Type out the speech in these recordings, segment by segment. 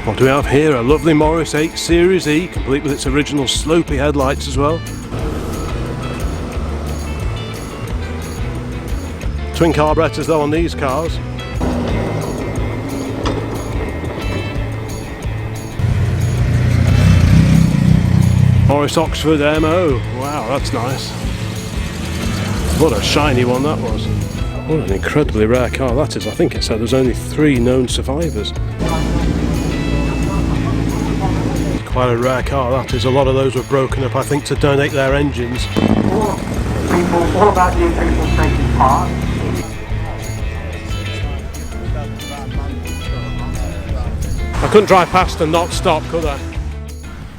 What do we have here? A lovely Morris 8 Series E, complete with its original slopey headlights as well. Twin carburetors though on these cars. Morris Oxford MO. Wow, that's nice. What a shiny one that was. What an incredibly rare car that is. I think it said there's only 3 known survivors. Quite a rare car that is. A lot of those were broken up, I think, to donate their engines. All about the occasional taking part. I couldn't drive past and not stop, could I?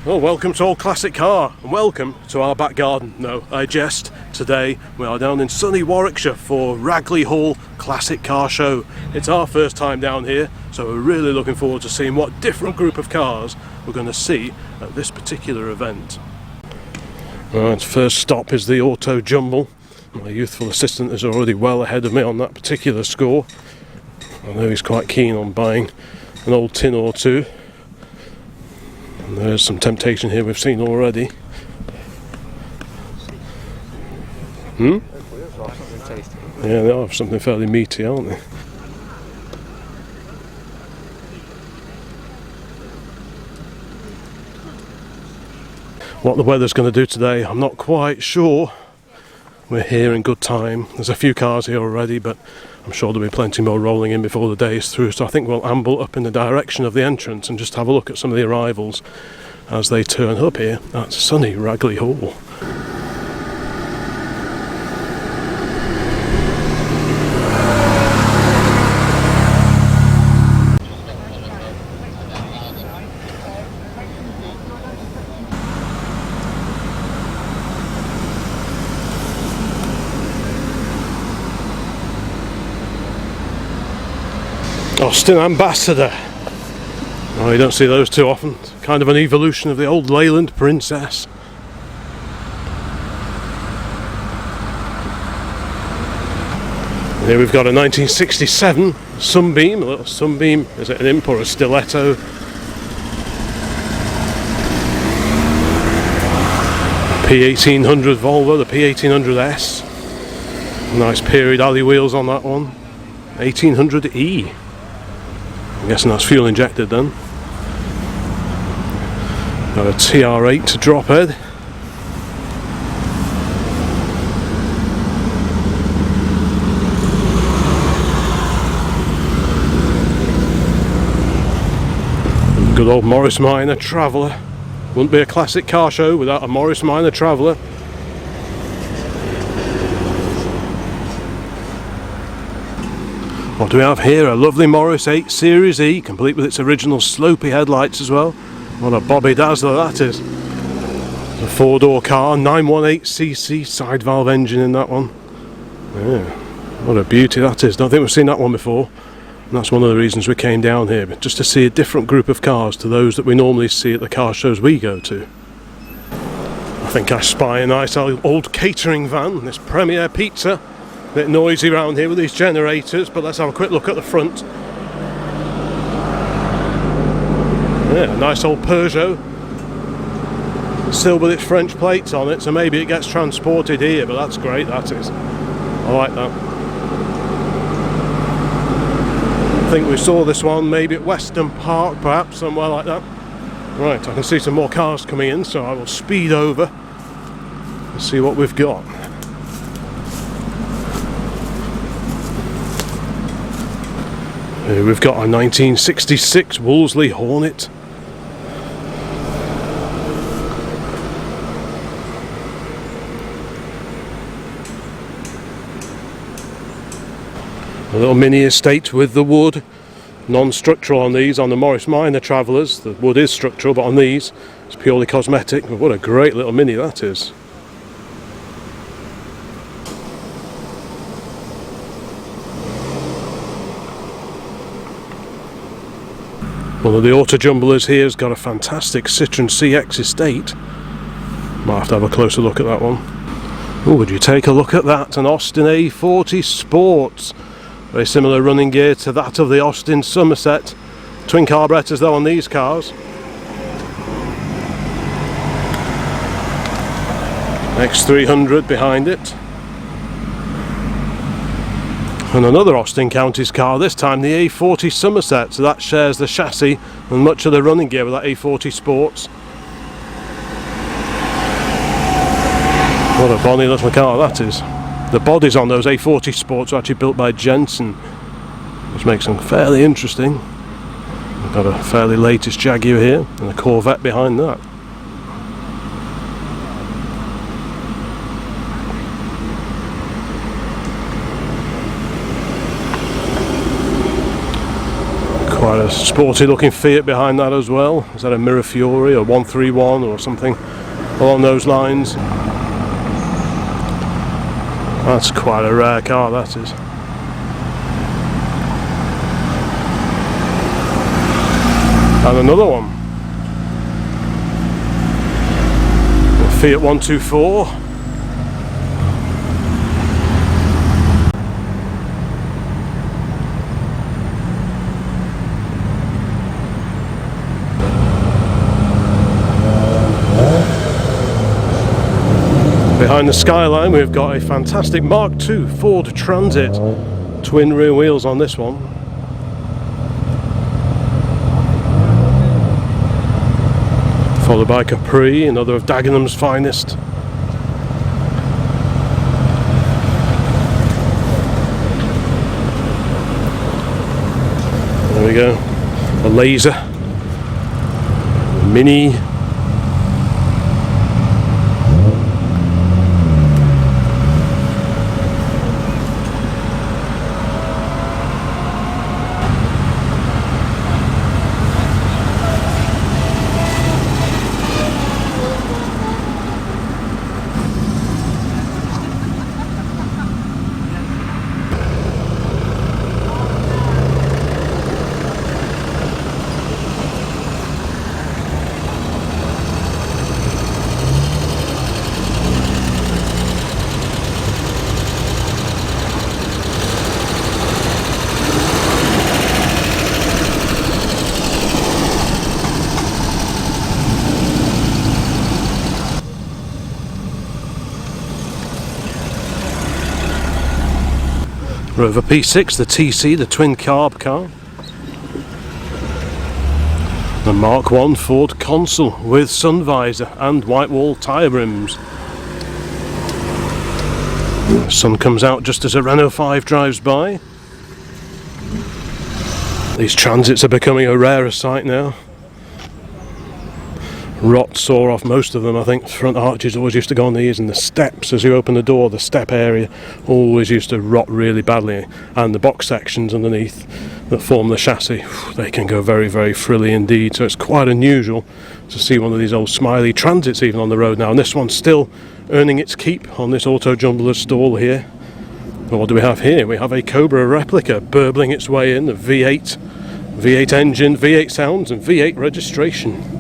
Well, welcome to Old Classic Car, and welcome to our back garden. No, I jest. Today we are down in sunny Warwickshire for Ragley Hall Classic Car Show. It's our first time down here, so we're really looking forward to seeing what different group of cars we're going to see at this particular event. Right, first stop is the Auto Jumble. My youthful assistant is already well ahead of me on that particular score. I know he's quite keen on buying an old tin or two. And there's some temptation here we've seen already. Yeah, they are something fairly meaty, aren't they? What the weather's going to do today, I'm not quite sure. We're here in good time. There's a few cars here already, but I'm sure there'll be plenty more rolling in before the day is through, so I think we'll amble up in the direction of the entrance and just have a look at some of the arrivals as they turn up here at sunny Ragley Hall. Austin Ambassador. Oh, you don't see those too often. It's kind of an evolution of the old Leyland Princess. Here we've got a 1967 Sunbeam, a little Sunbeam. Is it an imp or a stiletto? P1800 Volvo, the P1800S. Nice period alley wheels on that one. 1800E. I'm guessing that's fuel injected then. Got a TR8 drop head. Good old Morris Minor Traveller. Wouldn't be a classic car show without a Morris Minor Traveller. What do we have here? A lovely Morris 8 Series E, complete with its original slopey headlights as well. What a Bobby Dazzler that is. It's a 4-door car, 918cc side valve engine in that one. Yeah, what a beauty that is. Don't think we've seen that one before. And that's one of the reasons we came down here, but just to see a different group of cars to those that we normally see at the car shows we go to. I think I spy a nice old catering van, this Premier Pizza. A bit noisy around here with these generators, but let's have a quick look at the front. Yeah, a nice old Peugeot, still with its French plates on it, so maybe it gets transported here, but that's great, that is. I like that. I think we saw this one maybe at Weston Park, perhaps, somewhere like that. Right, I can see some more cars coming in, so I will speed over and see what we've got. Here we've got a 1966 Wolseley Hornet. A little mini estate with the wood. Non-structural on these. On the Morris Minor Travellers, the wood is structural, but on these it's purely cosmetic. But what a great little mini that is. One of the Auto Jumblers here has got a fantastic Citroen CX estate. Might have to have a closer look at that one. Oh, would you take a look at that? An Austin A40 Sports. Very similar running gear to that of the Austin Somerset. Twin carburetors though on these cars. X300 behind it. And another Austin Counties car, this time the A40 Somerset, so that shares the chassis and much of the running gear with that A40 Sports. What a bonny little car that is. The bodies on those A40 Sports are actually built by Jensen, which makes them fairly interesting. We've got a fairly latest Jaguar here and a Corvette behind that. Quite a sporty looking Fiat behind that as well. Is that a Mirafiori or 131 or something along those lines? That's quite a rare car, that is. And another one. A Fiat 124. Behind the skyline we've got a fantastic Mark II Ford Transit, twin rear wheels on this one. Followed by Capri, another of Dagenham's finest. There we go, a Laser, Mini. Rover P6, the TC, the twin carb car. The Mark I Ford Consul with sun visor and white wall tyre rims. The sun comes out just as a Renault 5 drives by. These transits are becoming a rarer sight now. Rot saw off most of them, I think. Front arches always used to go on these, and the steps, as you open the door, the step area always used to rot really badly, and the box sections underneath that form the chassis, they can go very, very frilly indeed. So it's quite unusual to see one of these old Smiley Transits even on the road now, and this one's still earning its keep on this Auto Jumbler stall here. Well, what do we have here? We have a Cobra replica burbling its way in, the V8 engine, V8 sounds and V8 registration.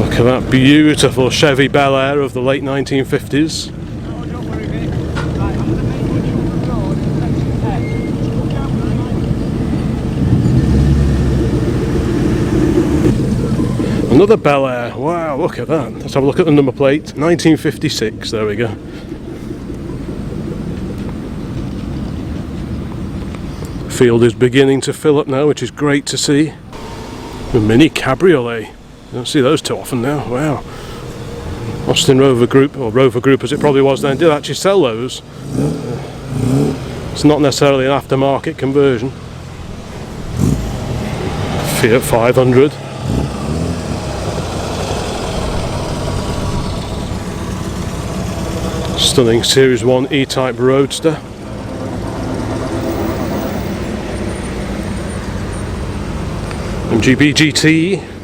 Look at that beautiful Chevy Bel Air of the late 1950s. Another Bel Air, wow, look at that. Let's have a look at the number plate, 1956, there we go. Field is beginning to fill up now, which is great to see. A Mini Cabriolet. You don't see those too often now. Wow. Austin Rover Group, or Rover Group as it probably was then, did actually sell those. It's not necessarily an aftermarket conversion. Fiat 500. Stunning Series 1 E-Type Roadster. MGB GT.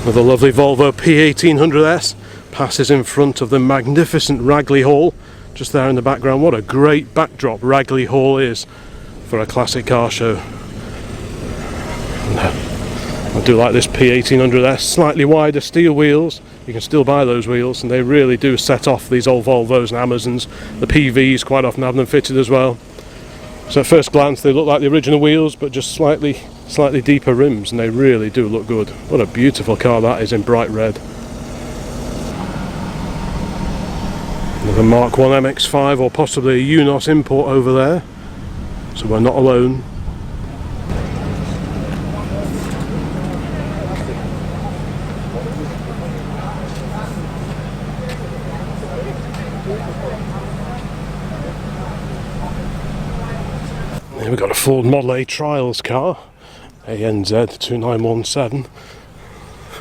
The lovely Volvo P1800S passes in front of the magnificent Ragley Hall just there in the background. What a great backdrop Ragley Hall is for a classic car show. I do like this P1800S, slightly wider steel wheels. You can still buy those wheels, and they really do set off these old Volvos and Amazons. The PVs quite often have them fitted as well. So at first glance they look like the original wheels, but just slightly deeper rims, and they really do look good. What a beautiful car that is in bright red. Another Mark 1 MX-5, or possibly a UNOS import over there, so we're not alone. Here we've got a Ford Model A Trials car, ANZ 2917.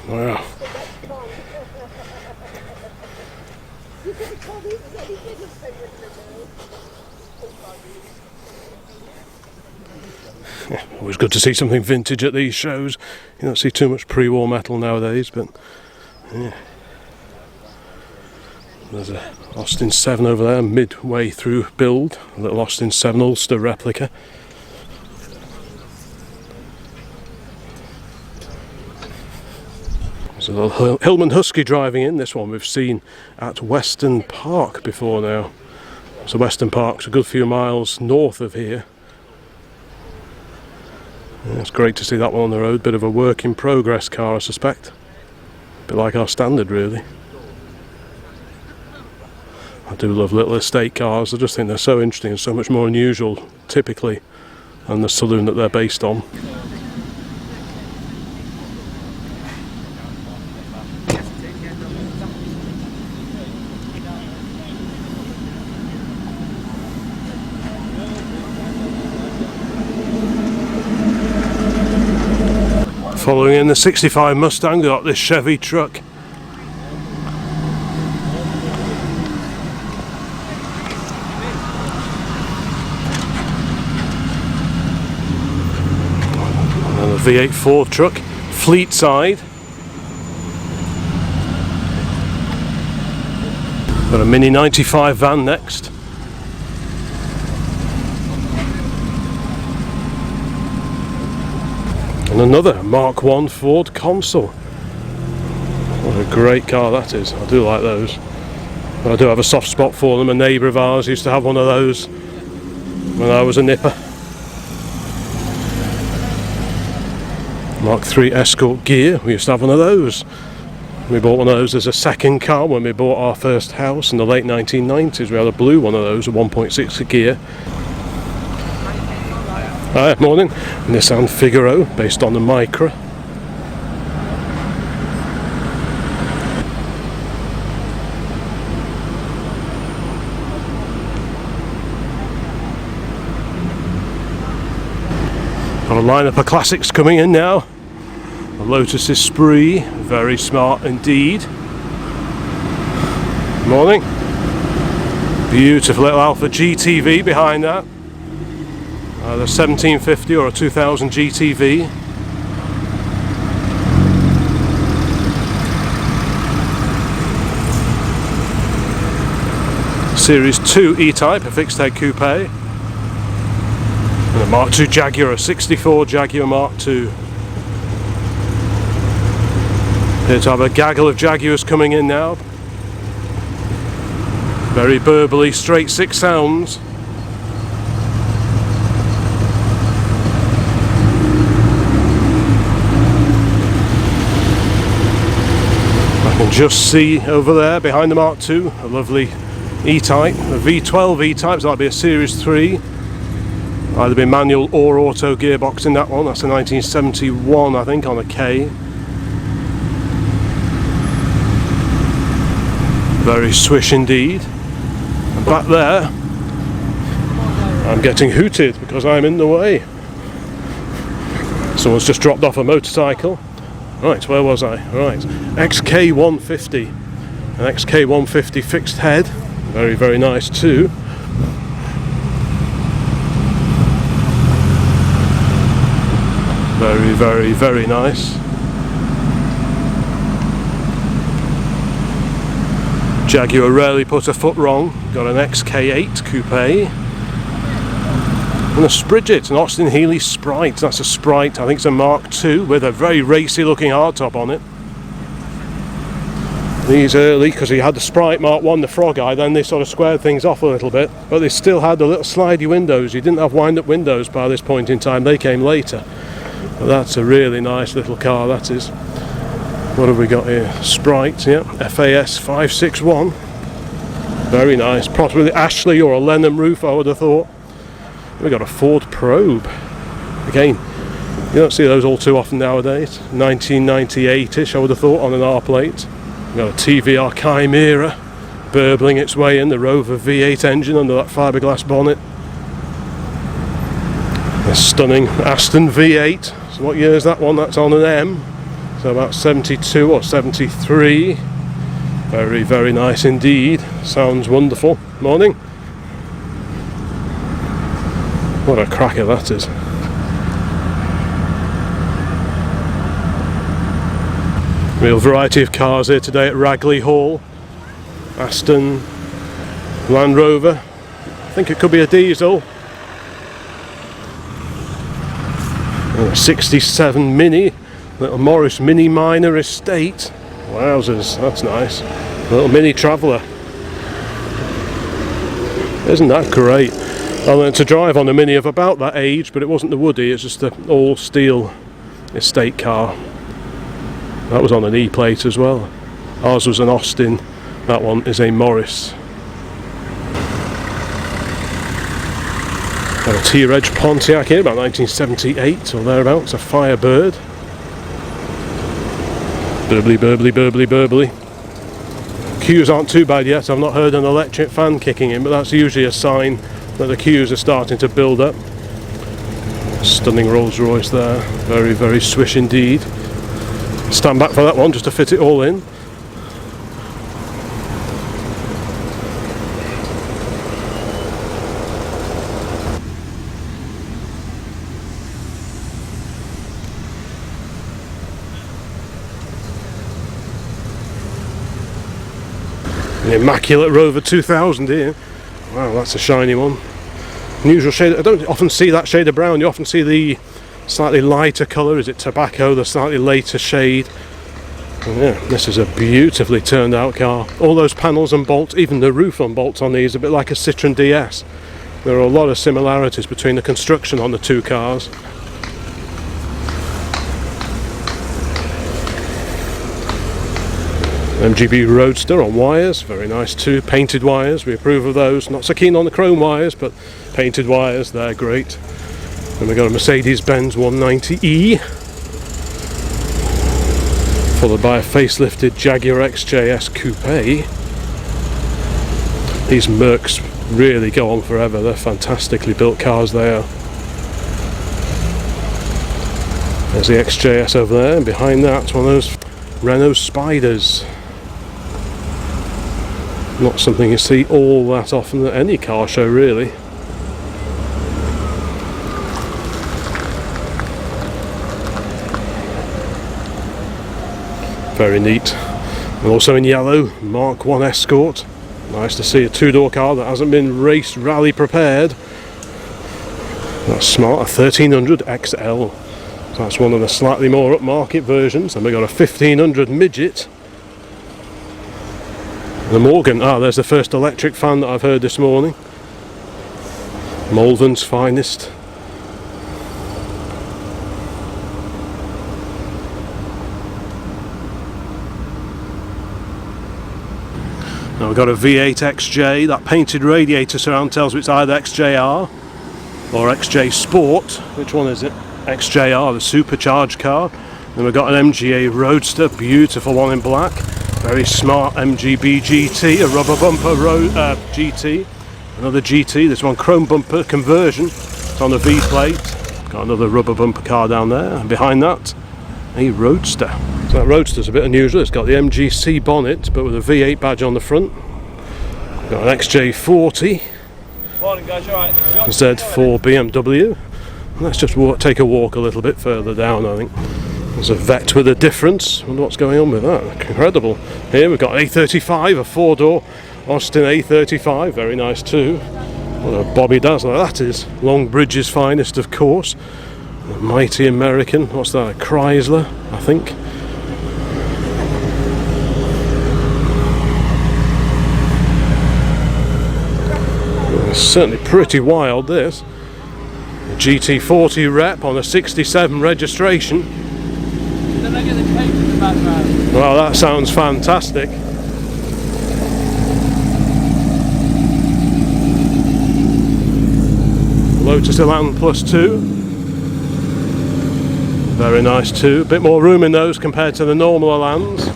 Wow. Yeah, always good to see something vintage at these shows. You don't see too much pre-war metal nowadays, but yeah. There's a Austin 7 over there, midway through build, a little Austin 7 Ulster replica. There's a little Hillman Husky driving in. This one we've seen at Weston Park before now. So Weston Park's a good few miles north of here. Yeah, it's great to see that one on the road. Bit of a work in progress car, I suspect. A bit like our Standard, really. I do love little estate cars. I just think they're so interesting and so much more unusual, typically, than the saloon that they're based on. Following in the 65 Mustang, we've got this Chevy truck. V8 Ford truck, fleet side. Got a Mini 95 van next. And another Mark 1 Ford Consul. What a great car that is. I do like those. But I do have a soft spot for them. A neighbour of ours used to have one of those when I was a nipper. Mark 3 Escort gear, we used to have one of those. We bought one of those as a second car when we bought our first house in the late 1990s. We had a blue one of those, a 1.6 gear. Hi, morning. Nissan Figaro, based on the Micra. Got a lineup of classics coming in now. The Lotus Esprit, very smart indeed. Morning. Beautiful little Alfa GTV behind that. Either 1750 or a 2000 GTV. Series 2 E-Type, a fixed head coupe. And a Mark II Jaguar, a 64 Jaguar Mark II. Here to have a gaggle of Jaguars coming in now. Very burbly, straight six sounds. I can just see over there behind the Mark II a lovely E-Type, a V12 E-Type, so that'll be a Series 3. Either be manual or auto gearbox in that one. That's a 1971, I think, on a K. Very swish indeed. And back there, I'm getting hooted because I'm in the way. Someone's just dropped off a motorcycle. Right, where was I? Right, XK150. An XK150 fixed head. Very, very nice too. Very, very, very nice. Jaguar rarely put a foot wrong. Got an XK8 coupe. And a Sprigget, an Austin Healey Sprite. That's a Sprite, I think it's a Mark II with a very racy looking hardtop on it. These early, because he had the Sprite Mark 1, the Frog Eye, then they sort of squared things off a little bit, but they still had the little slidey windows. You didn't have wind-up windows by this point in time, they came later. But that's a really nice little car, that is. What have we got here? Sprite, yeah, FAS 561. Very nice, possibly Ashley or a Lenham roof, I would have thought. We've got a Ford Probe. Again, you don't see those all too often nowadays. 1998-ish, I would have thought, on an R plate. We've got a TVR Chimera burbling its way in, the Rover V8 engine under that fiberglass bonnet. A stunning Aston V8. So what year is that one? That's on an M. So about 72 or 73. Very, very nice indeed. Sounds wonderful. Morning. What a cracker that is. Real variety of cars here today at Ragley Hall. Aston, Land Rover. I think it could be a diesel. And a 67 Mini. Little Morris Mini Minor Estate. Wowzers, that's nice. Little Mini Traveller. Isn't that great? I learned to drive on a Mini of about that age, but it wasn't the Woody, it's just the all steel estate car. That was on an E-plate as well. Ours was an Austin, that one is a Morris. Got a T-Reg Pontiac here, about 1978 or thereabouts, a Firebird. Burbly, burbly, burbly, burbly. Queues aren't too bad yet, I've not heard an electric fan kicking in, but that's usually a sign that the queues are starting to build up. Stunning Rolls Royce there, very, very swish indeed. Stand back for that one just to fit it all in. An immaculate Rover 2000 here. Wow, that's a shiny one. Unusual shade. I don't often see that shade of brown. You often see the slightly lighter colour. Is it tobacco? The slightly later shade. And yeah, this is a beautifully turned out car. All those panels and bolts, even the roof on bolts on these, a bit like a Citroen DS. There are a lot of similarities between the construction on the two cars. MGB Roadster on wires, very nice too. Painted wires, we approve of those. Not so keen on the chrome wires, but painted wires, they're great. Then we've got a Mercedes-Benz 190E, followed by a facelifted Jaguar XJS Coupe. These Mercs really go on forever, they're fantastically built cars they are. There's the XJS over there, and behind that one of those Renault Spiders. Not something you see all that often at any car show really. Very neat. And also in yellow, Mark 1 Escort. Nice to see a two-door car that hasn't been race rally prepared. That's smart, a 1300 XL. That's one of the slightly more upmarket versions. And we've got a 1500 Midget. The Morgan, there's the first electric fan that I've heard this morning. Malvern's finest. Now we've got a V8 XJ, that painted radiator surround tells me it's either XJR or XJ Sport. Which one is it? XJR, the supercharged car. Then we've got an MGA Roadster, beautiful one in black. Very smart MGB GT, a rubber bumper GT. Another GT, this one chrome bumper conversion. It's on a V plate. Got another rubber bumper car down there. And behind that, a Roadster. So that Roadster's a bit unusual. It's got the MGC bonnet, but with a V8 badge on the front. Got an XJ40. Morning guys, you alright? Z4 BMW. Let's just take a walk a little bit further down, I think. There's a Vet with a difference. I wonder what's going on with that. Incredible. Here we've got A35, a four-door Austin A35. Very nice too. What a Bobby Dazzler that is. Longbridge's finest, of course. A mighty American. What's that? A Chrysler, I think. It's certainly pretty wild, this. A GT40 rep on a 67 registration. Then I get the cake in the background. Well, that sounds fantastic. Lotus Elan Plus 2. Very nice too. A bit more room in those compared to the normal Elans.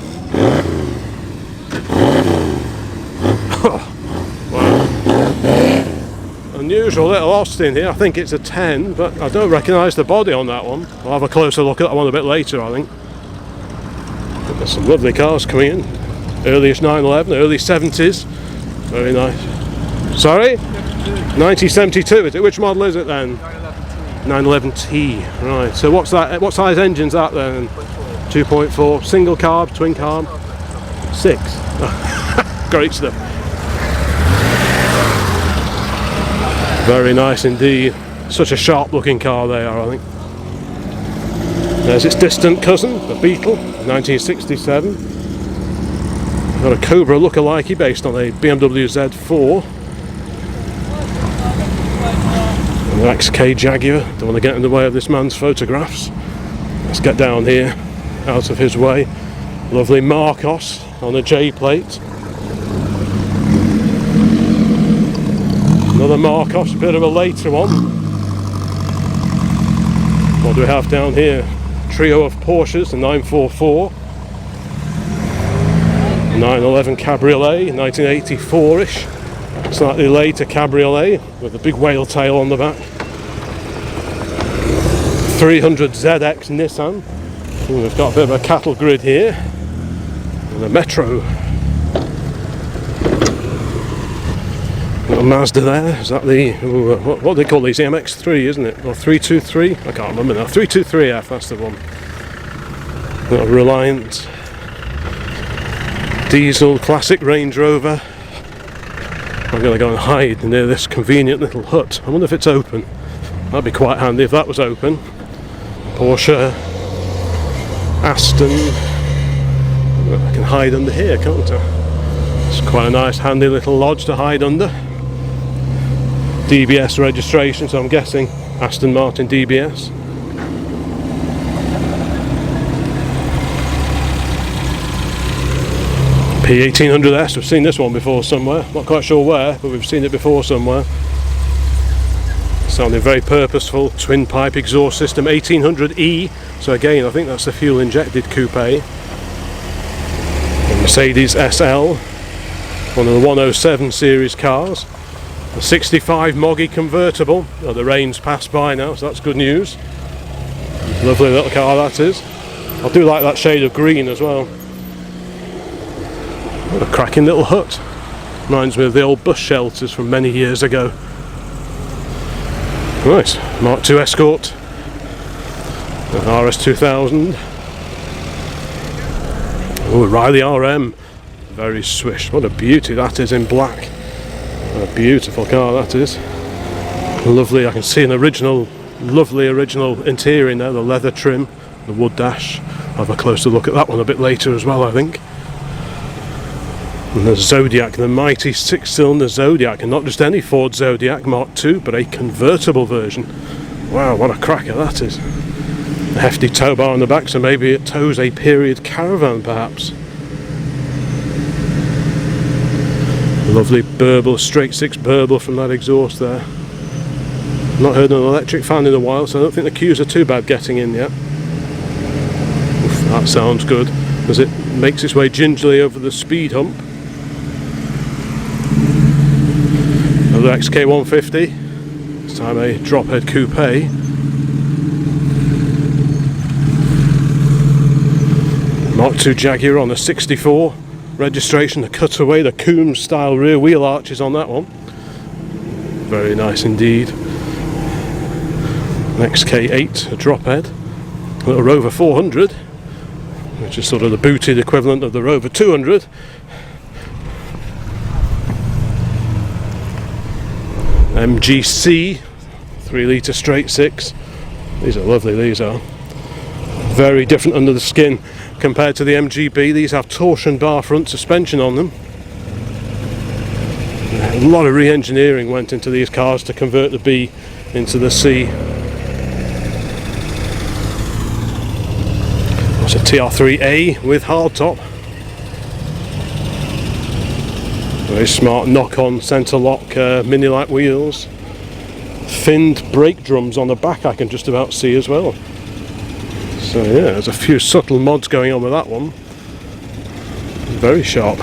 Unusual little Austin here. I think it's a 10, but I don't recognise the body on that one. I'll have a closer look at that one a bit later, I think. But there's some lovely cars coming in. Early-ish 911, early 70s. Very nice. Sorry? 1972, is it? Which model is it then? 911T. Right, so what's that? What size engine's that then? 2.4. Single carb, twin carb? 6. Great stuff. Very nice indeed. Such a sharp looking car they are, I think. There's its distant cousin, the Beetle, 1967. Got a Cobra look-alike based on a BMW Z4. An XK Jaguar. Don't want to get in the way of this man's photographs. Let's get down here, out of his way. Lovely Marcos on a J plate. Another Marcos, a bit of a later one. What do we have down here? Trio of Porsches, the 944. 911 Cabriolet, 1984-ish. Slightly later Cabriolet, with a big whale tail on the back. 300ZX Nissan. And we've got a bit of a cattle grid here. And a Metro. Little Mazda there. Is that the what do they call these? MX3, isn't it? Or 323? I can't remember now. 323F, that's the one. Little Reliant diesel classic Range Rover. I'm going to go and hide near this convenient little hut. I wonder if it's open. That'd be quite handy if that was open. Porsche, Aston. I can hide under here, can't I? It's quite a nice handy little lodge to hide under. DBS registration, so I'm guessing Aston Martin DBS. P1800S, we've seen this one before somewhere. Not quite sure where, but we've seen it before somewhere. Sounding very purposeful. Twin pipe exhaust system, 1800E. So again, I think that's the fuel injected coupe. A Mercedes SL, one of the 107 series cars. A 65 Moggy convertible. Oh, the rain's passed by now, so that's good news. Lovely little car that is. I do like that shade of green as well. What a cracking little hut. Reminds me of the old bus shelters from many years ago. Right, Mark II Escort. An RS2000. Oh, Riley RM. Very swish. What a beauty that is in black. What a beautiful car that is. Lovely, I can see an original, lovely original interior in there, the leather trim, the wood dash. I'll have a closer look at that one a bit later as well, I think. And the Zodiac, the mighty 6-cylinder Zodiac, and not just any Ford Zodiac Mark II, but a convertible version. Wow, what a cracker that is. A hefty tow bar on the back, so maybe it tows a period caravan perhaps. A lovely burble, straight 6 burble from that exhaust there. Not heard an electric fan in a while, so I don't think the cues are too bad getting in yet. Oof, that sounds good, as it makes its way gingerly over the speed hump. Another XK150, this time a drop-head coupe. Mark II Jaguar on a 64 registration, the cutaway, the Coombs style rear wheel arches on that one. Very nice indeed. An XK8, a drop-head. A little Rover 400, which is sort of the booted equivalent of the Rover 200. MGC 3 litre straight six. These are lovely, these are. Very different under the skin compared to the MGB. These have torsion bar front suspension on them. A lot of re-engineering went into these cars to convert the B into the C. It's a TR3A with hardtop. Very smart knock-on centre lock mini light wheels. Finned brake drums on the back I can just about see as well. So yeah, there's a few subtle mods going on with that one. Very sharp.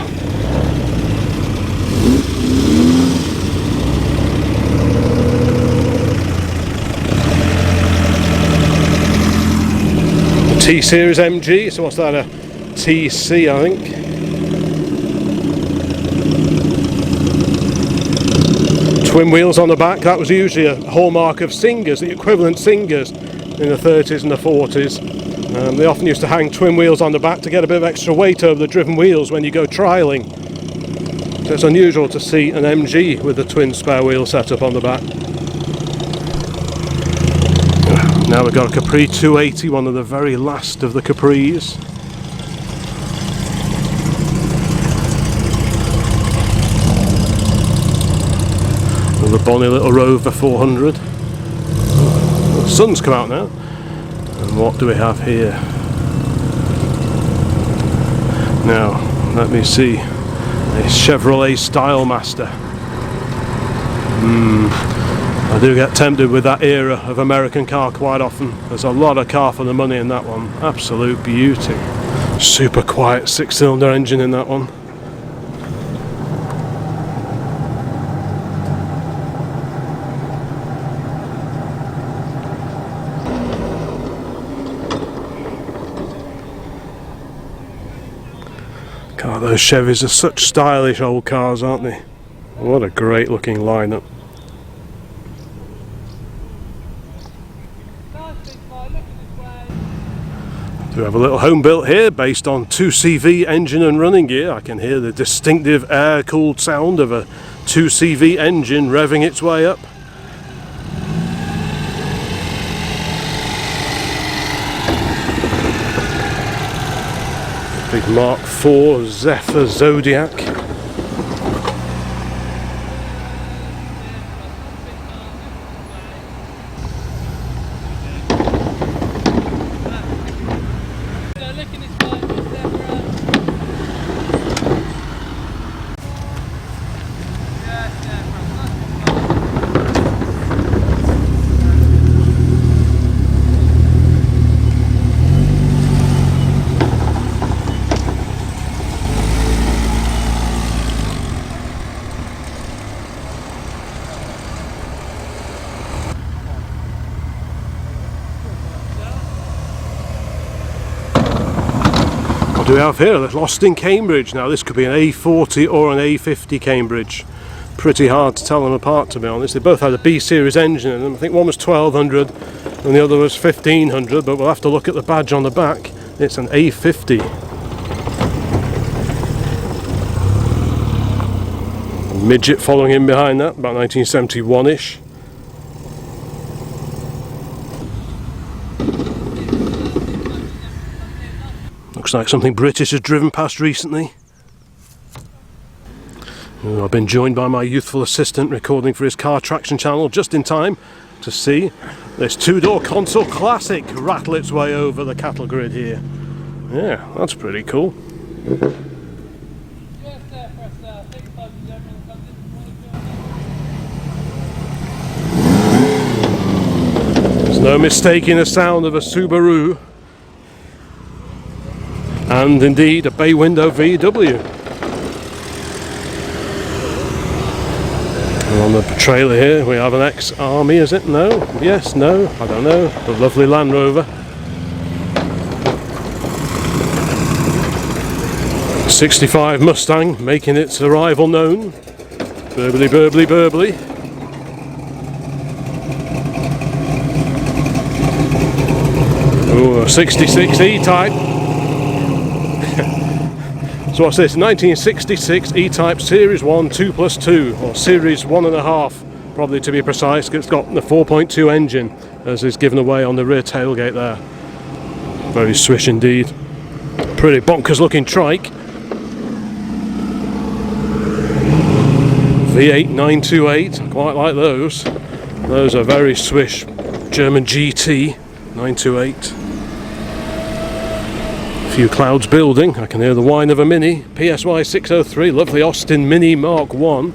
The T-Series MG, so what's that, a TC I think? Twin wheels on the back, that was usually a hallmark of Singers, the equivalent Singers in the 30s and the 40s. They often used to hang twin wheels on the back to get a bit of extra weight over the driven wheels when you go trialling. So it's unusual to see an MG with a twin spare wheel setup on the back. Now we've got a Capri 280, one of the very last of the Capris. The bonny little Rover 400. The sun's come out now. And what do we have here? Now, let me see. A Chevrolet Stylemaster. I do get tempted with that era of American car quite often. There's a lot of car for the money in that one. Absolute beauty. Super quiet 6-cylinder engine in that one. God, those Chevys are such stylish old cars, aren't they? What a great looking lineup. We have a little home built here based on 2CV engine and running gear. I can hear the distinctive air-cooled sound of a 2CV engine revving its way up. Big Mark IV Zephyr Zodiac. What do we have here? The Lost in Cambridge. Now this could be an A40 or an A50 Cambridge. Pretty hard to tell them apart, to be honest. They both had a B series engine in them. I think one was 1200 and the other was 1500, but we'll have to look at the badge on the back. It's an A50. Midget following in behind that, about 1971-ish. Looks like something British has driven past recently. I've been joined by my youthful assistant recording for his car traction channel just in time to see this two-door console classic rattle its way over the cattle grid here. Yeah, that's pretty cool. There's no mistaking the sound of a Subaru. And indeed a bay window VW. And on the trailer here we have an ex-army, is it? No? Yes? No? I don't know. The lovely Land Rover. 65 Mustang making its arrival known. Burbly, burbly, burbly. Oh, a 66 E-Type. So what's this? 1966 E-Type Series 1 2+2 or Series 1.5 probably to be precise. It's got the 4.2 engine, as is given away on the rear tailgate there. Very swish indeed. Pretty bonkers looking trike. V8 928, I quite like those. Those are very swish. German GT 928. A few clouds building. I can hear the whine of a Mini. PSY 603, lovely Austin Mini Mark 1.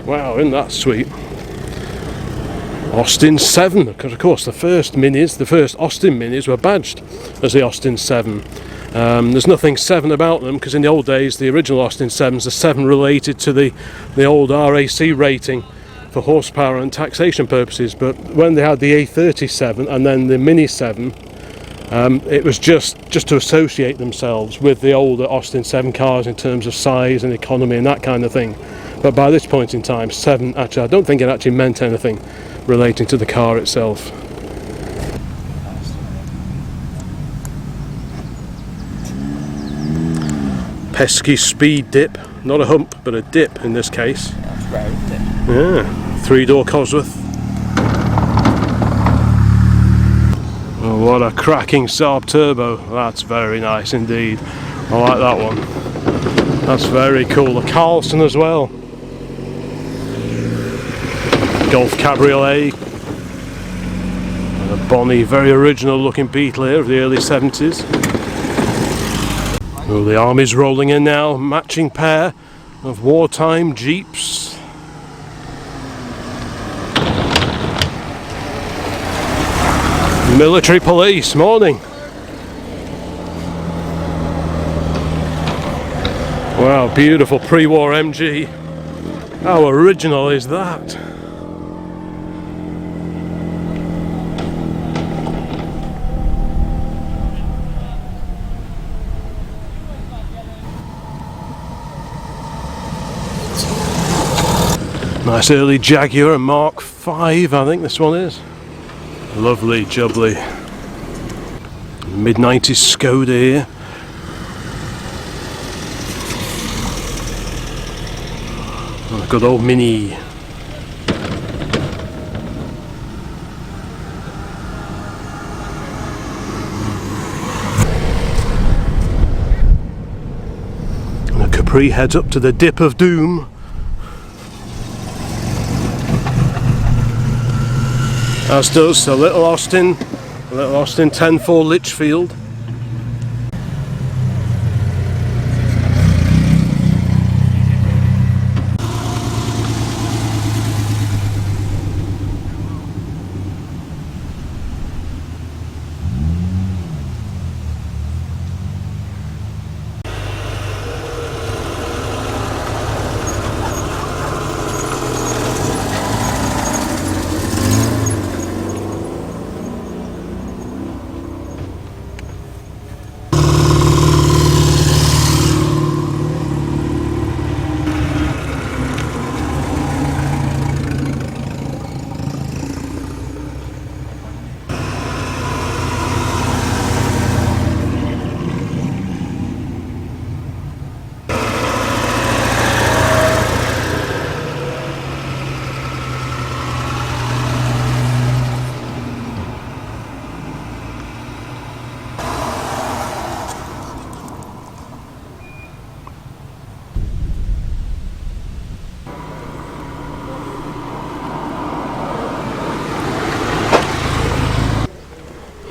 Wow, isn't that sweet? Austin 7, because of course the first Austin Minis were badged as the Austin 7. There's nothing 7 about them, because in the old days the original Austin 7s, the 7 related to the old RAC rating for horsepower and taxation purposes, but when they had the A37 and then the Mini 7, it was just to associate themselves with the older Austin 7 cars in terms of size and economy and that kind of thing. But by this point in time, 7 actually, I don't think it actually meant anything relating to the car itself. Pesky speed dip, not a hump but a dip in this case. That's rare, isn't it? Yeah, 3-door Cosworth. Oh, what a cracking Saab turbo. That's very nice indeed. I like that one. That's very cool. A Carlson as well. Golf Cabriolet. And a Bonnie, very original looking Beetle here of the early 70s. Oh, the army's rolling in now. Matching pair of wartime Jeeps. Military police, morning. Wow, beautiful pre-war MG. How original is that? Nice early Jaguar Mark 5, I think this one is. Lovely, jubbly. Mid-90s Skoda here. Oh, a good old Mini. And a Capri heads up to the Dip of Doom. As does the Little Austin 10-4 Litchfield.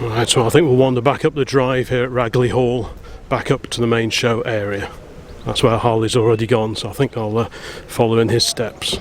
Right, so I think we'll wander back up the drive here at Ragley Hall, back up to the main show area. That's where Harley's already gone, so I think I'll follow in his steps.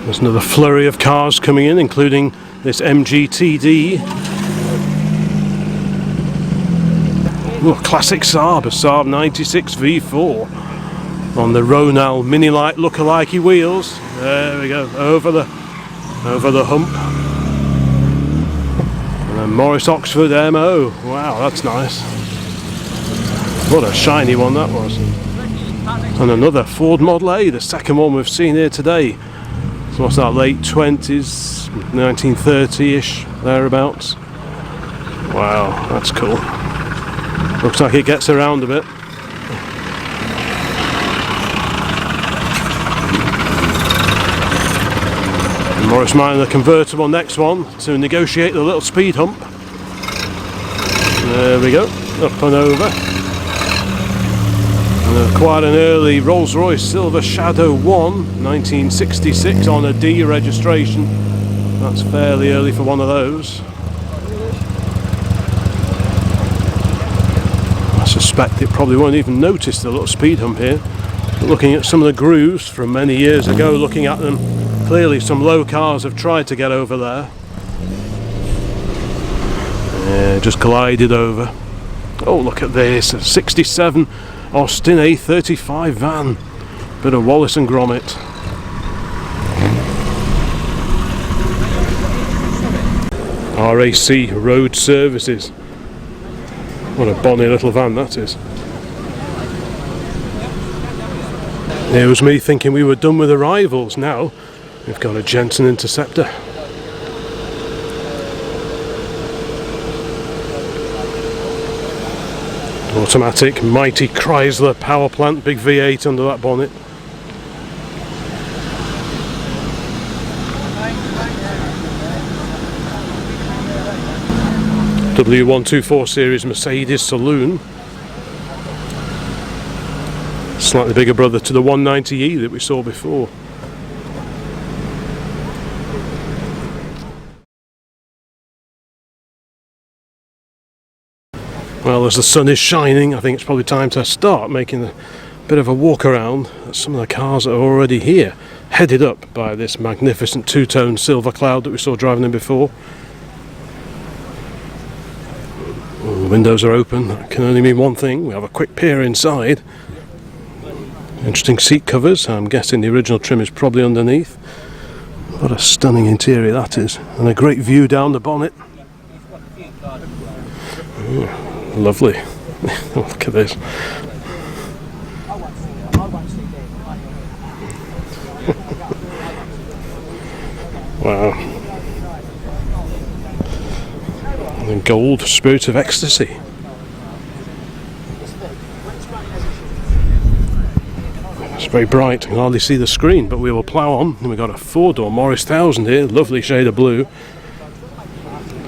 There's another flurry of cars coming in, including this MGTD. Oh, classic Saab, a Saab 96 V4 on the Ronal Mini-Light lookalikey wheels. There we go, over the hump. And then Morris Oxford MO. Wow, that's nice. What a shiny one that was. And another Ford Model A, the second one we've seen here today. So what's that, late 20s, 1930-ish, thereabouts. Wow, that's cool. Looks like it gets around a bit. And Morris Minor convertible next one to negotiate the little speed hump. There we go, up and over. And quite an early Rolls-Royce Silver Shadow 1, 1966 on a D registration. That's fairly early for one of those. I suspect it probably won't even notice the little speed hump here. But looking at some of the grooves from many years ago, looking at them, clearly some low cars have tried to get over there. Yeah, just glided over. Oh, look at this, a 67 Austin A35 van. Bit of Wallace and Gromit. RAC Road Services. What a bonny little van that is. There was me thinking we were done with the rivals. Now we've got a Jensen Interceptor. Automatic, mighty Chrysler power plant, big V8 under that bonnet. W124 series Mercedes saloon. Slightly bigger brother to the 190E that we saw before. Well, as the sun is shining, I think it's probably time to start making a bit of a walk around at some of the cars that are already here, headed up by this magnificent two-tone silver cloud that we saw driving in before. Well, the windows are open. That can only mean one thing. We have a quick peer inside. Interesting seat covers. I'm guessing the original trim is probably underneath. What a stunning interior that is, and a great view down the bonnet. Lovely. Look at this. Wow. And gold, Spirit of Ecstasy. It's very bright, you can hardly see the screen, but we will plough on. And we've got a four-door Morris 1000 here, lovely shade of blue.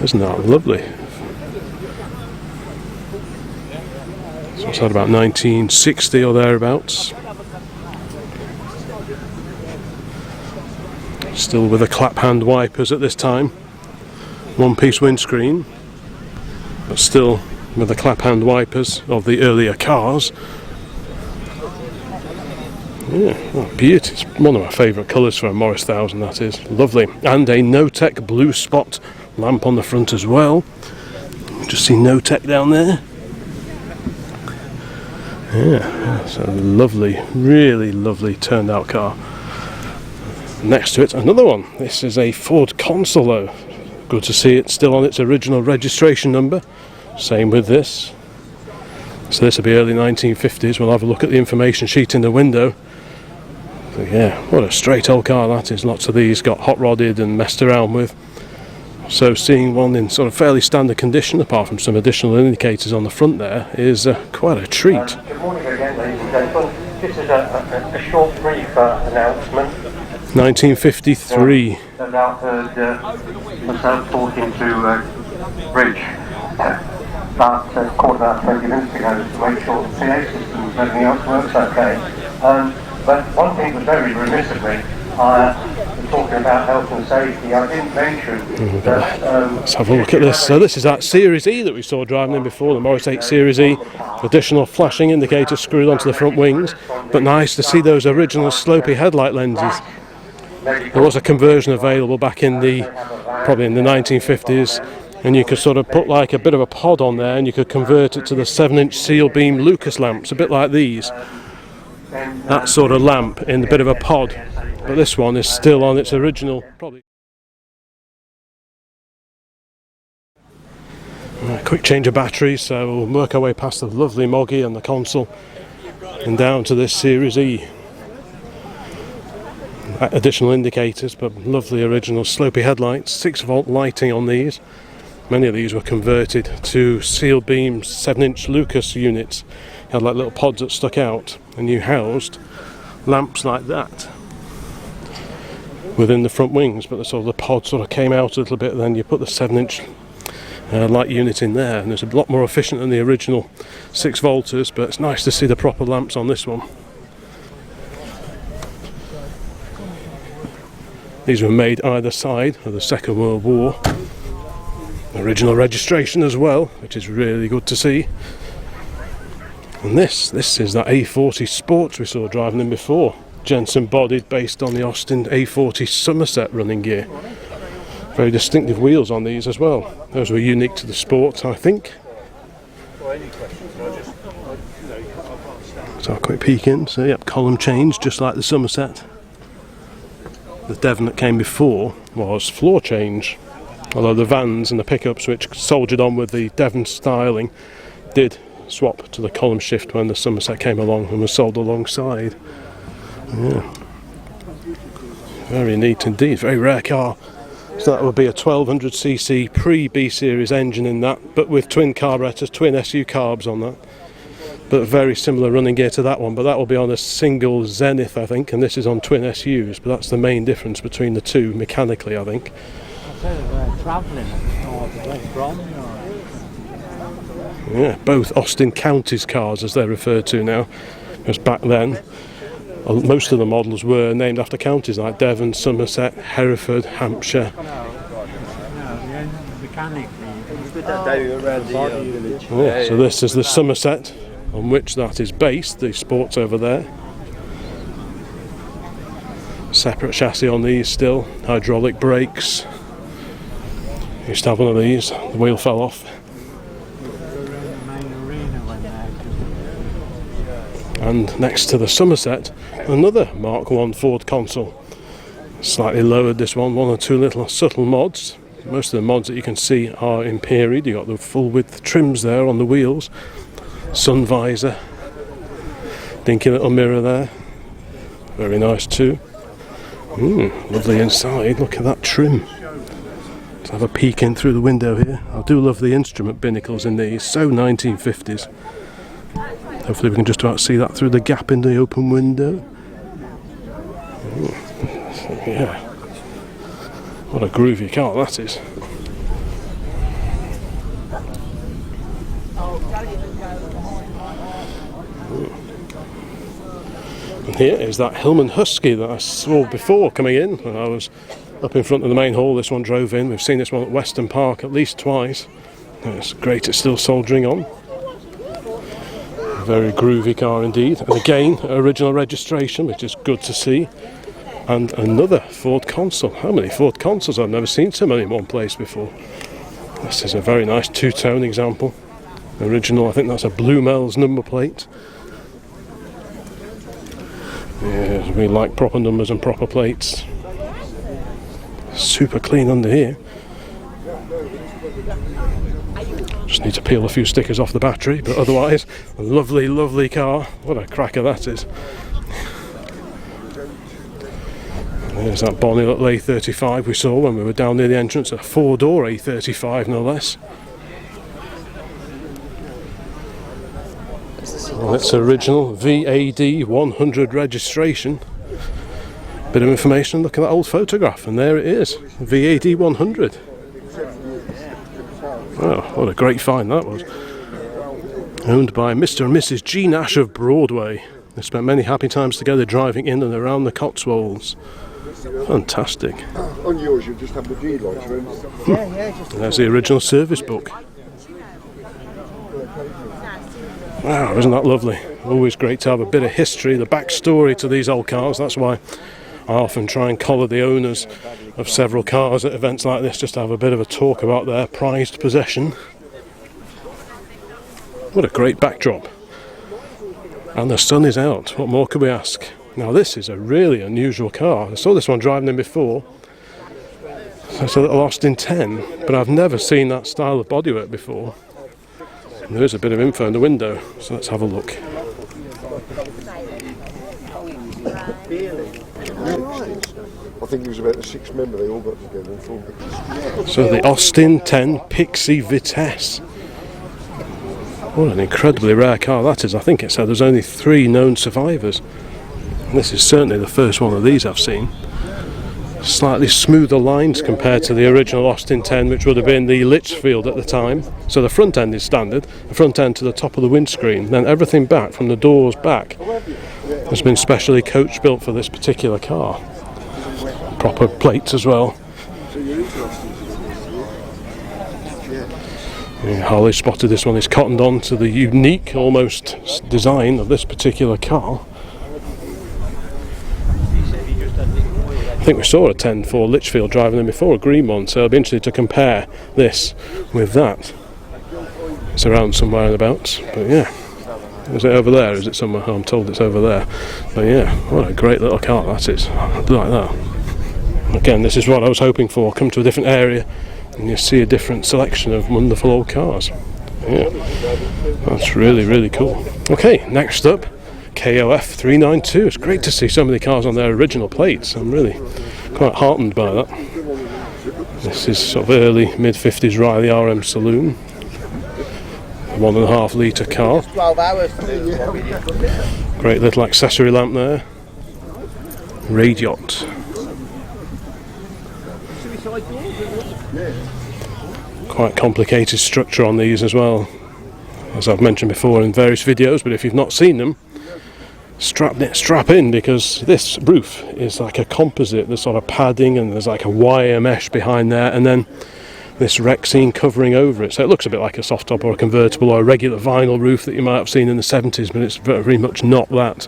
Isn't that lovely? So it's had about 1960 or thereabouts. Still with the clap hand wipers at this time. One-piece windscreen, but still with the clap hand wipers of the earlier cars. Yeah, oh, beauty. It's one of my favourite colours for a Morris 1000, that is. Lovely. And a No-Tech blue spot lamp on the front as well. Just see No-Tech down there. Yeah, it's a lovely, really lovely turned out car. Next to it, another one. This is a Ford Consul though. Good to see it still on its original registration number. Same with this. So this will be early 1950s. We'll have a look at the information sheet in the window. But yeah, what a straight old car that is. Lots of these got hot rodded and messed around with. So seeing one in sort of fairly standard condition, apart from some additional indicators on the front there, is quite a treat. Good morning again, ladies and gentlemen. This is a short brief announcement. 1953. No doubt heard myself talking to Rich about a quarter about 20 minutes ago to make sure the PA system and everything else works okay. But one thing was very remiss of me. Talking about health and safety, I didn't mention that... Let's have a look at this. So this is that Series E that we saw driving in before, the Morris 8 Series E. Additional flashing indicators screwed onto the front wings, but nice to see those original slopey headlight lenses. There was a conversion available back in probably in the 1950s, and you could sort of put like a bit of a pod on there and you could convert it to the 7-inch seal beam Lucas lamps, a bit like these. That sort of lamp in a bit of a pod, but this one is still on its original. Probably. Quick change of batteries, so we'll work our way past the lovely Moggy and the console and down to this Series E. Additional indicators, but lovely original slopey headlights, 6-volt lighting on these. Many of these were converted to seal beam 7-inch Lucas units. You had like little pods that stuck out, and you housed lamps like that within the front wings, but the pod sort of came out a little bit, and then you put the 7-inch light unit in there, and it's a lot more efficient than the original 6-volters, but it's nice to see the proper lamps on this one. These were made either side of the Second World War. Original registration as well, which is really good to see. And this is that A40 Sports we saw driving in before. Jensen bodied, based on the Austin A40 Somerset running gear. Very distinctive wheels on these as well. Those were unique to the Sport, I think. So a quick peek in. So yep, column change, just like the Somerset. The Devon that came before was floor change, although the vans and the pickups, which soldiered on with the Devon styling, did swap to the column shift when the Somerset came along and was sold alongside. Yeah. Very neat indeed, very rare car. So that would be a 1200cc pre-B series engine in that, but with twin carburetors, twin SU carbs on that. But very similar running gear to that one, but that will be on a single Zenith, I think, and this is on twin SUs, but that's the main difference between the two mechanically, I think. Yeah, both Austin Counties cars as they're referred to now, because back then most of the models were named after counties like Devon, Somerset, Hereford, Hampshire. Yeah, so this is the Somerset on which that is based, the Sports over there. Separate chassis on these still, hydraulic brakes. Used to have one of these, the wheel fell off. And next to the Somerset, another Mark I Ford console. Slightly lowered this one or two little subtle mods. Most of the mods that you can see are in period. You've got the full width trims there on the wheels. Sun visor. Dinky little mirror there. Very nice too. Lovely inside, look at that trim. Let's have a peek in through the window here. I do love the instrument binnacles in these, so 1950s. Hopefully we can just about see that through the gap in the open window. Yeah. What a groovy car that is. And here is that Hillman Husky that I saw before coming in. When I was up in front of the main hall, this one drove in. We've seen this one at Weston Park at least twice. It's great, it's still soldering on. Very groovy car indeed, and again original registration, which is good to see. And another Ford console. How many Ford consoles? I've never seen so many in one place before. This is a very nice two-tone example. Original, I think that's a Blue Mel's number plate. Yeah, we like proper numbers and proper plates. Super clean under here. Just need to peel a few stickers off the battery, but otherwise, a lovely, lovely car. What a cracker that is. There's that bonny little A35 we saw when we were down near the entrance, a 4-door A35 no less. Well, it's original VAD 100 registration. Bit of information, look at that old photograph, and there it is, VAD 100. Oh, what a great find that was. Owned by Mr. and Mrs. G. Nash of Broadway. They spent many happy times together driving in and around the Cotswolds. Fantastic. On yours, you just have the G lights. There's the original service book. Wow, isn't that lovely? Always great to have a bit of history, the backstory to these old cars. That's why I often try and collar the owners of several cars at events like this just to have a bit of a talk about their prized possession. What a great backdrop. And the sun is out. What more could we ask? Now this is a really unusual car. I saw this one driving in before. It's a little Austin 10, but I've never seen that style of bodywork before. And there is a bit of info in the window, so let's have a look. I think it was about a 6-member they all got together and thought. So the Austin 10 Pixie Vitesse. What an incredibly rare car that is. I think it said there's only 3 known survivors. And this is certainly the first one of these I've seen. Slightly smoother lines compared to the original Austin 10, which would have been the Litchfield at the time. So the front end is standard, the front end to the top of the windscreen, then everything back from the doors back has been specially coach built for this particular car. Proper plates as well. Yeah, Harley spotted this one. It's cottoned on to the unique almost design of this particular car. I think we saw a 10-4 Litchfield driving in before, a green one, so I'll be interested to compare this with that. It's around somewhere and about, but yeah. Is it over there? Is it somewhere? Oh, I'm told it's over there. But yeah, what a great little car that is. I do like that. Again, this is what I was hoping for. Come to a different area and you see a different selection of wonderful old cars. Yeah, that's really, really cool. Okay, next up, KOF 392. It's great to see so many cars on their original plates. I'm really quite heartened by that. This is sort of early mid-50s Ragley RM Saloon. 1.5 litre car. 12 hours. Great little accessory lamp there. Radiot. Quite complicated structure on these as well, as I've mentioned before in various videos, but if you've not seen them, strap in, because this roof is like a composite. There's sort of padding and there's like a wire mesh behind there, and then this Rexine covering over it, so it looks a bit like a soft top or a convertible or a regular vinyl roof that you might have seen in the 70s, but it's very much not that.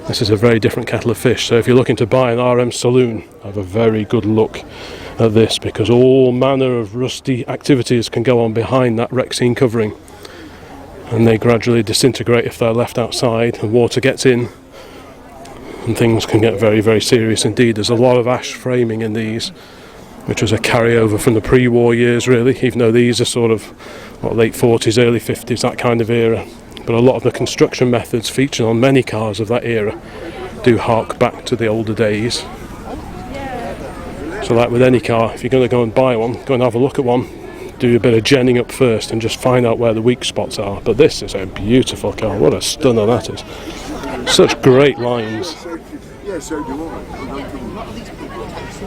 This is a very different kettle of fish. So if you're looking to buy an RM Saloon, have a very good look at this, because all manner of rusty activities can go on behind that Rexine covering, and they gradually disintegrate if they're left outside and water gets in, and things can get very, very serious indeed. There's a lot of ash framing in these, which was a carryover from the pre-war years really, even though these are sort of late 40s, early 50s, that kind of era. But a lot of the construction methods featured on many cars of that era do hark back to the older days. So like with any car, if you're going to go and buy one, go and have a look at one, do a bit of genning up first and just find out where the weak spots are. But this is a beautiful car. What a stunner that is. Such great lines.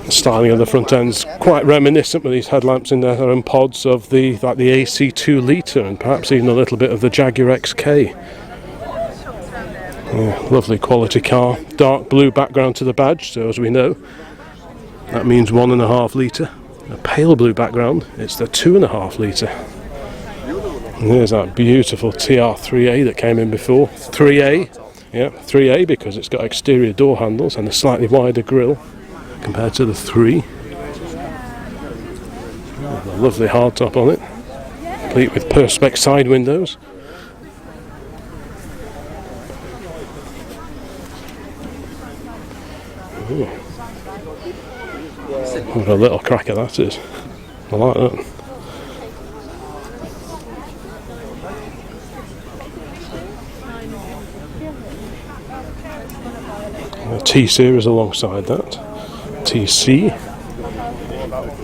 The styling of the front end's quite reminiscent with these headlamps in their own pods of the AC 2 litre, and perhaps even a little bit of the Jaguar XK. Yeah, lovely quality car. Dark blue background to the badge, so as we know, that means 1.5 litre. A pale blue background, it's the 2.5 litre. And there's that beautiful TR3A that came in before. 3A, yeah, 3A, because it's got exterior door handles and a slightly wider grille compared to the 3. Oh, a lovely hardtop on it, complete with perspex side windows. Ooh. What a little cracker that is. I like that. A T-Series alongside that. TC.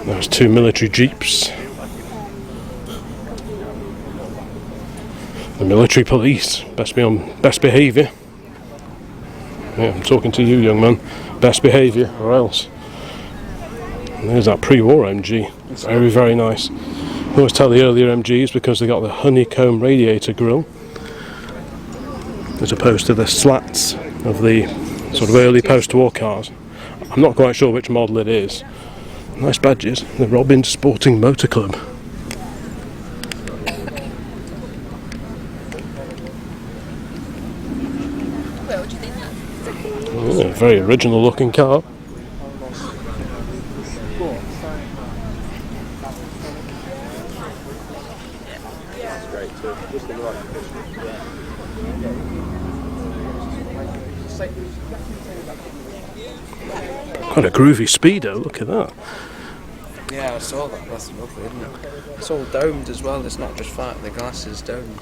There's 2 military jeeps. The military police. Best be on best behaviour. Yeah, I'm talking to you, young man. Best behaviour, or else. And there's that pre-war MG. Very, very nice. I always tell the earlier MGs, because they got the honeycomb radiator grille, as opposed to the slats of the sort of early post-war cars. I'm not quite sure which model it is. Nice badges. The Robin Sporting Motor Club. Yeah, very original looking car. Quite a groovy speedo, look at that. Yeah, I saw that. That's lovely, isn't it? It's all domed as well. It's not just flat. The glass is domed.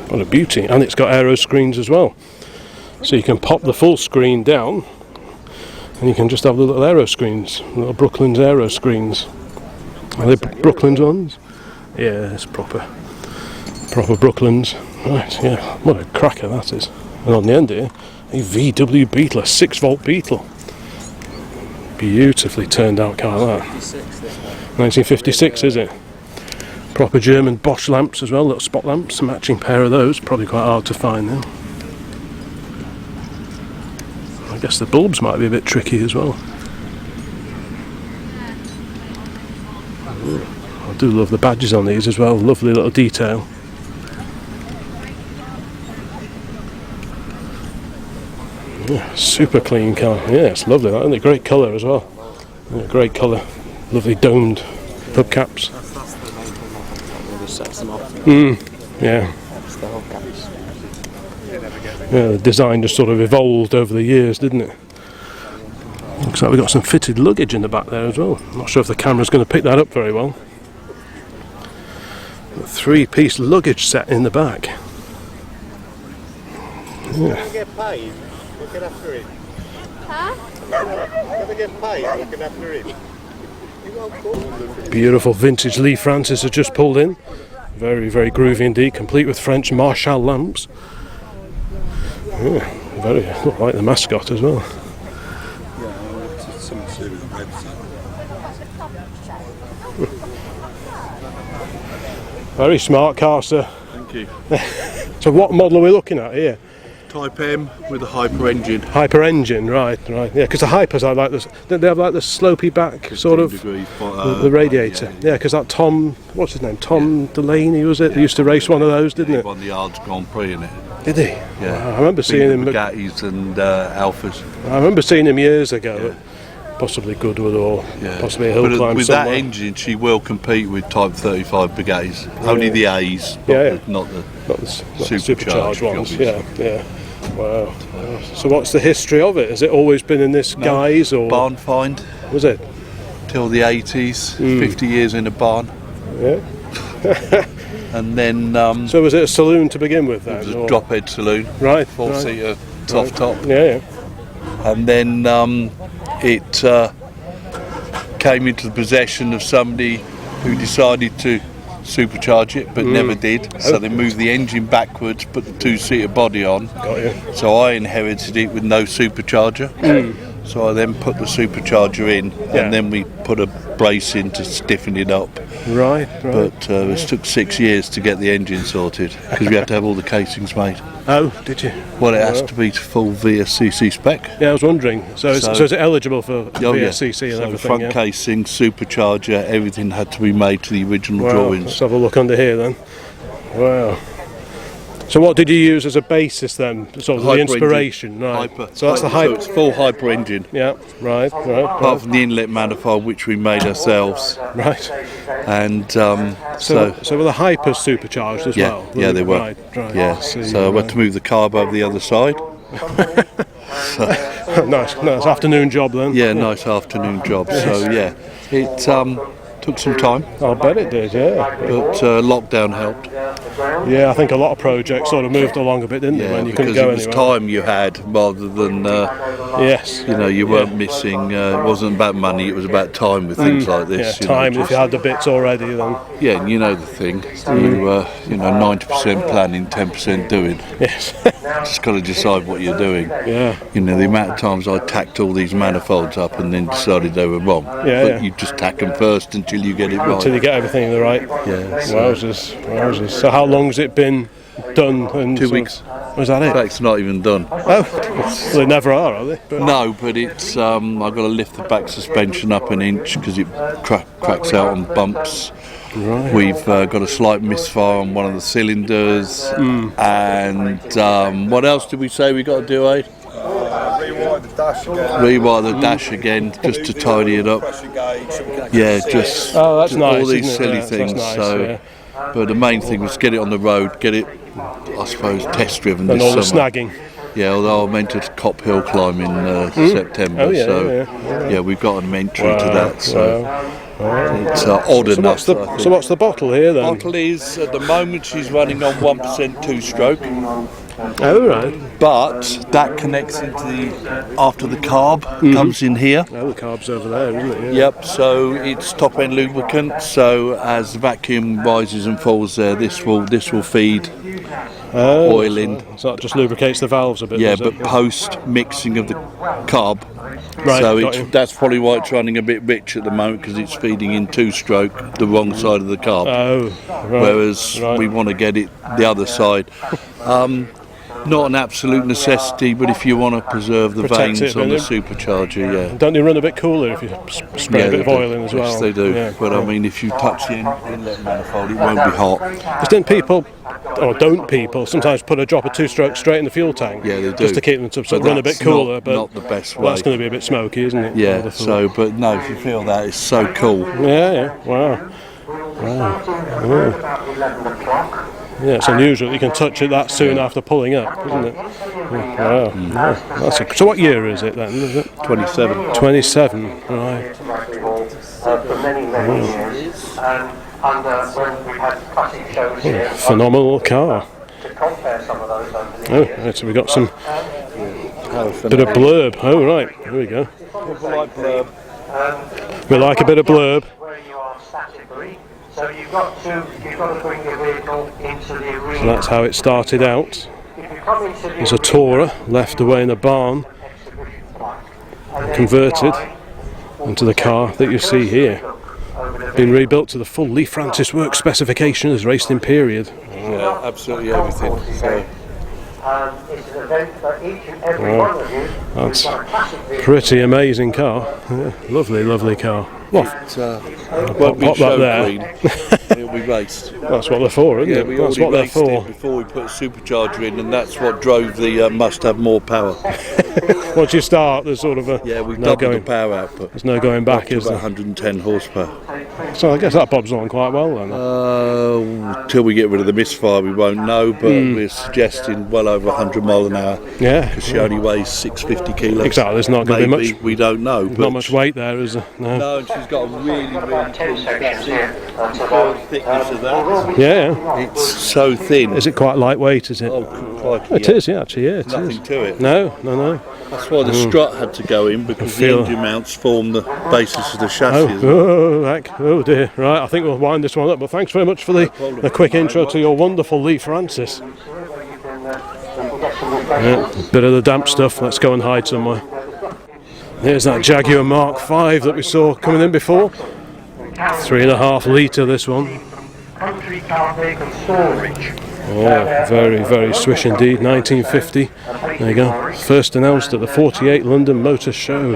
What a beauty, and it's got aero screens as well. So you can pop the full screen down and you can just have the little aero screens, little Brooklands aero screens. Are they Brooklands ones? Yeah, it's proper Brooklands. Right, yeah, what a cracker that is. And on the end here, a VW Beetle, a 6-volt Beetle. Beautifully turned out car that. 1956 is it? Proper German Bosch lamps as well, little spot lamps, a matching pair of those, probably quite hard to find then. I guess the bulbs might be a bit tricky as well. I do love the badges on these as well, lovely little detail. Yeah, super clean car, yeah, it's lovely that, isn't it? Great colour as well. Yeah, great colour, lovely domed hubcaps. Yeah. Yeah, the design just sort of evolved over the years, didn't it? Looks like we've got some fitted luggage in the back there as well. Not sure if the camera's going to pick that up very well. A 3-piece luggage set in the back. Yeah. Get paid, looking after it. Huh? Never get paid, looking after it. Beautiful vintage Lee Francis has just pulled in. Very, very groovy indeed, complete with French Marshall lamps. Yeah, very, look like the mascot as well. Very smart car, sir. Thank you. So what model are we looking at here? Type M with a Hyper engine. Hyper engine, right. Yeah, because the Hypers are like this. Don't they have like the slopey back sort of? Degrees, but, the radiator. Yeah, because that Tom, what's his name? Tom Delaney was it? He used to race one of those, didn't He it? won the Ards Grand Prix in it. Did he? Yeah. Wow, I remember seeing him. Bugattis and Alphas. I remember seeing him years ago. Possibly Goodwood or possibly a hill But climb with somewhere. that engine, she will compete with Type 35 Bugattis. Only the A's, not the supercharged ones. jobbies. Yeah. Wow. So what's the history of it? Has it always been in this guise, or barn find was it? till the 80s? 50 years in a barn. Yeah. And then So was it a saloon to begin with then? it was a or- drop head saloon, Right. 4-seater soft top. Yeah. And then it came into the possession of somebody who decided to supercharge it but never did, so they moved the engine backwards, put the 2-seater body on. Got you. So I inherited it with no supercharger, so I then put the supercharger in, and then we put a brace in to stiffen it up. Right. But it took 6 years to get the engine sorted, because we had to have all the casings made. Oh, did you? Well, it has to be to full VSCC spec. Yeah, I was wondering. So is it eligible for VSCC and So everything? front casing, supercharger, everything had to be made to the original Wow. drawings. Let's have a look under here then. Wow. So what did you use as a basis then? Sort of the Hyper inspiration, engine. right? Hyper. So that's the So hyper. it's full Hyper engine, Yeah. Right. apart from the inlet manifold, which we made ourselves. Right. And So were the hypers supercharged as yeah, well? yeah, they were. Right. Yeah. I see, So I had to move the carb over the other side. nice afternoon job then. Yeah, nice afternoon job. So yeah, it took some time, I'll bet it did. Yeah. but lockdown helped. Yeah, I think a lot of projects sort of moved along a bit, didn't they? Yeah, When you couldn't because go it was anywhere. time you had rather than. Yes. You weren't missing. It wasn't about money. It was about time with things like Yeah. this. Time. If you had the bits already, then. Yeah, and you know the thing. 90% planning, 10% doing. Yes. Just got to decide what you're doing. Yeah. The amount of times I tacked all these manifolds up and then decided they were wrong. Yeah, But yeah. you just tack them first until you get it right. Until you get everything in the right. Yeah. Wowzers. So how long's it been done? And 2 sort of weeks. Was that In it? fact, it's not even done. Oh, well, they never are they? But No, but it's I've got to lift the back suspension up an inch because it cracks out on bumps. Right. We've got a slight misfire on one of the cylinders, and what else did we say we got to do, eh? Rewire the dash again. Rewire the dash again, just to tidy it up. Yeah, just Oh, that's just nice, all these isn't it? silly Yeah, that's things. nice, So, yeah. but the main thing was get it on the road, get it, I suppose, test driven and this all the summer. snagging. Yeah, although I meant to Cop Hill climb in September, Oh, yeah, so yeah. we've got an entry to Wow, that. So wow. it's odd enough. I think. So what's the bottle here then? Bottle is at the moment she's running on 1% 2-stroke, Oh, right. but that connects into the after the carb comes in here. Oh, the carb's over there, isn't it? Yeah. Yep, so it's top end lubricant, so as the vacuum rises and falls there, this will feed Oh, oil in. So that just lubricates the valves a bit. Yeah, does but it? post mixing of the carb, Right, so got you. that's probably why it's running a bit rich at the moment because it's feeding in 2-stroke, the wrong side of the carb. Oh, right. Whereas right. we want to get it the other side. Not an absolute necessity, but if you want to preserve the Protect veins it, on the don't supercharger, yeah. Don't they run a bit cooler if you spray a bit they of do. oil in as well? Yes, they do. Yeah. But I mean, if you touch the inlet manifold, it won't be hot. Because didn't people, or don't people, sometimes put a drop of 2-stroke straight in the fuel tank? Yeah, they do. Just to keep them to sort of But run a bit that's cooler. But not the best well, that's way. going to be a bit smoky, isn't it? I would Yeah, have so, thought. but no, if you feel that, it's so cool. Yeah, wow. About 11 o'clock. Yeah, it's unusual. You can touch it that soon after pulling up, isn't it? Wow. So what year is it then? Is it 27. 27? Right. Ragley Hall for many years. And when we had classic shows here, Phenomenal car. to compare some of those over the Oh, years. right, so we got some bit of blurb. Oh, right. Here we go. We like a bit of blurb. Where you are statically, so you've got to bring your vehicle into the arena. So that's how it started out. If you come into the There's a Tourer left away in a barn, exhibition track, and then converted you fly into the car that you see here. over the Been rebuilt to the full Lee Francis work specification as racing period. Yeah, absolutely everything. So, it's an event for each and every one of you. That's You've got a classic vehicle. pretty amazing car. Yeah, lovely, lovely car. Well, won't be pop that show there. clean. It'll be raced. that's what they're for, isn't Yeah, it? we That's already what they're raced for. it before we put a supercharger in, and that's what drove the must have more power. Once you start, there's sort of a Yeah, we've no doubled going. the power output. There's no going back, To is about there? 110 horsepower. So I guess that bobs on quite well then. Till we get rid of the misfire, we won't know, but we're suggesting well over 100 mile an hour. Yeah, Because she only weighs 650 kilos. exactly. There's not going to be Maybe, much. we don't know. Not But much weight there, is there? No. no, and she's got a really, really 10 seconds here. the thickness of that. Yeah. It's so thin. Is it quite lightweight? Is it? Oh, crikey, It yeah. is. Yeah, actually, yeah. It Nothing is. to it. No, no, no. That's why the strut had to go in, because the feel- engine mounts form the basis of the Oh, chassis. isn't it? oh, heck. Oh dear. Right, I think we'll wind this one up. But thanks very much for the quick intro to your wonderful Lee Francis. Yeah, bit of the damp stuff. Let's go and hide somewhere. Here's that Jaguar Mark V that we saw coming in before. 3.5 litre this one. Country car vehicle storage. Oh, very, very swish indeed. 1950. There you go. First announced at the 48 London Motor Show.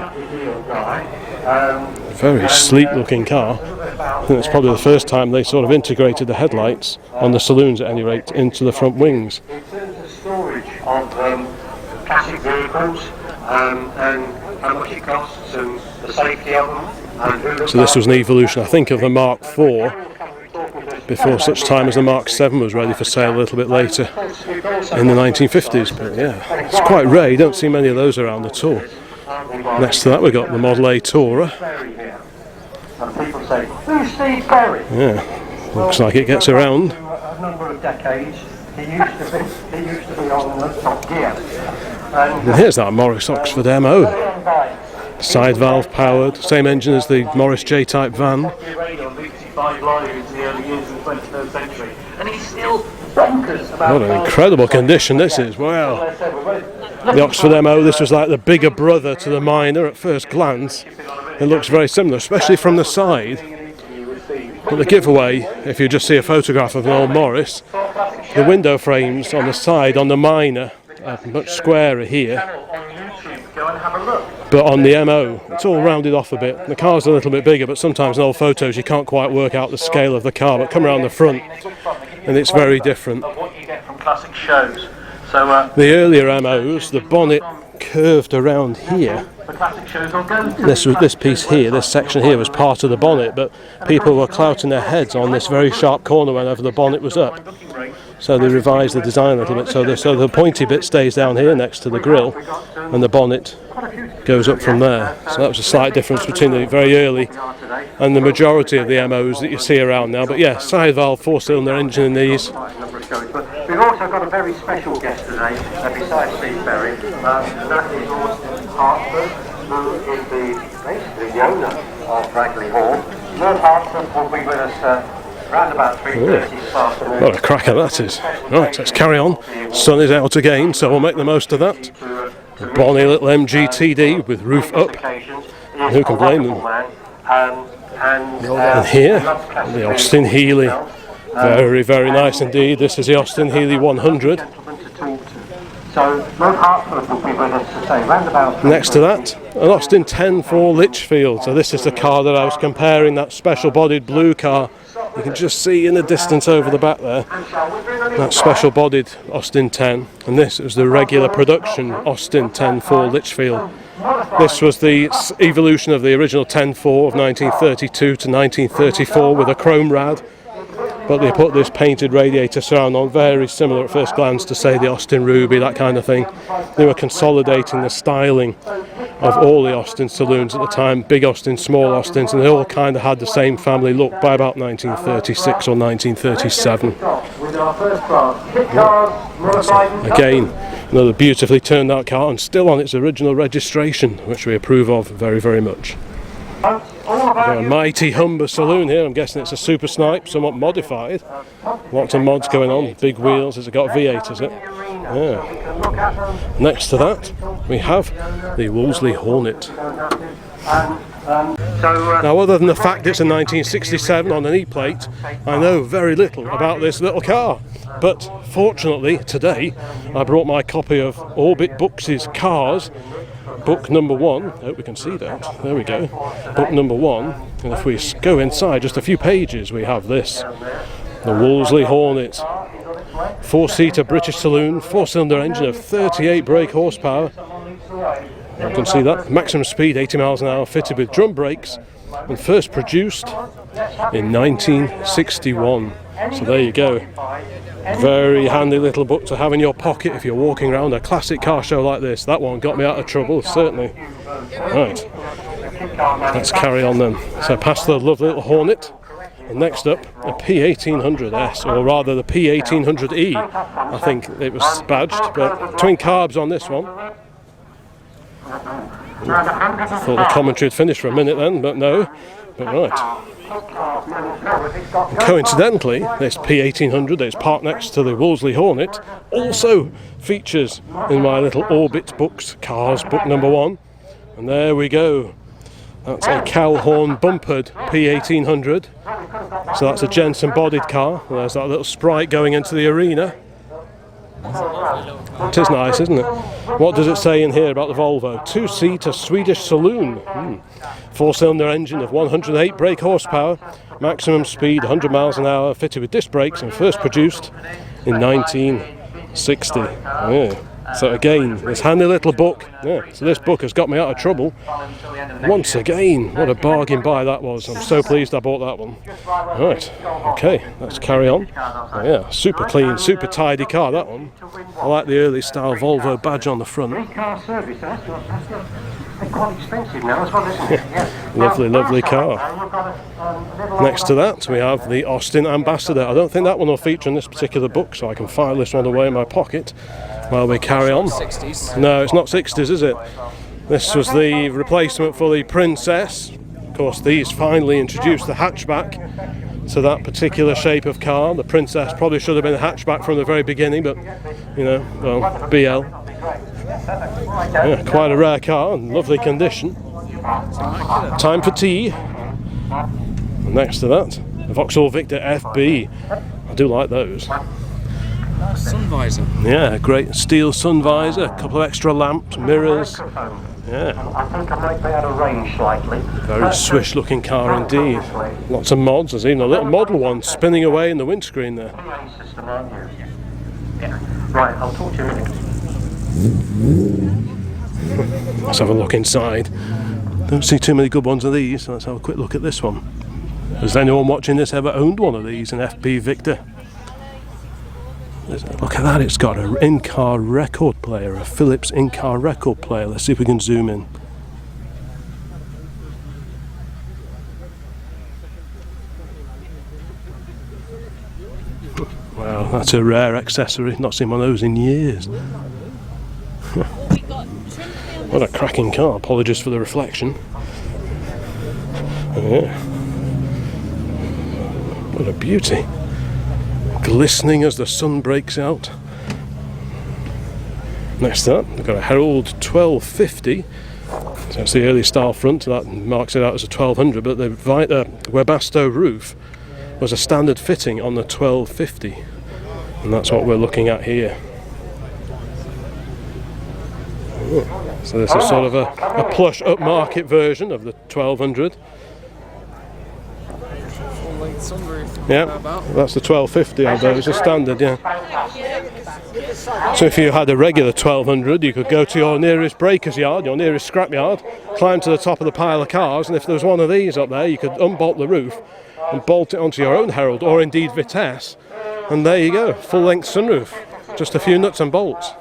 Very sleek looking car. I think it's probably the first time they sort of integrated the headlights, on the saloons at any rate, into the front wings. In terms of storage of classic vehicles and how much it costs and the safety of them. And who So this was an evolution, I think, of the Mark IV, before such time as the Mark VII was ready for sale a little bit later in the 1950s. But yeah, it's quite rare. You don't see many of those around at all. Next to that we've got the Model A Tourer. And people say, who's Steve Berry? Yeah, looks like it gets around. A number of decades. He used to be on the Top Gear. And And here's that Morris Oxford MO. Side valve powered, same engine as the Morris J-type van. radio on BBC 5 Live in the early years of the 21st century. And he's still bonkers about What an incredible condition this is, wow. The Oxford MO, this was like the bigger brother to the Minor at first glance. It looks very similar, especially from the side. But the giveaway, if you just see a photograph of an old Morris, The window frames on the side, on the minor, are much squarer here. But on the MO, it's all rounded off a bit. The car's a little bit bigger, but sometimes in old photos you can't quite work out the scale of the car. But come around the front, and it's very different. The earlier MOs, the bonnet curved around here. This piece here, this section here was part of the bonnet, but people were clouting their heads on this very sharp corner whenever the bonnet was up. So they revised the design a little bit, so the pointy bit stays down here next to the grille, and the bonnet goes up from there. So that was a slight difference between the very early and the majority of the MOs that you see around now. But yeah, side valve 4-cylinder engine in these. We've also got a very special guest today, besides Steve Berry, that is Austin Hartford, who is basically the owner of Ragley Hall. Lord Hartford will be with us around about 3:30 this afternoon. What a cracker that is. Right, let's carry on. Sun is out again, so we'll make the most of that. A bonny little MGTD with roof up. Who can blame them? And here, the Austin Healey. Very, very nice indeed. This is the Austin Healey 100. Next to that, an Austin 10-4 Lichfield. So this is the car that I was comparing, that special-bodied blue car. You can just see in the distance over the back there, that special-bodied Austin 10. And this is the regular production Austin 10-4 Lichfield. This was the evolution of the original 10-4 of 1932 to 1934 with a chrome rad. But they put this painted radiator surround on, very similar at first glance to, say, the Austin Ruby, that kind of thing. They were consolidating the styling of all the Austin saloons at the time, big Austin, small Austins, and they all kind of had the same family look by about 1936 or 1937. Again, another beautifully turned out car, and still on its original registration, which we approve of very, very much. A mighty Humber saloon here. I'm guessing it's a Super Snipe, somewhat modified. Lots of mods going on. Big wheels. Has it got V8, has it? Yeah. Next to that, we have the Wolseley Hornet. Now, other than the fact it's a 1967 on an E-plate, I know very little about this little car. But fortunately, today, I brought my copy of Orbit Books' Cars, book number 1. I hope we can see that. There we go. Book number 1. And if we go inside just a few pages, we have this. The Wolseley Hornet. 4-seater British saloon, 4-cylinder engine of 38 brake horsepower. You can see that. Maximum speed 80 miles an hour, fitted with drum brakes, and first produced in 1961. So there you go. Very handy little book to have in your pocket if you're walking around a classic car show like this. That one got me out of trouble, certainly. Right, let's carry on then. So past the lovely little Hornet, and next up a P1800S, or rather the P1800E. I think it was badged, but twin carbs on this one. Thought the commentary had finished for a minute then, but no. But right. Coincidentally, this P1800 that is parked next to the Wolseley Hornet also features in my little Orbit Books Cars book number 1. And there we go. That's a Calhorn bumpered P1800. So that's a Jensen bodied car. And there's that little sprite going into the arena. It is nice, isn't it? What does it say in here about the Volvo? 2-seater Swedish saloon. 4-cylinder engine of 108 brake horsepower, maximum speed 100 miles an hour, fitted with disc brakes, and first produced in 1960. Yeah. So again, this handy little book. Yeah. So this book has got me out of trouble once again. What a bargain buy that was. I'm so pleased I bought that one. Right, okay, let's carry on. Oh, yeah, super clean, super tidy car, that one. I like the early style Volvo badge on the front. Quite expensive now as well, isn't it? Lovely, lovely car. Next to that, we have the Austin Ambassador. I don't think that one will feature in this particular book, so I can file this one away in my pocket while we carry on. 60s. No, it's not 60s, is it? This was the replacement for the Princess. Of course, these finally introduced the hatchback to that particular shape of car. The Princess probably should have been a hatchback from the very beginning, but, you know, well, BL. Yeah, quite a rare car and lovely condition. Time for tea. And next to that, the Vauxhall Victor FB. I do like those. Sun visor. Yeah, great steel sun visor, a couple of extra lamps, mirrors. Yeah. I think I might be out of range slightly. Very swish looking car indeed. Lots of mods, there's even a little model one spinning away in the windscreen there. PA system, aren't you? Yeah. Right, I'll talk to you in a minute. Let's have a look inside. Don't see too many good ones of these, so let's have a quick look at this one. Has anyone watching this ever owned one of these, an FP Victor? Look at that, it's got an in-car record player, a Philips in-car record player. Let's see if we can zoom in. Wow, that's a rare accessory, not seen one of those in years. What a cracking car, apologies for the reflection. Yeah. What a beauty. Glistening as the sun breaks out. Next up, we've got a Herald 1250. So that's the early style front, that marks it out as a 1200, but the Webasto roof was a standard fitting on the 1250. And that's what we're looking at here. So this is sort of a plush upmarket version of the 1200. Yeah, that's the 1250, although it's a standard, yeah. So if you had a regular 1200, you could go to your nearest breaker's yard, your nearest scrap yard, climb to the top of the pile of cars, and if there was one of these up there, you could unbolt the roof and bolt it onto your own Herald, or indeed Vitesse, and there you go, full-length sunroof. Just a few nuts and bolts.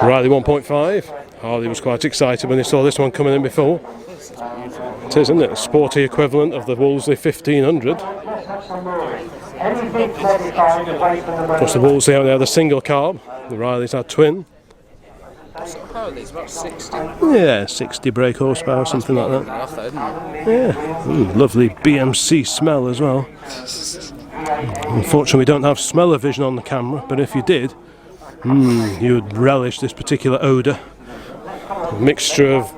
Riley 1.5. Harley was quite excited when he saw this one coming in before. It is, isn't it? A sporty equivalent of the Wolseley 1500. Of course, the Wolseley only had a single carb. The Rileys had twin. It's about 60. Yeah, 60 brake horsepower, something like that. Yeah, lovely BMC smell as well. Unfortunately, we don't have smell-o-vision on the camera, but if you did, you would relish this particular odour. A mixture of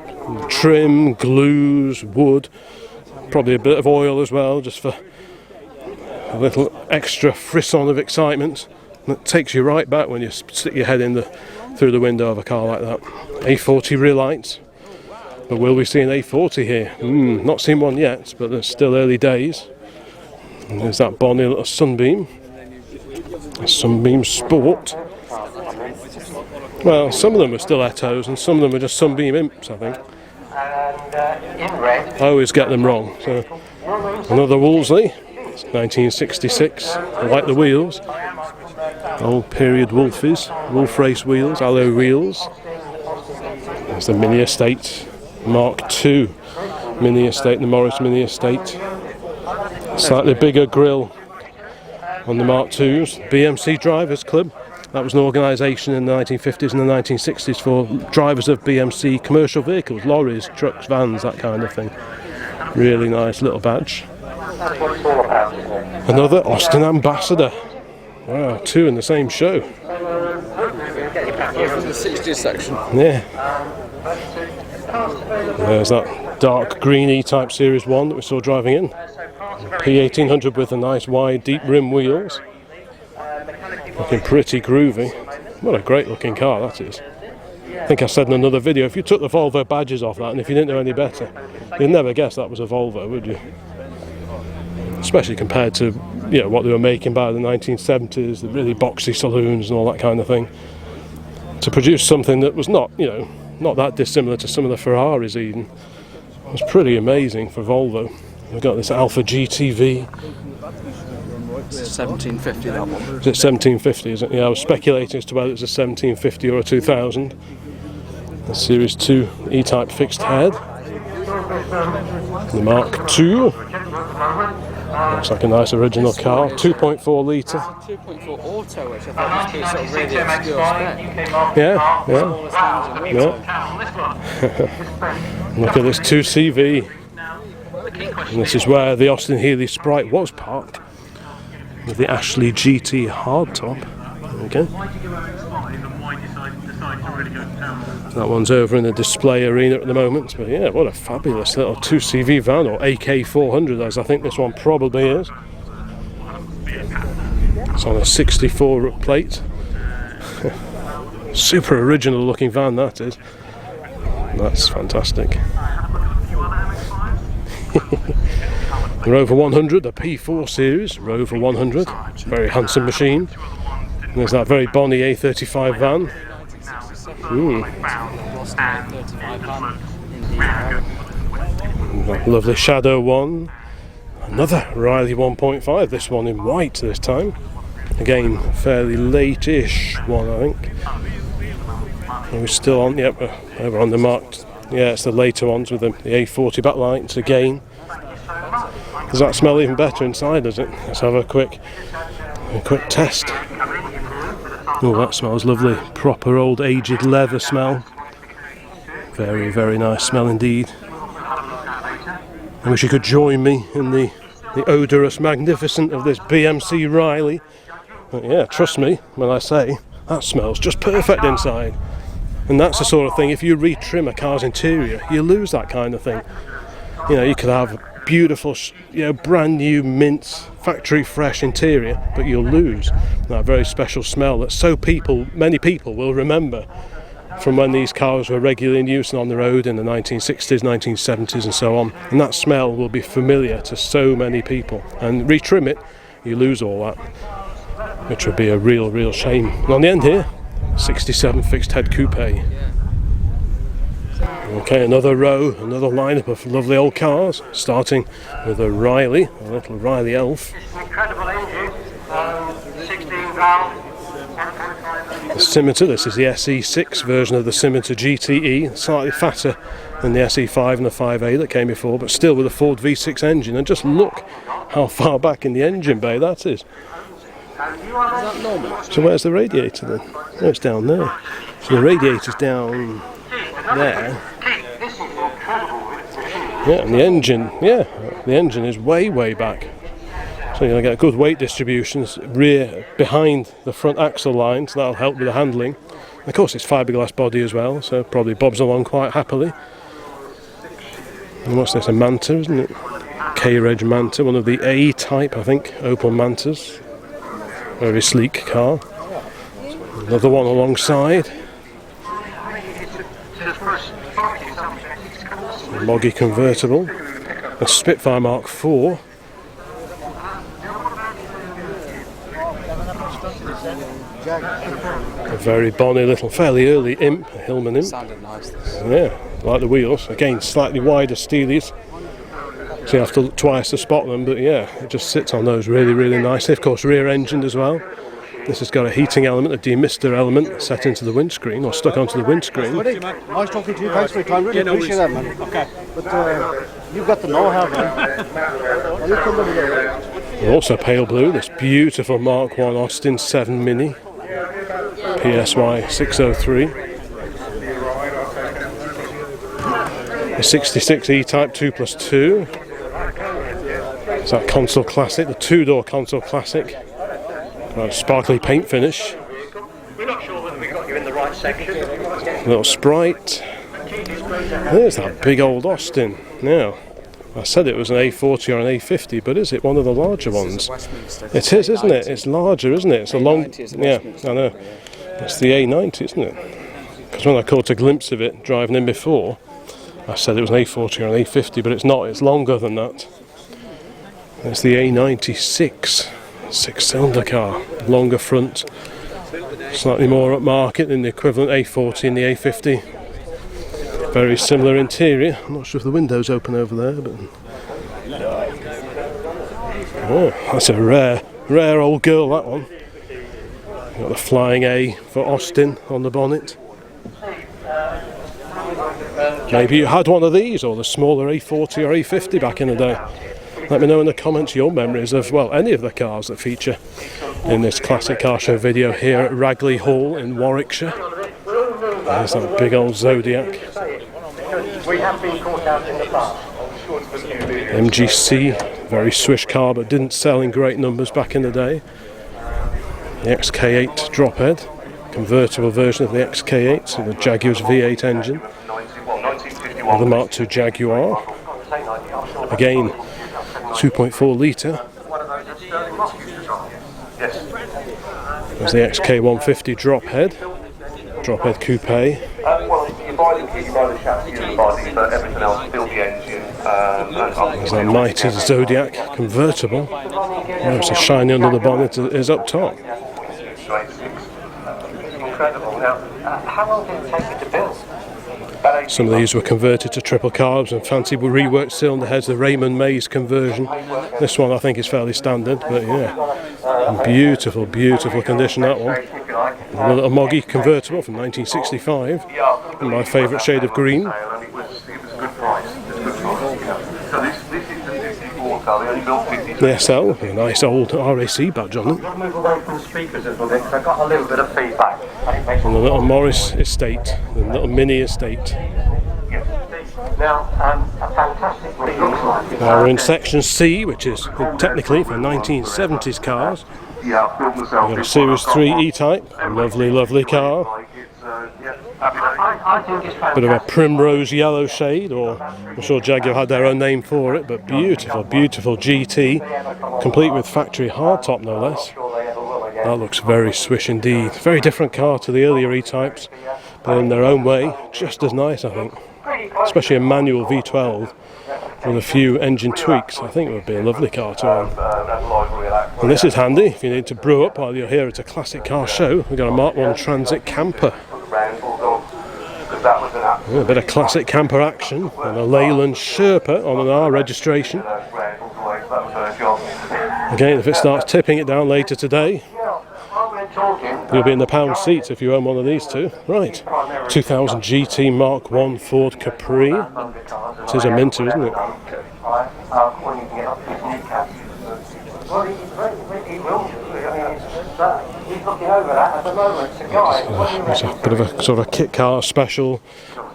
trim, glues, wood, probably a bit of oil as well, just for a little extra frisson of excitement. And it takes you right back when you stick your head in through the window of a car like that. A40 rear lights, but will we see an A40 here? Not seen one yet, but there's still early days. And there's that bonny little Sunbeam, a Sunbeam Sport. Well, some of them are stilettos and some of them are just Sunbeam Imps, I think. I always get them wrong. So another Wolseley, it's 1966. I like the wheels. Old period Wolfies, Wolf Race wheels, alloy wheels. There's the Mini Estate Mark II Mini Estate, the Morris Mini Estate. Slightly bigger grille on the Mark IIs. BMC Drivers Club. That was an organisation in the 1950s and the 1960s for drivers of BMC commercial vehicles, lorries, trucks, vans, that kind of thing. Really nice little badge. Another Austin Ambassador. Wow, two in the same show. From the 60s section. Yeah. There's that dark green E-Type Series 1 that we saw driving in. P1800 with the nice wide deep rim wheels. Looking pretty groovy. What a great looking car that is. I think I said in another video, if you took the Volvo badges off that and if you didn't know any better, you'd never guess that was a Volvo, would you? Especially compared to what they were making by the 1970s, the really boxy saloons and all that kind of thing. To produce something that was not that dissimilar to some of the Ferraris even. It was pretty amazing for Volvo. We've got this Alpha GTV. It's 1750 that one. Is it 1750, is it? Yeah, I was speculating as to whether it's a 1750 or a 2000. The Series 2 E-Type fixed head. The Mark II. Looks like a nice original car. 2.4 litre. 2.4 auto, which I thought was sort of really obscure spec. Look at this 2CV. And this is where the Austin Healey Sprite was parked. With the Ashley GT hardtop. There we go. That one's over in the display arena at the moment. But yeah, what a fabulous little 2CV van, or AK400 as I think this one probably is. It's on a 64 plate. Super original looking van that is. That's fantastic. The Rover 100, the P4 series, Rover 100. Very handsome machine. And there's that very bonny A35 van. Lovely Shadow one. Another Riley 1.5, this one in white this time. Again, fairly late-ish one, I think. And we're still on, yep, we're on the marked. Yeah, it's the later ones with the A40 backlights again. Does that smell even better inside, does it? Let's have a quick test. Oh, that smells lovely. Proper old aged leather smell. Very, very nice smell indeed. I wish you could join me in the odorous magnificence of this BMC Riley. But yeah, trust me when I say that smells just perfect inside. And that's the sort of thing, if you retrim a car's interior, you lose that kind of thing. You know, you could have a beautiful, brand new mint, factory fresh interior, but you'll lose that very special smell that many people will remember from when these cars were regularly in use and on the road in the 1960s, 1970s and so on. And that smell will be familiar to so many people. And retrim it, you lose all that, which would be a real shame. And on the end here, 67 fixed head coupe. Okay, another row, another lineup of lovely old cars, starting with a Riley, a little Riley Elf. Incredible engine, 16 valve. The Scimitar, this is the SE6 version of the Scimitar GTE, slightly fatter than the SE5 and the 5A that came before, but still with a Ford V6 engine. And just look how far back in the engine bay that is. So where's the radiator then? Oh, it's down there. So the radiator's down there. Yeah, and the engine is way back. So you're going to get good weight distributions rear behind the front axle line, so that'll help with the handling. And of course it's fiberglass body as well, so probably bobs along quite happily. And what's this, a Manta, isn't it? K-Reg Manta, one of the A-type, I think, Opel Mantas. Very sleek car. Another one alongside. A Moggy convertible. A Spitfire Mark IV. A very bonny little, fairly early Imp, a Hillman Imp. Sounded nice, this. Yeah, like the wheels. Again, slightly wider steelies. So you have to look twice to spot them, but yeah, it just sits on those really nicely. Of course, rear engined as well. This has got a heating element, a demister element set into the windscreen, or stuck onto the windscreen. Nice talking to you, thanks for your time, really appreciate that, man. Okay. But you've got the know-how, man. Also pale blue, this beautiful Mark 1 Austin 7 Mini, PSY 603. The 66 E-Type 2+2. It's that console classic, the two-door console classic. Sparkly paint finish. We're not sure whether we got you in the right section. Little Sprite. There's that big old Austin. Now, I said it was an A40 or an A50, but is it one of the larger ones? It is, isn't it? It's larger, isn't it? It's a long. Yeah, I know. It's the A90, isn't it? Because when I caught a glimpse of it driving in before, I said it was an A40 or an A50, but it's not. It's longer than that. It's the A96 six-cylinder car, longer front, slightly more upmarket than the equivalent A40 and the A50. Very similar interior. I'm not sure if the window's open over there, but oh, that's a rare old girl, that one. Got the flying A for Austin on the bonnet. Maybe you had one of these, or the smaller A40 or A50 back in the day. Let me know in the comments your memories of, well, any of the cars that feature in this classic car show video here at Ragley Hall in Warwickshire. There's that big old Zodiac. We have been caught out in the past. MGC, very swish car, but didn't sell in great numbers back in the day. The XK8 drophead. convertible version of the XK8, so the Jaguar's V8 engine. The Mark II Jaguar, again 2.4 litre. There's the XK150 drop head coupe. There's a mighty Zodiac convertible. Oh, so shiny under the bonnet is up top. How long did it take you to build? Some of these were converted to triple carbs and fancy reworked cylinder heads, the Raymond Mays conversion. This one I think is fairly standard, but yeah, beautiful, beautiful condition, that one. A little Moggy convertible from 1965, in my favourite shade of green. The SL, a nice old RAC badge on it. Move away from the speakers a little bit because I got a little bit of feedback. And the little Morris estate, the little mini estate. Now, a fantastic what it looks like. Now we're in section C, which is technically for 1970s cars. We've got a Series 3 E-Type, a lovely, lovely car. I think it's fantastic. Bit of a primrose yellow shade, or I'm sure Jaguar had their own name for it, but beautiful, beautiful GT, complete with factory hardtop no less. That looks very swish indeed. Very different car to the earlier E-Types, but in their own way, just as nice I think. Especially a manual V12 with a few engine tweaks, I think it would be a lovely car to own. And this is handy if you need to brew up while you're here at a classic car show. We've got a Mark I Transit camper. A bit of classic camper action, and a Leyland Sherpa on an R registration. Again, if it starts tipping it down later today, you'll be in the pound seats if you own one of these two. Right, 2000 GT Mark I Ford Capri. It is a minter, isn't it? It's a bit of a sort of kit car special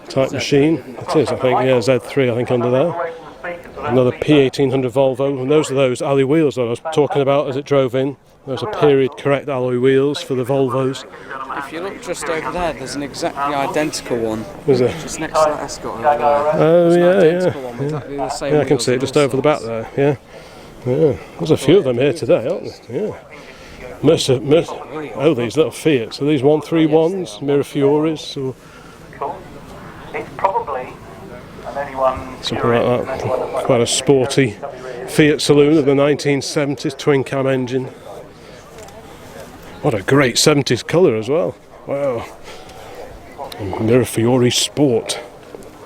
type machine. It is, I think, yeah, Z3 I think under there. Another P1800 Volvo, and those are those alloy wheels that I was talking about as it drove in. Those are period correct alloy wheels for the Volvos. If you look just over there, there's an exactly identical one. Is there? Just next to that Escort over there. Oh yeah, One, exactly the same yeah. I can wheels see it and just all over the back sorts. there. Yeah. There's a few of them here today, aren't there? Yeah. Oh, these little Fiats. Are these 131s, Mirafiores, or It's probably something like that? Quite a sporty Fiat saloon of the 1970s, twin cam engine. What a great 70s colour as well. Wow. Mirafiore Sport.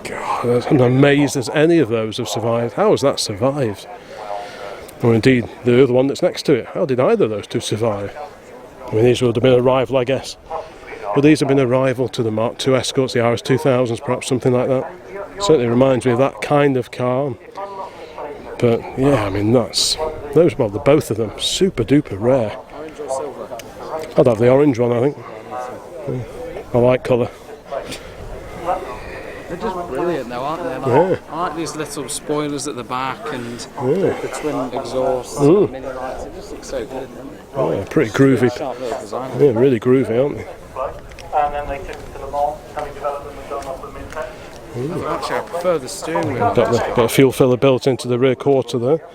God, I'm amazed as any of those have survived. How has that survived? Or indeed, the other one that's next to it. How did either of those two survive? I mean, these would have been a rival, I guess. But these have been a rival to the Mark II Escorts, the RS2000s, perhaps something like that. Certainly reminds me of that kind of car. But yeah, I mean, those, well, the both of them, super duper rare. I'd have the orange one, I think. Yeah. I like colour. They're just brilliant though, aren't they? I like these little spoilers at the back and the twin exhausts, and the mini lights. It just looks so good, doesn't it? Oh, yeah, pretty groovy. Sharp little design. Yeah, really groovy, aren't they? and then they took it to the mall, having developed them and done off the mid-tech. Actually, I prefer the steering wheel. Got a fuel filler built into the rear quarter there.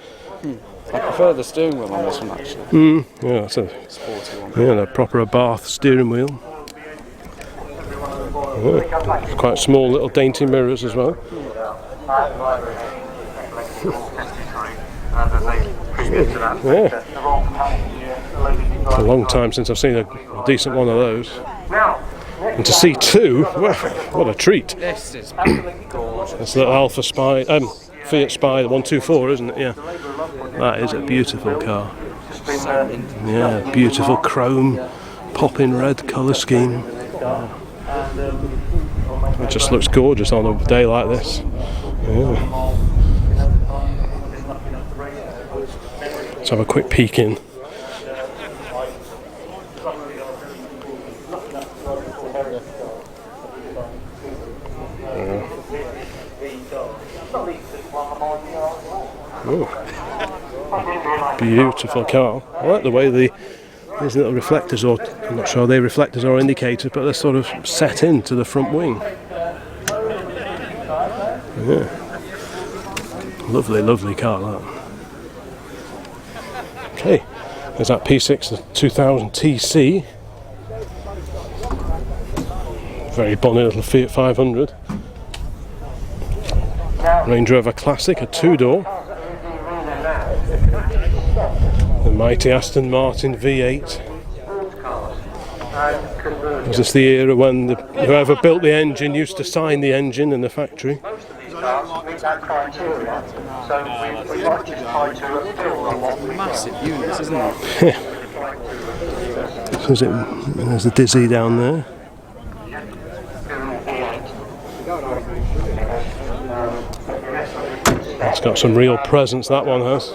I prefer the steering wheel on this one actually. Yeah, that's a Sporty one. yeah, a proper Bath steering wheel. Yeah, quite small little dainty mirrors as well. Yeah. It's a long time since I've seen a decent one of those. And to see two, well, what a treat. This is gorgeous. That's a little Alpha Spy, Fiat Spy, the 124, isn't it? Yeah. That is a beautiful car. Yeah, beautiful chrome, popping red colour scheme. It just looks gorgeous on a day like this. Yeah. Let's have a quick peek in. Oh. Beautiful car. I like the way the These little reflectors, or I'm not sure are they reflectors or indicators, but they're sort of set into the front wing. Yeah. Lovely, lovely car, that. Okay, there's that P6, the 2000 TC. Very bonny little Fiat 500. Range Rover Classic, a two-door. The mighty Aston Martin V8. Was this the era when whoever built the engine used to sign the engine in the factory? Massive units, isn't it? There's the Dizzy down there. It's got some real presence, that one has.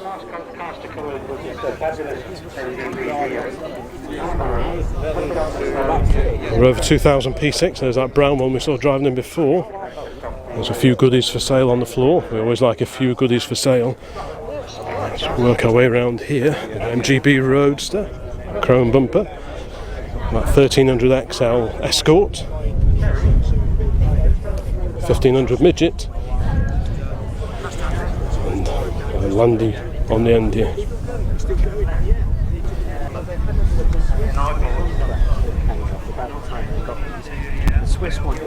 Rover 2000 P6, there's that brown one we saw driving in before. There's a few goodies for sale on the floor. We always like a few goodies for sale. Let's work our way around here. MGB Roadster, chrome bumper. That 1300 XL Escort. 1500 Midget. And a Landy on the end here.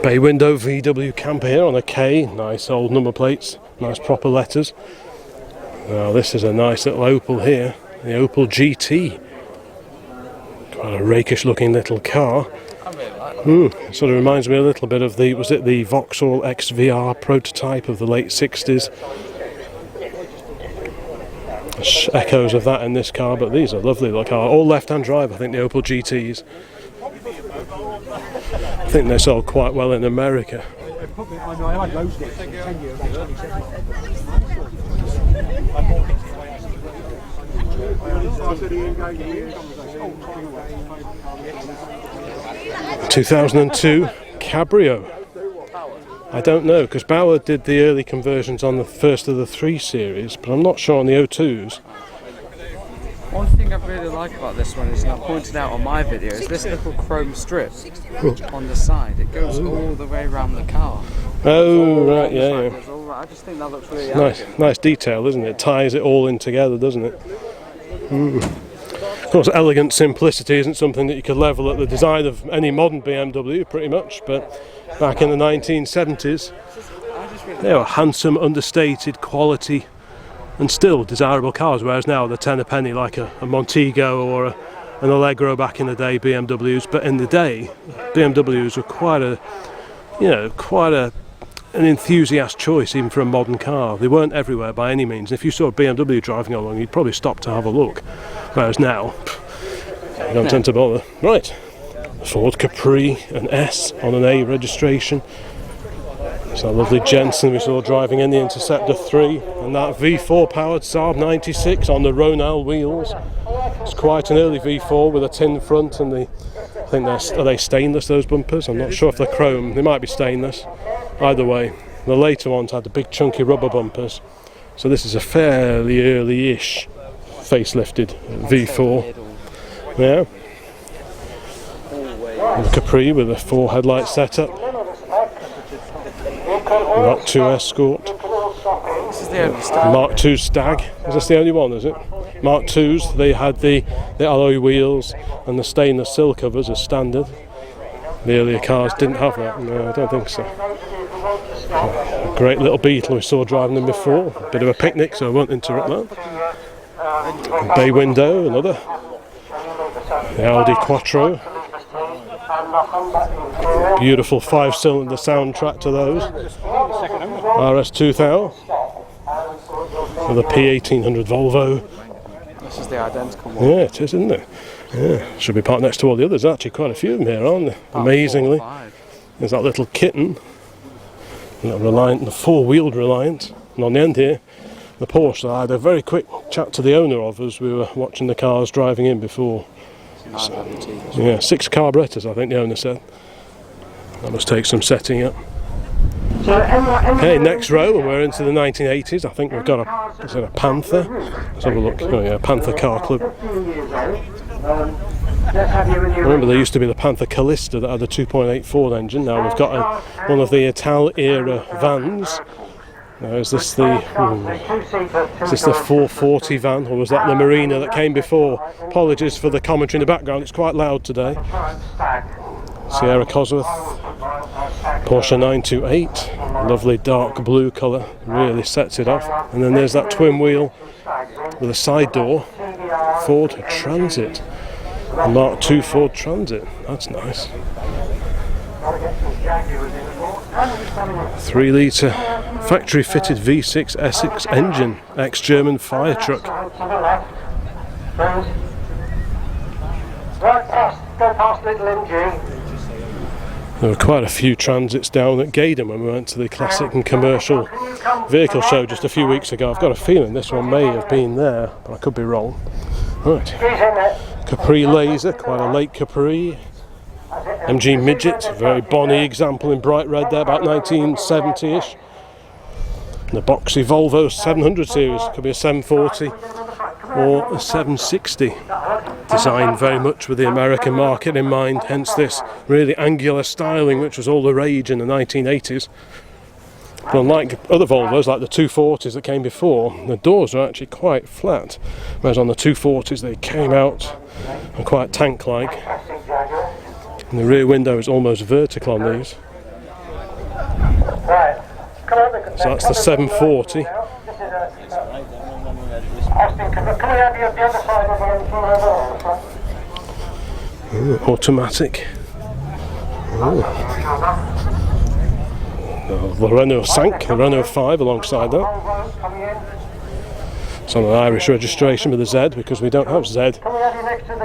Bay window VW camper here on a K, nice old number plates, nice proper letters. Now this is a nice little Opel here, the Opel GT. Quite a rakish looking little car. It sort of reminds me a little bit of the Vauxhall XVR prototype of the late 60s. Echoes of that in this car, but these are lovely little cars. All left-hand drive, I think, the Opel GTs. I think they sold quite well in America. 2002 Cabrio. I don't know, because Bauer did the early conversions on the first of the 3 series, but I'm not sure on the O2s. One thing I really like about this one is, and I pointed out on my video, is this little chrome strip on the side. It goes all the way around the car. Oh, right, yeah. I just think that looks really elegant. Nice detail, isn't it? It ties it all in together, doesn't it? Of course, elegant simplicity isn't something that you could level at the design of any modern BMW, pretty much, but back in the 1970s, they were handsome, understated, quality, and still desirable cars, whereas now they're 10 a penny, like a Montego or an Allegro back in the day, BMWs. But in the day, BMWs were quite an enthusiast choice even for a modern car. They weren't everywhere by any means. If you saw a BMW driving along, you'd probably stop to have a look, whereas now you don't tend to bother. Right, Ford Capri, an S on an A registration. It's that lovely Jensen we saw driving in the Interceptor 3, and that V4 powered Saab 96 on the Ronal wheels. It's quite an early V4 with a tin front, and I think are they stainless, those bumpers? I'm not sure if they're chrome. They might be stainless. Either way, the later ones had the big chunky rubber bumpers. So this is a fairly early-ish facelifted V4. Yeah. And Capri with a 4 headlight setup. Mark II Escort. This is the only Stag. Mark II Stag. Is this the only one, is it? Mark IIs, they had the alloy wheels and the stainless sill covers as standard. The earlier cars didn't have that. No, I don't think so. A great little Beetle we saw driving them before. A bit of a picnic, so I won't interrupt that. Bay window, another. The Audi Quattro. Beautiful 5-cylinder soundtrack to those. RS2000 with a P1800 Volvo. This is the identical one. Yeah, it is, isn't it? Yeah, should be parked next to all the others. Actually, quite a few of them here, aren't there? Amazingly. There's that little kitten, the Reliant, the 4-wheeled Reliant, and on the end here, the Porsche. I had a very quick chat to the owner of as we were watching the cars driving in before. Yeah, 6 carburettors, I think the owner said. That must take some setting up. Okay, next row, and we're into the 1980s. I think we've got a Panther. Let's have a look. Oh yeah, Panther Car Club. Remember, there used to be the Panther Callista that had a 2.8 Ford engine. Now we've got one of the Ital era vans. Now, is this the 440 van, or was that the Marina that came before? Apologies for the commentary in the background, it's quite loud today. Sierra Cosworth, Porsche 928, lovely dark blue colour, really sets it off. And then there's that twin wheel with a side door, Ford Transit, a Mark II Ford Transit, that's nice. 3 litre factory fitted V6 Essex engine, ex-German fire truck. There were quite a few transits down at Gaydon when we went to the classic and commercial vehicle show just a few weeks ago. I've got a feeling this one may have been there, but I could be wrong. Right, Capri Laser, quite a late Capri. MG Midget, very bonny example in bright red there, about 1970-ish. The boxy Volvo 700 series, could be a 740 or a 760. Designed very much with the American market in mind, hence this really angular styling which was all the rage in the 1980s. But unlike other Volvos, like the 240s that came before, the doors are actually quite flat, whereas on the 240s they came out and quite tank-like. And the rear window is almost vertical on these. So that's the 740. Ooh, automatic. Ooh. The Renault 5, the Renault 5 alongside that. It's on an Irish registration with a Z because we don't have Z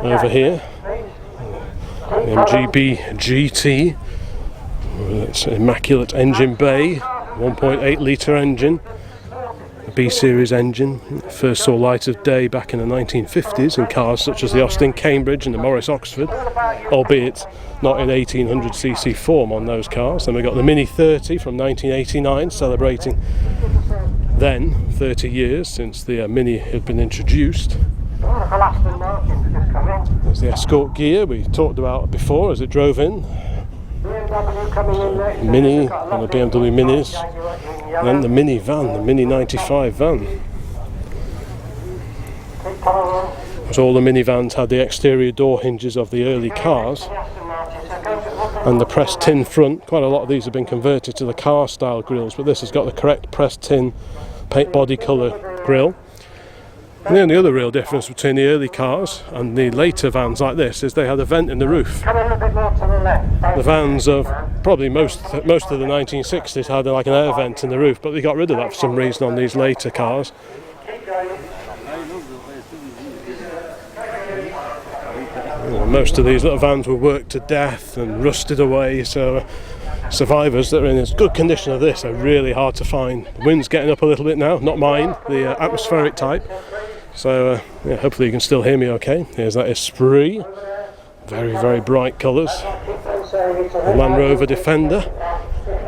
over here. The MGB GT, it's an immaculate engine bay, 1.8 litre engine, a B series engine. First saw light of day back in the 1950s in cars such as the Austin Cambridge and the Morris Oxford, albeit not in 1800cc form on those cars. Then we got the Mini 30 from 1989, celebrating then 30 years since the Mini had been introduced. There's the Escort gear we talked about before as it drove in. Mini and the BMW Minis. And then the Mini van, the Mini 95 van. As all the minivans had the exterior door hinges of the early cars. And the pressed tin front. Quite a lot of these have been converted to the car style grills, but this has got the correct pressed tin paint body colour grille. And the only other real difference between the early cars and the later vans like this is they had a vent in the roof. The vans of probably most of the 1960s had like an air vent in the roof, but they got rid of that for some reason on these later cars. Most of these little vans were worked to death and rusted away, so survivors that are in as good condition as this are really hard to find. The wind's getting up a little bit now, not mine, the atmospheric type. So yeah, hopefully you can still hear me okay. Here's that Esprit, very, very bright colours. The Land Rover Defender,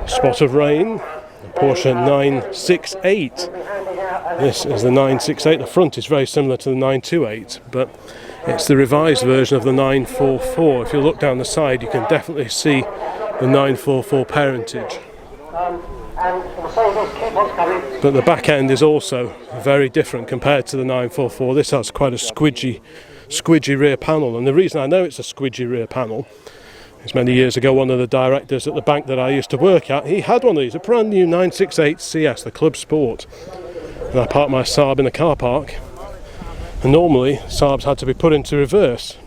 Spot of Rain, the Porsche 968. This is the 968. The front is very similar to the 928, but it's the revised version of the 944. If you look down the side, you can definitely see the 944 parentage. But the back end is also very different compared to the 944. This has quite a squidgy rear panel, and the reason I know it's a squidgy rear panel is many years ago one of the directors at the bank that I used to work at, he had one of these, a brand new 968 CS, the Club Sport, and I parked my Saab in the car park, and normally Saabs had to be put into reverse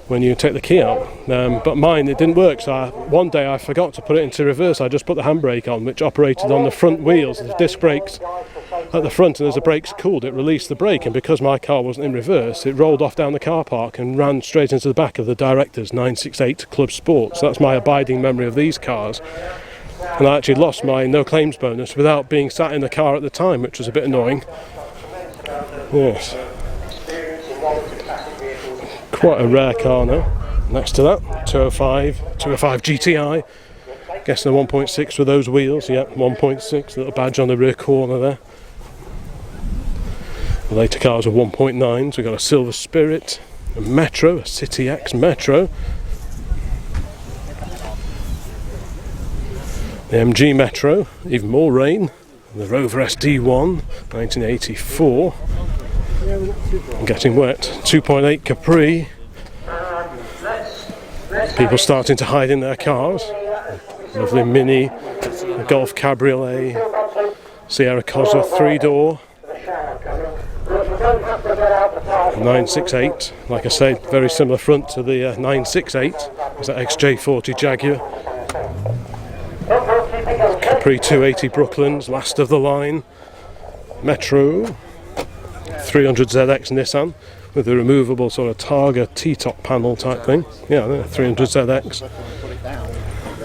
when you take the key out, but mine, it didn't work, so one day I forgot to put it into reverse. I just put the handbrake on, which operated on the front wheels, the disc brakes at the front, and as the brakes cooled it released the brake, and because my car wasn't in reverse it rolled off down the car park and ran straight into the back of the director's 968 Club Sport. So that's my abiding memory of these cars, and I actually lost my no claims bonus without being sat in the car at the time, which was a bit annoying. Yes. Quite a rare car now. Next to that, 205 GTI. Guessing the 1.6 with those wheels. Yeah, 1.6, little badge on the rear corner there. The later cars are 1.9s. We've got a Silver Spirit, a Metro, a City X Metro. The MG Metro, even more rain. The Rover SD1, 1984. Getting wet. 2.8 Capri. People starting to hide in their cars. Lovely Mini, a Golf Cabriolet, Sierra Cosworth 3-door. 968, like I say, very similar front to the 968. It's that XJ40 Jaguar. Capri 280 Brooklands, last of the line. Metro 300ZX Nissan with the removable sort of Targa T-top panel type thing. Yeah, 300ZX.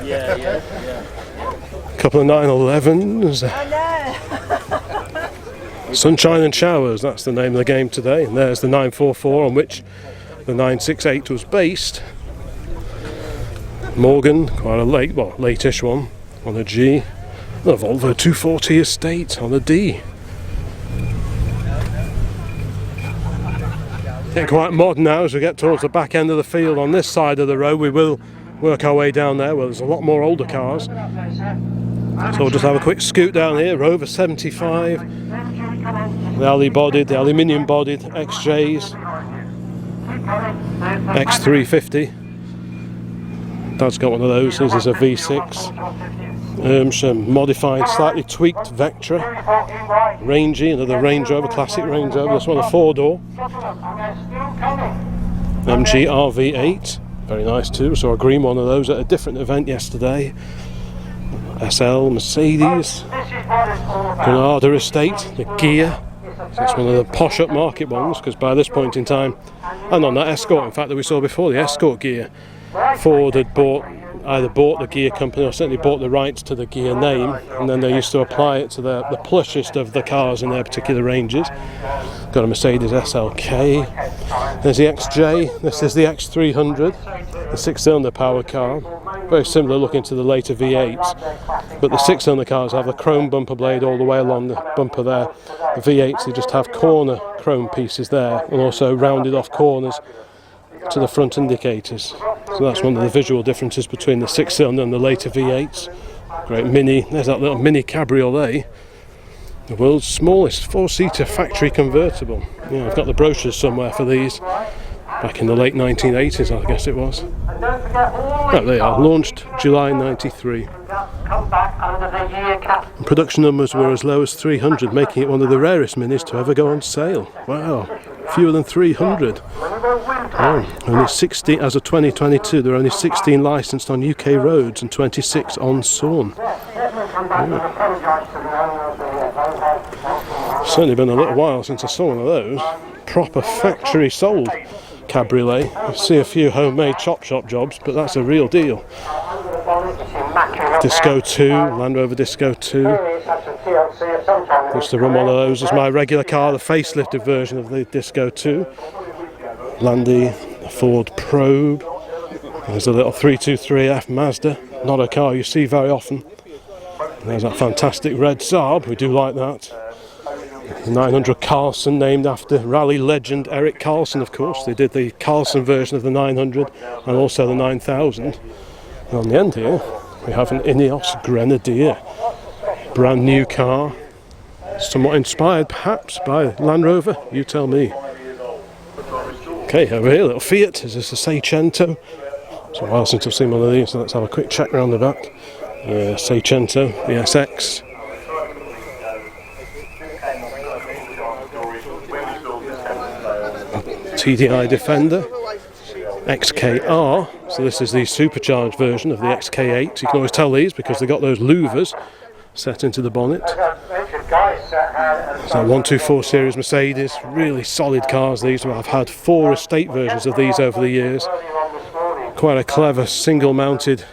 A couple of 911s. Sunshine and Showers, that's the name of the game today. And there's the 944 on which the 968 was based. Morgan, quite a late-ish one on a G. The Volvo 240 Estate on a D. Getting quite modern now as we get towards the back end of the field. On this side of the road we will work our way down there where there's a lot more older cars. So we'll just have a quick scoot down here. Rover 75, the aluminium bodied XJs, X350. Dad's got one of those. This is a V6. Some modified, slightly tweaked Vectra. Rangy, another Range Rover, classic Range Rover. This one a 4-door. MG RV8, very nice too. Saw a green one of those at a different event yesterday. SL Mercedes, Granada Estate, the Gear. So it's one of the posh upmarket ones because by this point in time, and on that Escort in fact that we saw before, the Escort Gear, Ford had either bought the Gear company or certainly bought the rights to the Gear name, and then they used to apply it to the plushest of the cars in their particular ranges. Got a Mercedes SLK. There's the XJ, this is the X300, the 6-cylinder power car. Very similar looking to the later V8s, but the 6-cylinder cars have a chrome bumper blade all the way along the bumper there. The V8s, they just have corner chrome pieces there and also rounded off corners to the front indicators. So that's one of the visual differences between the 6-cylinder and the later V8s. Great Mini, there's that little Mini Cabriolet. The world's smallest 4-seater factory convertible. Yeah, I've got the brochures somewhere for these. Back in the late 1980s, I guess it was. Oh, they are. Launched July 93. Production numbers were as low as 300, making it one of the rarest Minis to ever go on sale. Wow, fewer than 300. Oh, only 60, as of 2022, there are only 16 licensed on UK roads and 26 on Sawn. Certainly been a little while since I saw one of those. Proper factory sold cabriolet. I see a few homemade chop shop jobs, but that's a real deal. Disco 2, Land Rover Disco 2. Used to run one of those as my regular car, the facelifted version of the Disco 2. Landy, a Ford Probe. There's a little 323F Mazda, not a car you see very often. And there's that fantastic red Saab, we do like that. The 900 Carlson, named after rally legend Eric Carlson, of course. They did the Carlson version of the 900 and also the 9000. And on the end here, we have an Ineos Grenadier. Brand new car. Somewhat inspired, perhaps, by Land Rover. You tell me. Okay, over here, little Fiat. Is this a Seicento? It's a while since I've seen one of these, so let's have a quick check round the back. Seicento, the SX. TDI Defender, XKR, so this is the supercharged version of the XK8. You can always tell these because they've got those louvers set into the bonnet. So 124 series Mercedes, really solid cars these. I've had 4 estate versions of these over the years. Quite a clever single mounted,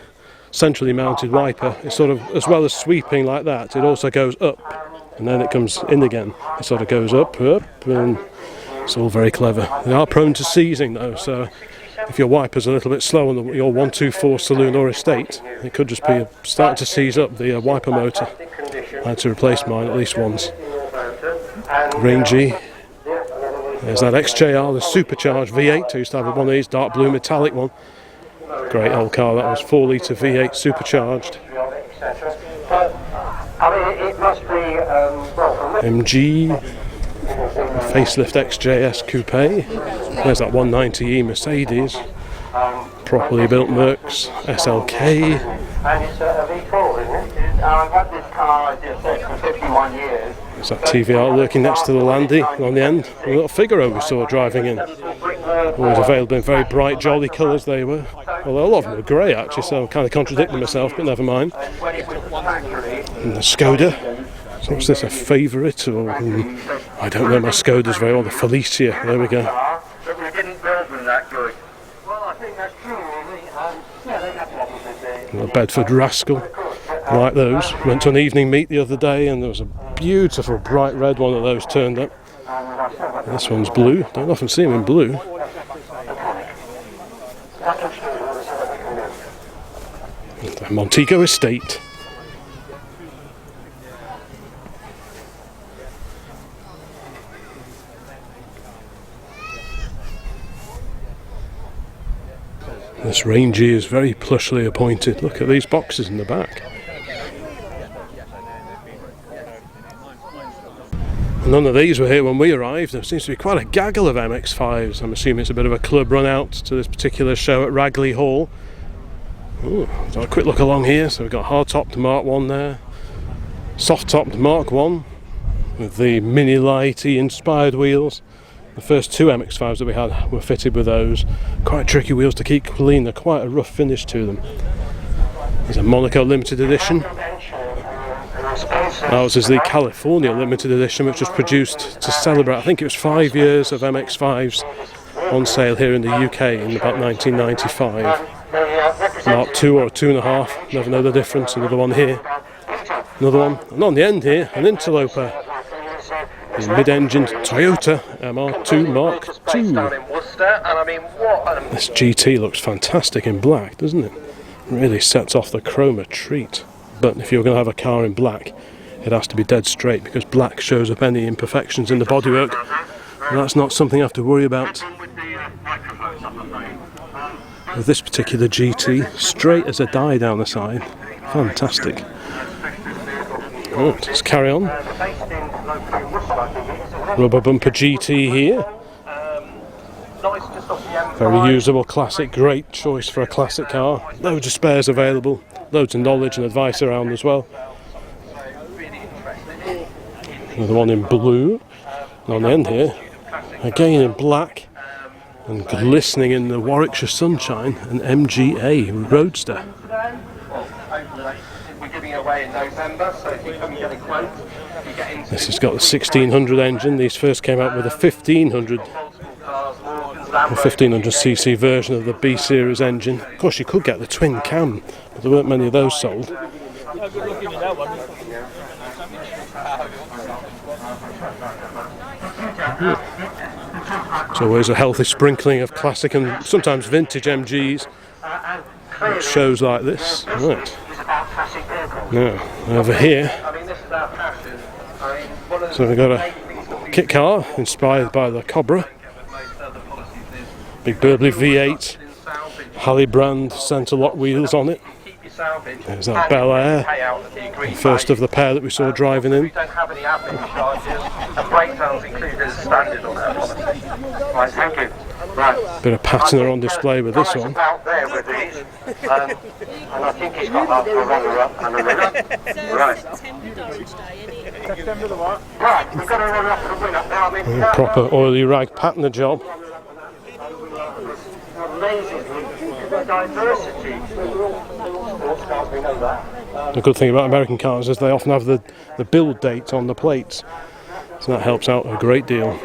centrally mounted wiper. It's sort of, as well as sweeping like that, it also goes up and then it comes in again. It sort of goes up, and it's all very clever. They are prone to seizing though, so if your wiper's a little bit slow on your 124 saloon or estate, it could just be starting to seize up the wiper motor. I had to replace mine at least once. Rangy, There's that XJR, the supercharged V8. I used to have one of these, dark blue metallic one. Great old car, that was 4 litre V8 supercharged. MG, facelift XJS coupe. There's that 190e Mercedes. Properly built Mercs SLK. And it's a V12, isn't it? I've had this car just for 51 years. There's that TVR lurking next to the Landy on the end. A little Figaro we saw driving in. Always available in very bright, jolly colours they were. Although a lot of them were grey actually, so I'm kind of contradicting myself, but never mind. And the Skoda. So what's this, a favourite? Or I don't know my Skodas very well. The Felicia, there we go. But we didn't build them that good. Well, I think that's true, really. Yeah, they have to A Bedford Rascal, like those. Went to an evening meet the other day and there was a beautiful bright red one of those turned up. This one's blue, don't often see them in blue. The Montego Estate. This Rangy is very plushly appointed. Look at these boxes in the back. None of these were here when we arrived. There seems to be quite a gaggle of MX-5s. I'm assuming it's a bit of a club run out to this particular show at Ragley Hall. Ooh, so a quick look along here. So we've got hard-topped Mark 1 there. Soft-topped Mark 1 with the Mini Lighty inspired wheels. The first two MX-5s that we had were fitted with those. Quite tricky wheels to keep clean, they're quite a rough finish to them. There's a Monaco limited edition. Ours is the California limited edition, which was produced to celebrate, I think it was 5 years of MX-5s on sale here in the UK in about 1995. Mark 2 or 2.5, never know the difference. Another one here, another one, and on the end here, an interloper. The mid-engine Toyota MR2 Mark II. This GT looks fantastic in black, doesn't it? Really sets off the chrome a treat. But if you're going to have a car in black, it has to be dead straight because black shows up any imperfections in the bodywork. And that's not something I have to worry about. With this particular GT, straight as a die down the side. Fantastic. Right, let's carry on. Rubber bumper GT here. Very usable classic, great choice for a classic car. Loads of spares available, loads of knowledge and advice around as well. Another one in blue. And on the end here, again in black and glistening in the Warwickshire sunshine, an MGA Roadster. This has got the 1600 engine. These first came out with a 1500cc version of the B series engine. Of course you could get the twin cam, but there weren't many of those sold. It's always a healthy sprinkling of classic and sometimes vintage MGs. Shows like this. Right. Now, over here, so we've got a kit car inspired by the Cobra. Big Burbley V8, Halley brand centre lock wheels on it. There's that Bel Air, the first of the pair that we saw driving in. Bit of patina on display with this one. Proper oily rag patina job. The good thing about American cars is they often have the build date on the plates, so that helps out a great deal.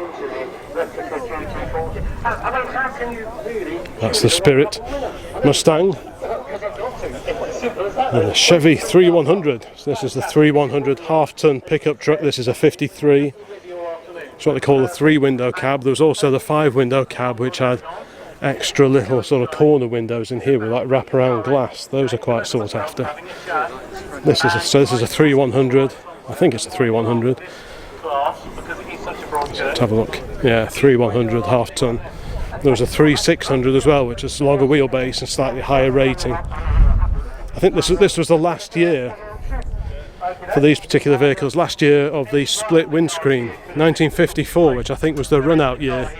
That's the Spirit Mustang and the Chevy 3100. So this is the 3100 half-ton pickup truck. This is a 53. It's what they call the 3-window cab. There was also the 5-window cab, which had extra little sort of corner windows in here with like wraparound glass. Those are quite sought after. This is a 3100. I think it's a 3100. Let's have a look. Yeah, 3100 half ton. There was a 3600 as well, which is longer wheelbase and slightly higher rating. I think this was the last year for these particular vehicles, last year of the split windscreen, 1954, which I think was the run-out year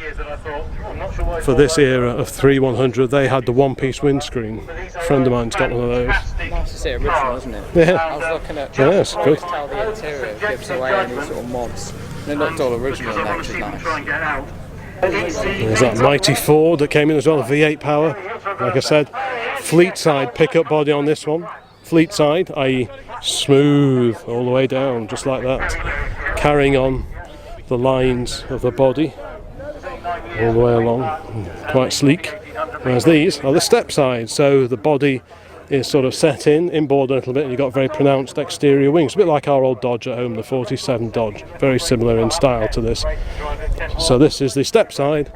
for this era of 3100. They had the one-piece windscreen. A friend of mine's got one of those. Nice to see original, isn't it? Yeah. I was looking at Yes, good. tell the interior gives away any sort of mods. They looked all original and that, which is nice. There's that mighty Ford that came in as well, V8 power. Like I said, fleet side pickup body on this one. Fleet side, i.e. smooth all the way down, just like that. Carrying on the lines of the body all the way along, quite sleek. Whereas these are the step sides, so the body is sort of set inboard a little bit, and you've got very pronounced exterior wings, a bit like our old Dodge at home, the 47 Dodge, very similar in style to this. So this is the step side,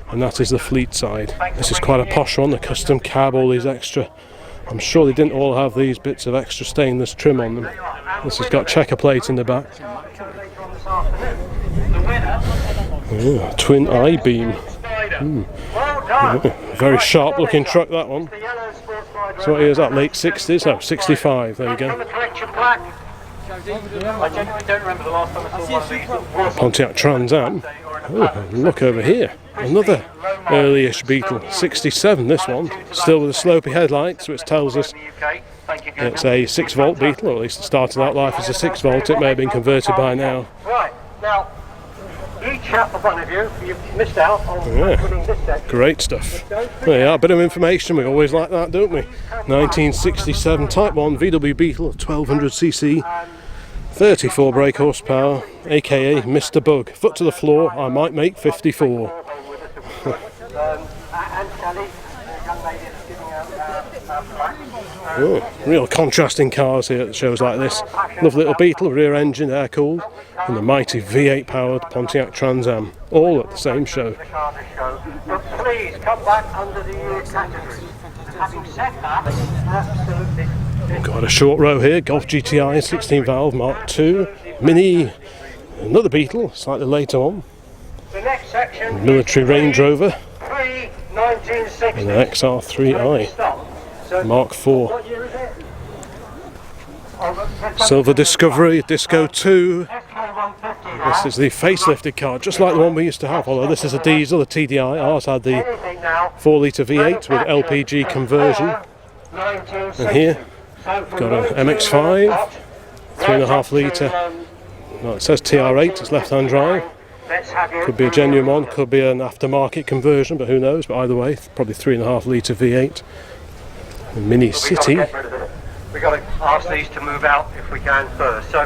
and that is the fleet side. This is quite a posh one, the custom cab, all these extra. I'm sure they didn't all have these bits of extra stainless trim on them. This has got checker plate in the back. Ooh, twin I-beam. Very sharp looking truck, that one. So what year is that? Late 60s? Oh, 65, there you go. Pontiac Trans Am. Oh, look over here. Another early-ish Beetle. 67, this one. Still with the slopey headlights, which tells us it's a 6-volt Beetle, or at least it started out life as a 6-volt. It may have been converted by now. Right, now, each one of you've missed out on putting this section. Great stuff. There you are, a bit of information, we always like that, don't we? 1967 Type 1 VW Beetle, 1200cc, 34 brake horsepower, aka Mr. Bug. Foot to the floor, I might make 54. Oh, real contrasting cars here at shows like this. Lovely little Beetle, rear engine, air cooled, and the mighty V8 powered Pontiac Trans Am, all at the same show. But please come back under the category. Having said that, absolutely. Got a short row here, Golf GTI 16 valve Mark II, Mini, another Beetle, slightly later on, The next section military Range Rover, pre-1960. and an XR3i Mark IV. What year is it? Silver Discovery Disco 2. SK150. This is the facelifted car, just like the one we used to have, although this is a diesel, the TDI. Ours had the Anything now. 4-litre V8 with LPG conversion. And here, got an MX-5, 3.5 litre. No, it says TR8, it's left-hand drive. Could be a genuine one, could be an aftermarket conversion, but who knows. But either way, probably 3.5 litre V8. The Mini City. We've got to ask these to move out if we can first. So,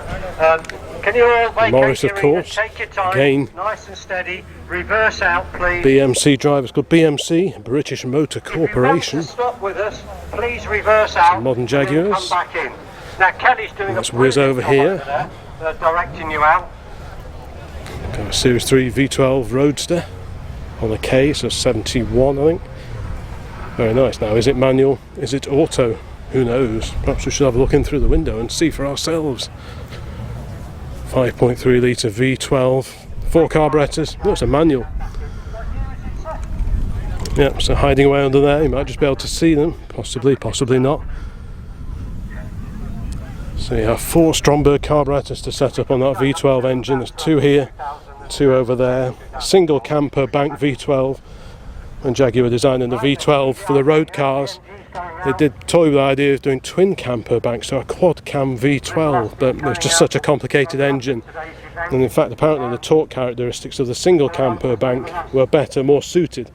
can you all vacate Morris, of your course. Take your time, Again, nice and steady. Reverse out, please. BMC drivers, called BMC, British Motor Corporation. If you want to stop with us, please reverse out. Modern and then Jaguars. Come back in. Now, Kelly's doing Let's a whiz over brilliant job here. over there, directing you out. Got a Series 3 V12 Roadster on a K, so 71, I think. Very nice. Now, is it manual? Is it auto? Who knows? Perhaps we should have a look in through the window and see for ourselves. 5.3 litre V12, 4 carburetors. No, it's a manual. Yep, so hiding away under there, you might just be able to see them. Possibly, possibly not. So you have 4 Stromberg carburetors to set up on that V12 engine. There's 2 here, 2 over there. Single camper bank V12. When Jaguar were designing the V12 for the road cars, they did toy with the idea of doing twin camper banks, so a quad cam V12, but it was just such a complicated engine. And in fact, apparently the torque characteristics of the single camper bank were better, more suited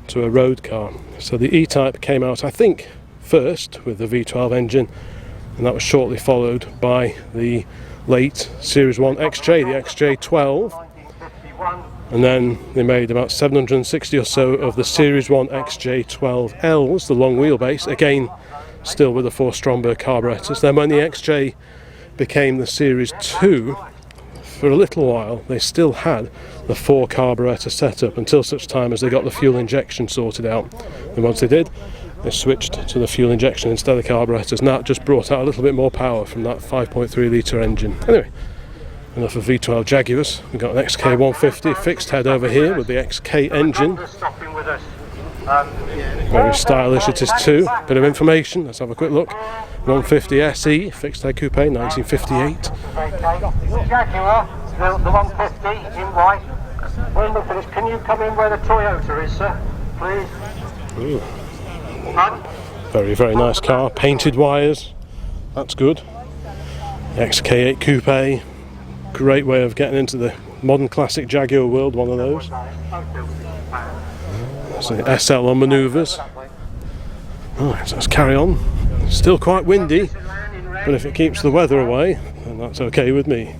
to a road car. So the E-Type came out, I think, first with the V12 engine, and that was shortly followed by the late Series 1 XJ, the XJ12. And then they made about 760 or so of the Series 1 XJ12Ls, the long wheelbase, again still with the 4 Stromberg carburetors. Then when the XJ became the Series 2, for a little while they still had the 4 carburetor setup until such time as they got the fuel injection sorted out. And once they did, they switched to the fuel injection instead of the carburetors, and that just brought out a little bit more power from that 5.3 litre engine. Anyway, Enough of V12 Jaguars. We've got an XK150 fixed head over here with the XK engine. Very stylish it is too. Bit of information, let's have a quick look. 150 SE, fixed head coupe, 1958. Jaguar, the 150 in white. When we finish, can you come in where the Toyota is, sir? Please. Very, very nice car. Painted wires. That's good. XK8 coupe. Great way of getting into the modern classic Jaguar world, one of those. So the SL on manoeuvres. Alright, so let's carry on. Still quite windy, but if it keeps the weather away, then that's okay with me.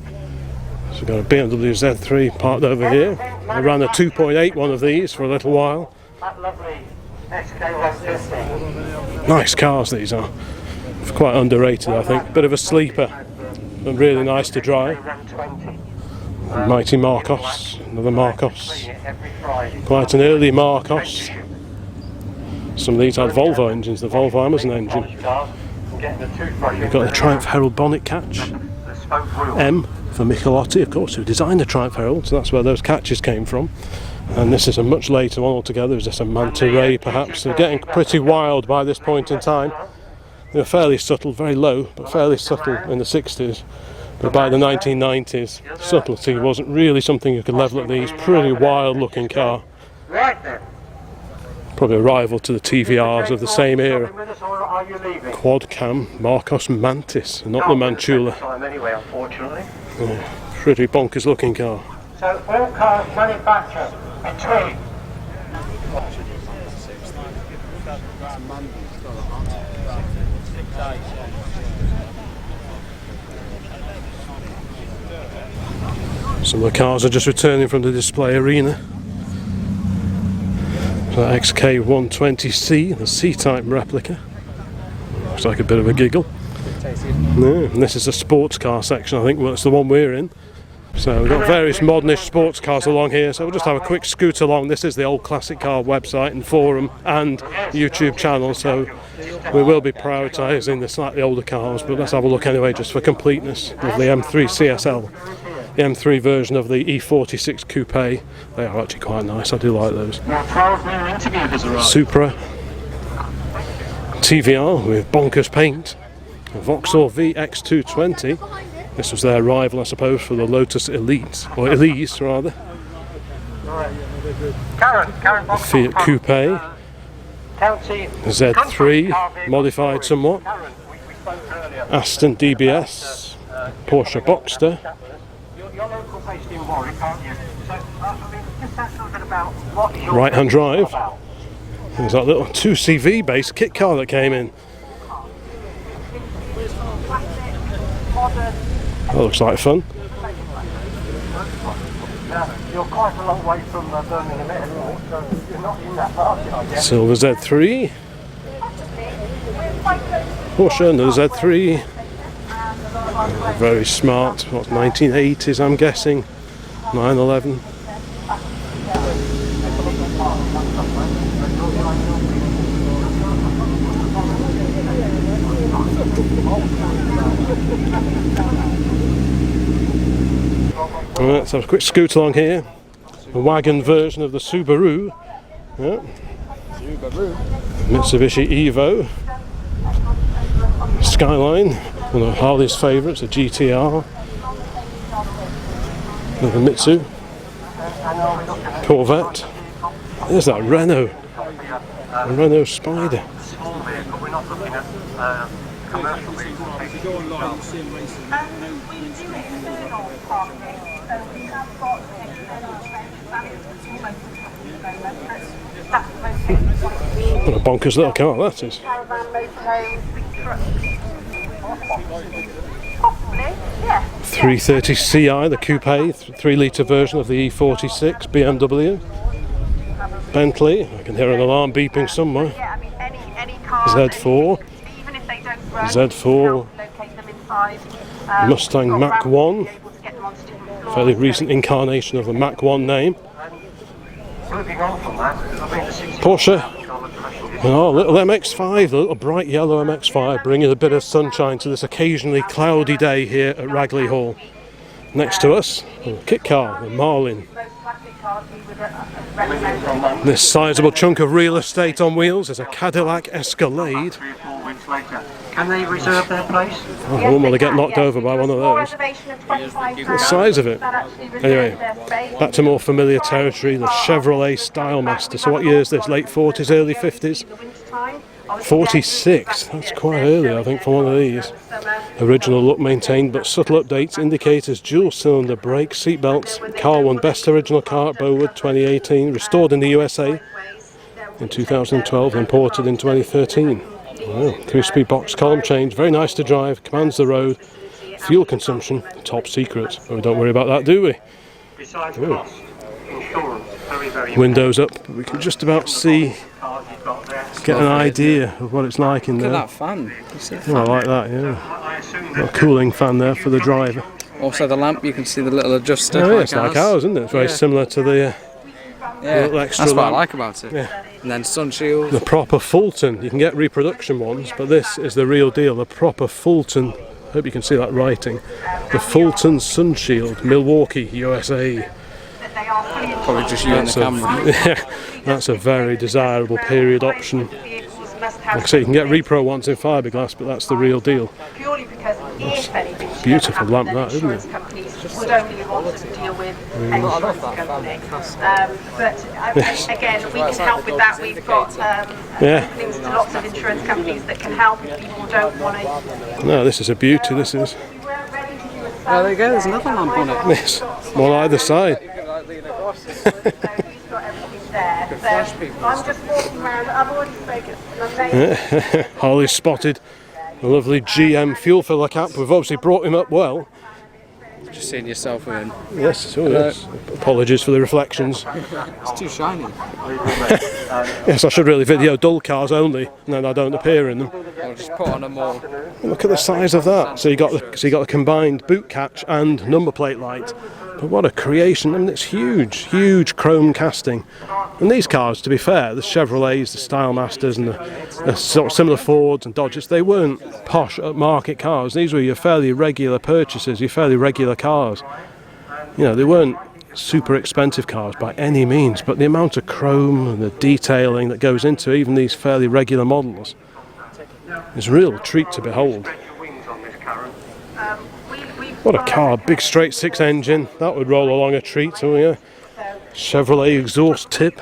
So we've got a BMW Z3 parked over here. I ran a 2.8 one of these for a little while. Nice cars these are. Quite underrated, I think. Bit of a sleeper, but really nice to drive. Mighty Marcos, another Marcos. Quite an early Marcos. Some of these had Volvo engines, the Volvo Amazon engine. We've got the Triumph Herald bonnet catch. M for Michelotti, of course, who designed the Triumph Herald, so that's where those catches came from. And this is a much later one altogether. Is this a Manta Ray perhaps? They're getting pretty wild by this point in time. They were fairly subtle, very low, but fairly subtle in the 60s. But by the 1990s, subtlety wasn't really something you could level at these. Pretty wild looking car. Probably a rival to the TVRs of the same era. Quad cam Marcos Mantis, not the Manchula. Yeah, pretty bonkers looking car. So all cars manufactured between some of the cars are just returning from the display arena. So XK120C, the C-type replica. Looks like a bit of a giggle. No, and this is the sports car section, I think. Well, it's the one we're in. So we've got various modernish sports cars along here, so we'll just have a quick scoot along. This is the Old Classic Car website and forum and YouTube channel, so we will be prioritising the slightly older cars, but let's have a look anyway just for completeness of the M3 CSL. The M3 version of the E46 Coupe. They are actually quite nice, I do like those. Supra TVR with bonkers paint. A Vauxhall VX220. This was their rival, I suppose, for the Lotus Elite, or Elise rather. Fiat Coupe, Z3, modified somewhat. Aston DBS, Porsche Boxster. Right-hand drive. There's that little 2CV based kit car that came in. That looks like fun. You're quite a long way from Birmingham Airport, so you're not in that market, I guess. Silver Z3. Porsche, another Z3. Very smart. What, 1980s, I'm guessing. 911. Right, let's have a quick scoot along here. A wagon version of the Subaru. Yeah. Mitsubishi Evo. Skyline, one of Harley's favourites, a GTR. Another Mitsu. Corvette. There's that Renault. A Renault Spider. Commercial vehicles. If you go online, you'll see them racing. We do external parking, so we have got external values that's almost that's the most important. What a bonkers little car that is. Caravan, motorhomes, big trucks. Possibly, yeah. 330 Ci, the coupe, 3 litre version of the E46 BMW. Bentley, I can hear an alarm beeping somewhere. Yeah, I mean any car. Z4. Even if they don't run, Z4. locate them inside. Mustang Mach 1. Fairly recent incarnation of the Mach 1 name. Porsche. Oh, little MX-5, the little bright yellow MX-5, bringing a bit of sunshine to this occasionally cloudy day here at Ragley Hall. Next to us, a kit car, the Marlin. This sizable chunk of real estate on wheels is a Cadillac Escalade. 3 or 4 weeks later. Can they reserve their place? Oh, I wouldn't want to get knocked over by one of those. The size of it. Anyway, back to more familiar territory, the Chevrolet Stylemaster. So what year is this? Late 40s, early 50s? 46. That's quite early, I think, for one of these. Original look maintained, but subtle updates, indicators, dual cylinder brakes, seat belts. Car won Best Original Car at Bowood 2018. Restored in the USA in 2012, imported in 2013. Oh, 3-speed box column change, very nice to drive, commands the road. Fuel consumption, top secret. But we don't worry about that, do we? Besides costs, insurance, very Windows up, but we can just about see, get an idea of what it's like in Look there. at that fan. You see the Oh, I fan? like that, yeah. A cooling fan there for the driver. Also the lamp, you can see the little adjuster. Oh, yeah, it's like ours, isn't it? It's very similar to the Yeah, little extra that's what I lamp. like about it. Yeah. And then sun shield. The proper Fulton. You can get reproduction ones, but this is the real deal. The proper Fulton. I hope you can see that writing. The Fulton Sun Shield, Milwaukee, USA. Probably just you and the camera. Yeah, that's a very desirable period option. Like I say, you can get repro ones in fiberglass, but that's the real deal. Purely because if anything, Beautiful lamp, that, isn't it? companies would only want to deal with an insurance company. But again, we can help with that. We've got links to lots of insurance companies that can help if people don't want to. No, this is a beauty, this is. Oh, there you go, there's another lamp on it. This, one either side. I'm just walking around. I've already spoken. Harley's spotted a lovely GM fuel filler cap. We've obviously brought him up well. Just seeing yourself in. Yes, oh yes. Apologies for the reflections. It's too shiny. Yes, I should really video dull cars only, and then I don't appear in them. I'll just put on a more. Look at the size of that. So you got the combined boot catch and number plate light. But what a creation! I mean, it's huge, huge chrome casting. And these cars, to be fair, the Chevrolets, the Stylemasters, and the sort of similar Fords and Dodges, they weren't posh upmarket cars. These were your fairly regular purchases, your fairly regular cars. You know, they weren't super expensive cars by any means, but the amount of chrome and the detailing that goes into even these fairly regular models is a real treat to behold. What a car, big straight 6 engine, that would roll along a treat, oh yeah. Chevrolet exhaust tip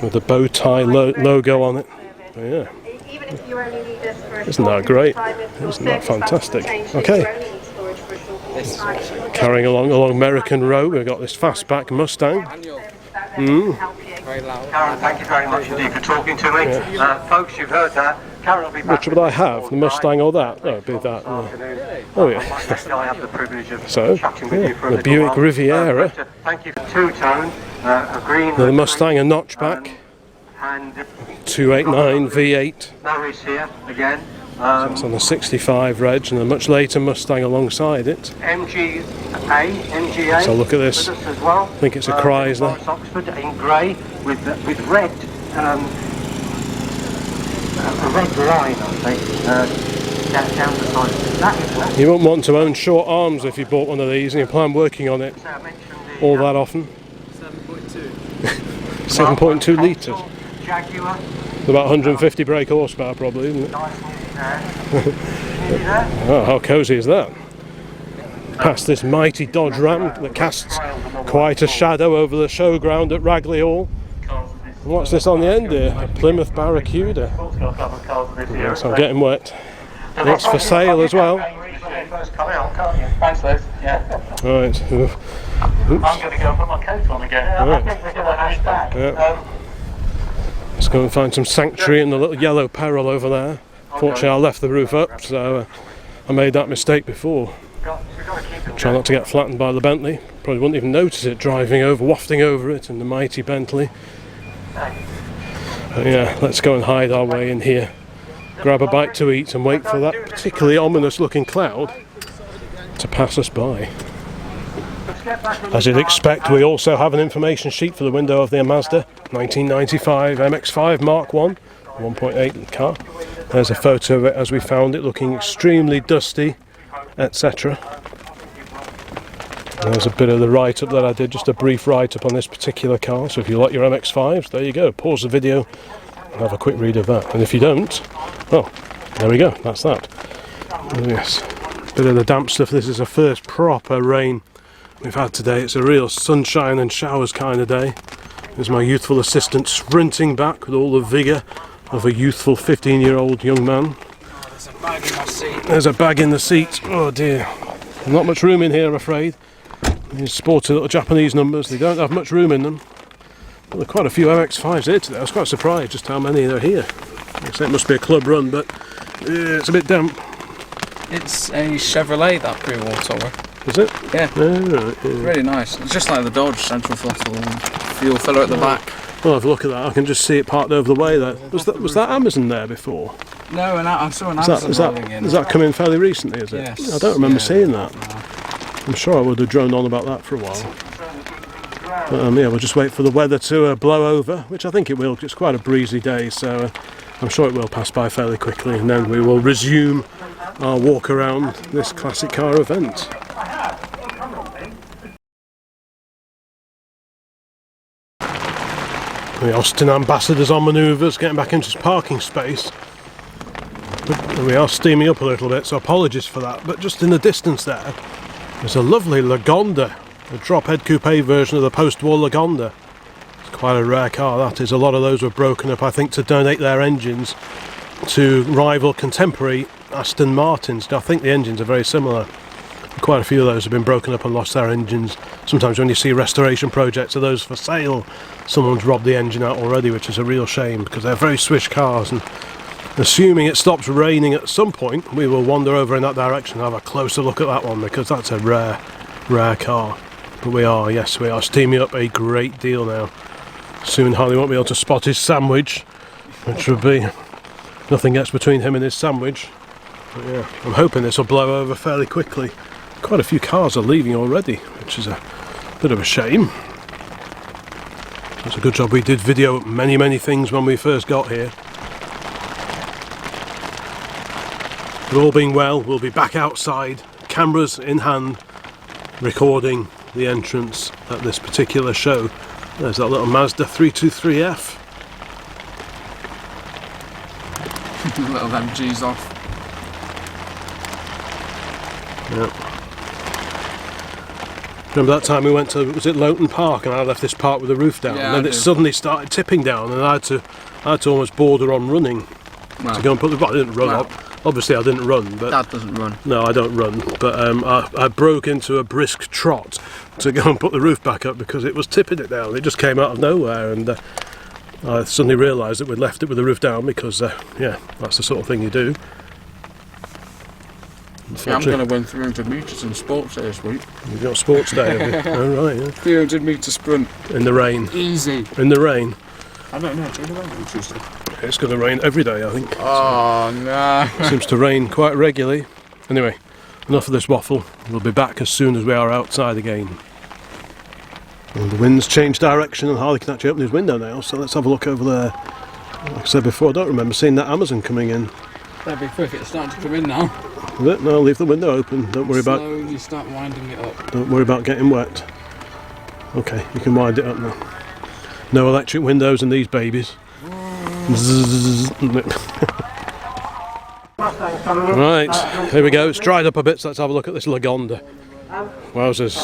with the bow tie logo on it, oh, yeah. Isn't that great? Isn't that fantastic? Okay. Carrying along American Road, we've got this fastback Mustang. Very loud. Karen, thank you very much indeed for talking to me. Folks, you've heard that. Karen will be back. Which would I have, the Mustang or that? No, it'd be that. Oh yeah. I have the privilege of So, chatting with you for a the little Buick while. Riviera, Thank you for two-tone, a green. the Mustang a notchback, And 289 V8. Norris here again. It's on the 65 reg and a much later Mustang alongside it. MGA. So look at this. With us as well. I think it's a Chrysler. Morris Oxford in grey with red, a red line, I think, down the side. That is You wouldn't want to own short arms if you bought one of these and you plan working on it all that often. 7.2 litres. Jaguar. About 150 brake horsepower probably, isn't it? Oh, how cosy is that? Past this mighty Dodge Ram that casts quite a shadow over the showground at Ragley Hall. And what's this on the end here? A Plymouth Barracuda. Yes, I'm getting wet. And it's for sale as well. Thanks, Liz. Yeah. Right. Oops. I'm going to go and put my coat on again. Right. I think we're going to hash back. Yeah. Let's go and find some sanctuary in the little yellow Peril over there. Fortunately, I left the roof up, so I made that mistake before. Try not to get flattened by the Bentley. Probably wouldn't even notice it driving over, wafting over it in the mighty Bentley. But yeah, let's go and hide our way in here. Grab a bite to eat and wait for that particularly ominous looking cloud to pass us by. As you'd expect, we also have an information sheet for the window of the Mazda 1995 MX-5 Mark 1 1.8 car. There's a photo of it as we found it, looking extremely dusty etc. There's a bit of the write-up that I did, just a brief write-up on this particular car. So if you like your MX-5s, there you go. Pause the video and have a quick read of that. And if you don't, well, there we go. That's that. Oh, yes. Bit of the damp stuff. This is the first proper rain we've had today. It's a real sunshine and showers kind of day. There's my youthful assistant sprinting back with all the vigour of a youthful 15-year-old young man. There's a bag in my seat. There's a bag in the seat. Oh dear. Not much room in here, I'm afraid. These sporty little Japanese numbers, they don't have much room in them. Well, there are quite a few MX-5s here today. I was quite surprised just how many are here. It must be a club run, but it's a bit damp. It's a Chevrolet, that pre-water. Is it? Yeah. Right, yeah. Really nice. It's just like the Dodge central throttle fuel filler at the back. Well, have a look at that. I can just see it parked over the way there. Was that Amazon there before? No, and I saw an Amazon rolling in. Has that come in fairly recently, is it? Yes. I don't remember seeing that. No. I'm sure I would have droned on about that for a while. But yeah, we'll just wait for the weather to blow over, which I think it will. It's quite a breezy day, so I'm sure it will pass by fairly quickly, and then we will resume our walk around this classic car event. The Austin ambassador's on manoeuvres, getting back into his parking space. But we are steaming up a little bit, so apologies for that. But just in the distance there's a lovely Lagonda, a drop head coupe version of the post-war Lagonda. It's quite a rare car, that is. A lot of those were broken up, I think, to donate their engines to rival contemporary Aston Martins. Now, I think the engines are very similar. Quite a few of those have been broken up and lost their engines. Sometimes when you see restoration projects of those for sale, someone's robbed the engine out already, which is a real shame because they're very swish cars. And assuming it stops raining at some point, we will wander over in that direction and have a closer look at that one, because that's a rare car. But we are steaming up a great deal now. Soon Harley won't be able to spot his sandwich, which would be, nothing gets between him and his sandwich. But yeah, I'm hoping this will blow over fairly quickly. Quite a few cars are leaving already, which is a bit of a shame. It's a good job we did video many things when we first got here. But all being well, we'll be back outside, cameras in hand, recording the entrance at this particular show. There's that little Mazda 323F. Little MG's off. Yep. Remember that time we went to, was it Loughton Park, and I left this park with the roof down, and then it suddenly started tipping down, and I had to almost border on running to go and put the. I didn't run up. Obviously, I didn't run, but Dad doesn't run. No, I don't run. But I broke into a brisk trot to go and put the roof back up because it was tipping it down. It just came out of nowhere, and I suddenly realised that we'd left it with the roof down because, yeah, that's the sort of thing you do. Yeah, I'm going to win 300 metres in sports day this week. You've got sports day, have you? Oh, right, yeah. 300 metre sprint. In the rain. Easy. In the rain. I don't know, it's going to rain on Tuesday. It's going to rain every day, I think. Oh, no. It seems to rain quite regularly. Anyway, enough of this waffle. We'll be back as soon as we are outside again. Well, the wind's changed direction and Harley can actually open his window now, so let's have a look over there. Like I said before, I don't remember seeing that Amazon coming in. That'd be quick, it's starting to come in now. Is it? No, leave the window open. Don't worry about. Slowly start winding it up. Don't worry about getting wet. Okay, you can wind it up now. No electric windows in these babies. Right, here we go. It's dried up a bit, so let's have a look at this Lagonda. Wowzers.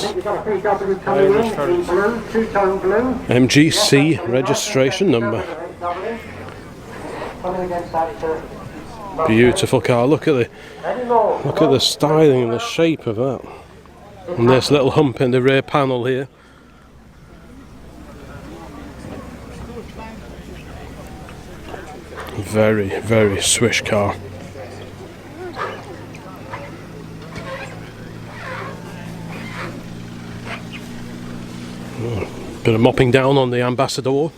MGC registration number. Beautiful car. Look at the styling and the shape of that. And this little hump in the rear panel here. Very swish car. Bit of mopping down on the Ambassador.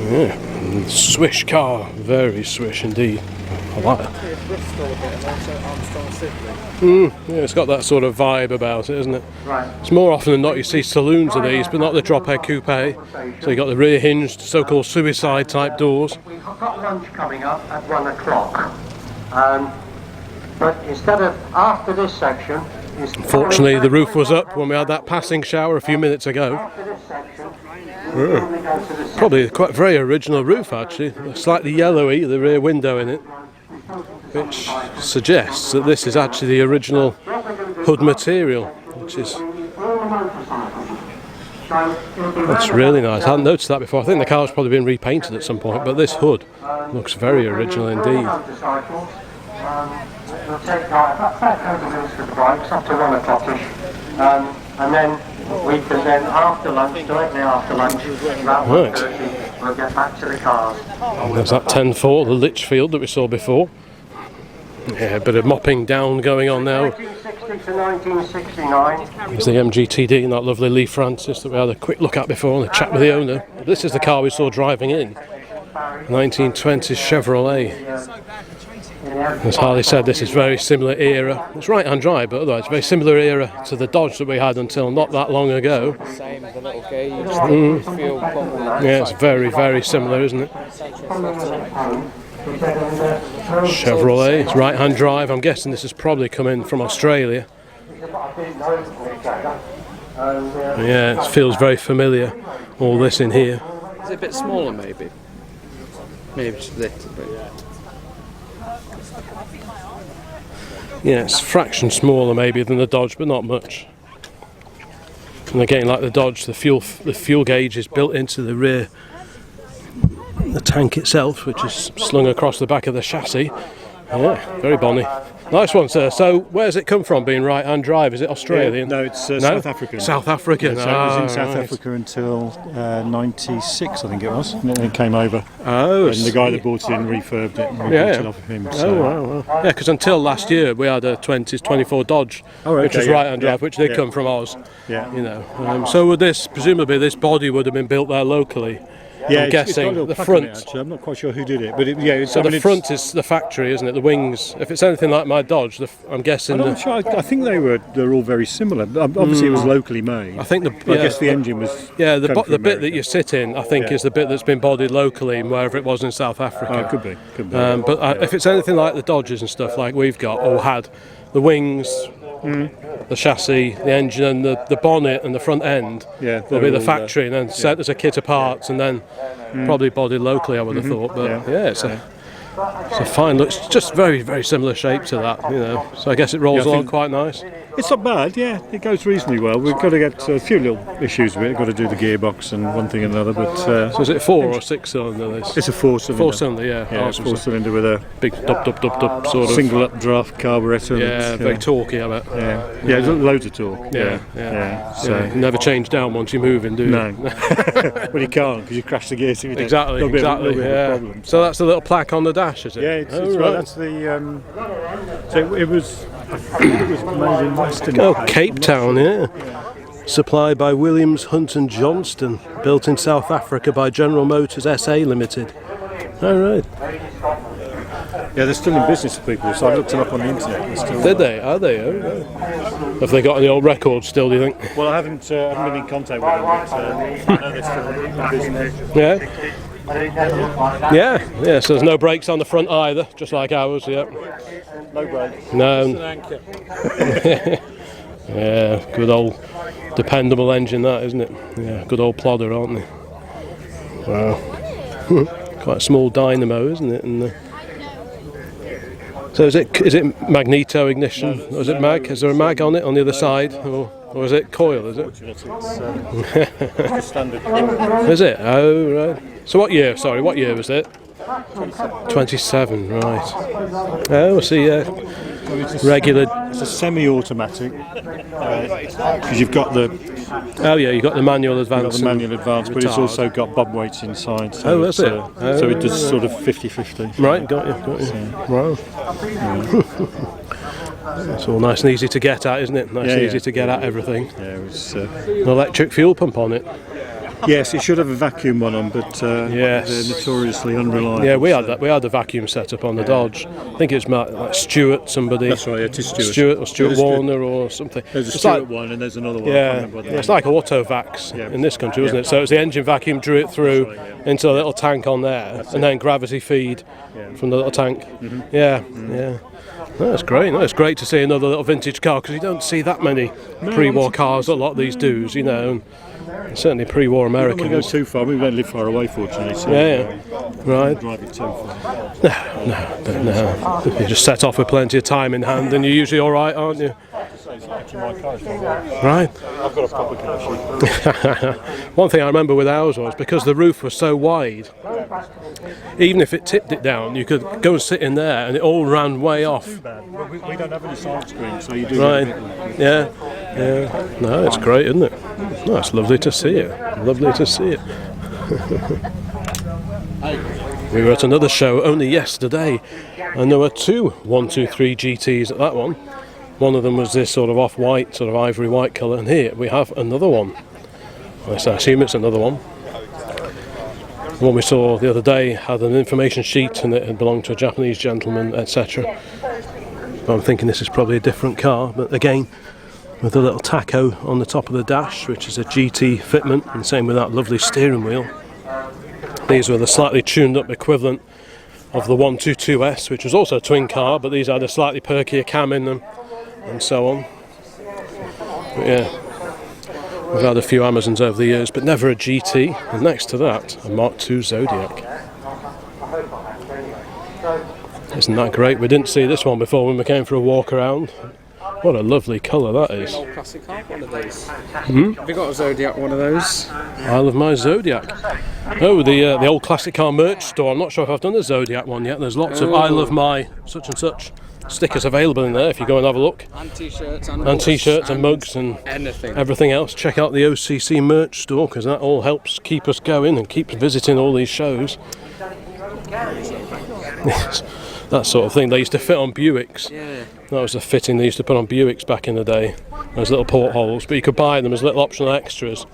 Yeah, swish car, very swish indeed. I like it. Yeah, it's got that sort of vibe about it, isn't it? It's more often than not you see saloons of these, but not the drop head coupe. So you got the rear hinged, so-called suicide type doors. We've got lunch coming up at 1 o'clock. But instead of after this section... Unfortunately, the roof was up when we had that passing shower a few minutes ago. Probably quite very original roof, actually. Slightly yellowy, the rear window in it, which suggests that this is actually the original hood material, which is... That's really nice. I hadn't noticed that before. I think the car's probably been repainted at some point, but this hood looks very original indeed. We'll take about 5 minutes for the bikes up to 1 o'clock-ish, and then we can then after lunch, directly after lunch, about 1:30, we'll get back to the cars. There's that 10-4, the Litchfield that we saw before. Yeah, a bit of mopping down going on now. 1960 to 1969. There's the MGTD and that lovely Lee Francis that we had a quick look at before and a chat with the owner. This is the car we saw driving in. 1920s Chevrolet. As Harley said, this is very similar era. It's right-hand drive, but otherwise very similar era to the Dodge that we had until not that long ago. Same, the little gauge, the fuel pump. Yeah, it's very, very similar, isn't it? Chevrolet, it's right-hand drive. I'm guessing this has probably come in from Australia. Yeah, it feels very familiar, all this in here. Is it a bit smaller, maybe? Maybe just a little bit. Yeah, it's a fraction smaller maybe than the Dodge, but not much. And again, like the Dodge, the fuel gauge is built into the rear, the tank itself, which is slung across the back of the chassis. Yeah, very bonny. Nice one, sir. So, where's it come from, being right-hand drive? Is it Australian? No, it's South African. South African. Yeah, so it was in South Africa until 96, I think it was, and then it came over. Oh, and the guy that bought it in refurbed it and we bought it off of him. So. Oh, wow. Yeah, because until last year we had a 20s 24 Dodge, which was right-hand drive, which did come from Oz. Yeah. You know. So would this, presumably this body would have been built there locally? Yeah, I'm guessing the front. Actually, I'm not quite sure who did it, but it's, so the front is the factory, isn't it? The wings. If it's anything like my Dodge, I'm guessing. I'm not sure. I think they're all very similar. Obviously, it was locally made. I think I guess the engine was. Yeah, the bit that you sit in, I think, is the bit that's been bodied locally, wherever it was in South Africa. Oh, could be. But if it's anything like the Dodges and stuff like we've got or had, the wings. The chassis, the engine, and the bonnet and the front end will be the factory, and then sent as a kit of parts, and then probably bodied locally, I would have thought. But it's a fine look. It's just very, very similar shape to that, you know. So I guess it rolls along quite nice. It's not bad, yeah. It goes reasonably well. We've got to get a few little issues with it. We've got to do the gearbox and one thing and another. But so is it 4 or 6 cylinder? This? It's a 4-cylinder. 4-cylinder, yeah. It's a 4-cylinder with a big dub sort of single updraft carburettor. Yeah, very torquey, I bet. Yeah, loads of torque. Yeah. So you never change down once you're moving, do you? No. Well, you can't because you crash the gear. So exactly. Problem. So that's a little plaque on the dash, is it? Yeah, it's right. That's the. So it was. I think it was made in Western. Cape Town, yeah. Supplied by Williams, Hunt and Johnston. Built in South Africa by General Motors SA Limited. All right. Yeah, they're still in business for people, so I looked them up on the internet. Did they? Are they? Oh, right. Have they got any old records still, do you think? Well, I haven't been in contact with them, but I know they're still in business. Yeah. Yeah, so there's no brakes on the front either, just like ours, No brakes. No. Yeah, good old dependable engine that, isn't it? Yeah, good old plodder, aren't they? Wow. Quite a small dynamo, isn't it? And so is it magneto ignition? No, is it mag? Is there a mag on it on the other side? Or is it coil, is it? It's standard. Is it? Oh, right. So what year was it? 27, right. Oh, I see, regular... It's a semi-automatic, because you've got the... Oh yeah, you've got the manual advance. But it's also got bob weights inside. So that's it. So it does sort of 50-50. Right, got you. Wow. It's all nice and easy to get at, isn't it? Nice and easy to get at everything. Yeah, it was... An electric fuel pump on it. Yes, it should have a vacuum one on, but Yes. they're notoriously unreliable. Yeah, we had that. We had the vacuum set up on the Dodge. I think it's like Stuart, somebody. That's right, it is Stuart. Stuart or Stuart It is Warner or something. There's a It's Stuart like- one and there's another one. I can't Yeah, remember what the it's name like Autovax Yeah. in this country, wasn't it? So it's the engine vacuum drew it through right, into a little tank on there, and then gravity feed from the little tank. Yeah, yeah. No, it's great. No, it's great to see another little vintage car because you don't see that many pre-war cars. A lot of these do's, you know. And certainly pre-war We don't want to go Americans. too far. We don't live far away, fortunately. So Yeah, right. drive it too far. No, you just set off with plenty of time in hand, and you're usually all right, aren't you? Right. I've got a proper car. One thing I remember with ours was because the roof was so wide, even if it tipped it down, you could go and sit in there, and it all ran way off. We don't have any side screen, so you do Right. get a bit. Yeah. Yeah. No, it's great, isn't it? No, it's lovely to see it. Lovely to see it. We were at another show only yesterday, and there were two 123 GTs at that one. One of them was this sort of off-white, sort of ivory white colour, and here we have another one. I assume it's another one. The one we saw the other day had an information sheet, and it had belonged to a Japanese gentleman, etc. I'm thinking this is probably a different car, but again, with a little tacho on the top of the dash, which is a GT fitment, and same with that lovely steering wheel. These were the slightly tuned up equivalent of the 122S, which was also a twin car, but these had a slightly perkier cam in them, and so on. But yeah, we've had a few Amazons over the years, but never a GT, and next to that, a Mark II Zodiac. Isn't that great? We didn't see this one before when we came for a walk around. What a lovely colour that is. Old classic car, one of those. Have you got a Zodiac one of those? I love my Zodiac. Oh, the old classic car merch store. I'm not sure if I've done the Zodiac one yet. There's lots of I love my such and such stickers available in there if you go and have a look. And t-shirts And t-shirts and mugs and anything. everything else. Check out the OCC merch store because that all helps keep us going and keep visiting all these shows. Yes, that sort of thing. They used to fit on Buicks. Yeah. That was the fitting they used to put on Buicks back in the day. Those little portholes, but you could buy them as little optional extras.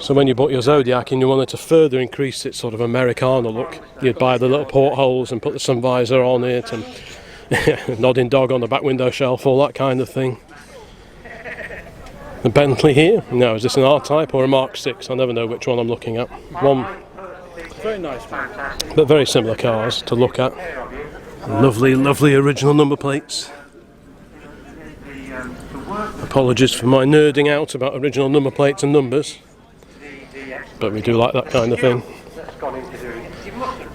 So when you bought your Zodiac and you wanted to further increase its sort of Americana look, you'd buy the little portholes and put the sun visor on it and nodding dog on the back window shelf, all that kind of thing. The Bentley here, no, is this an R-Type or a Mark 6? I never know which one I'm looking at. One, Very nice one. but very similar cars to look at. Lovely, lovely original number plates. Apologies for my nerding out about original number plates and numbers, but we do like that kind of thing.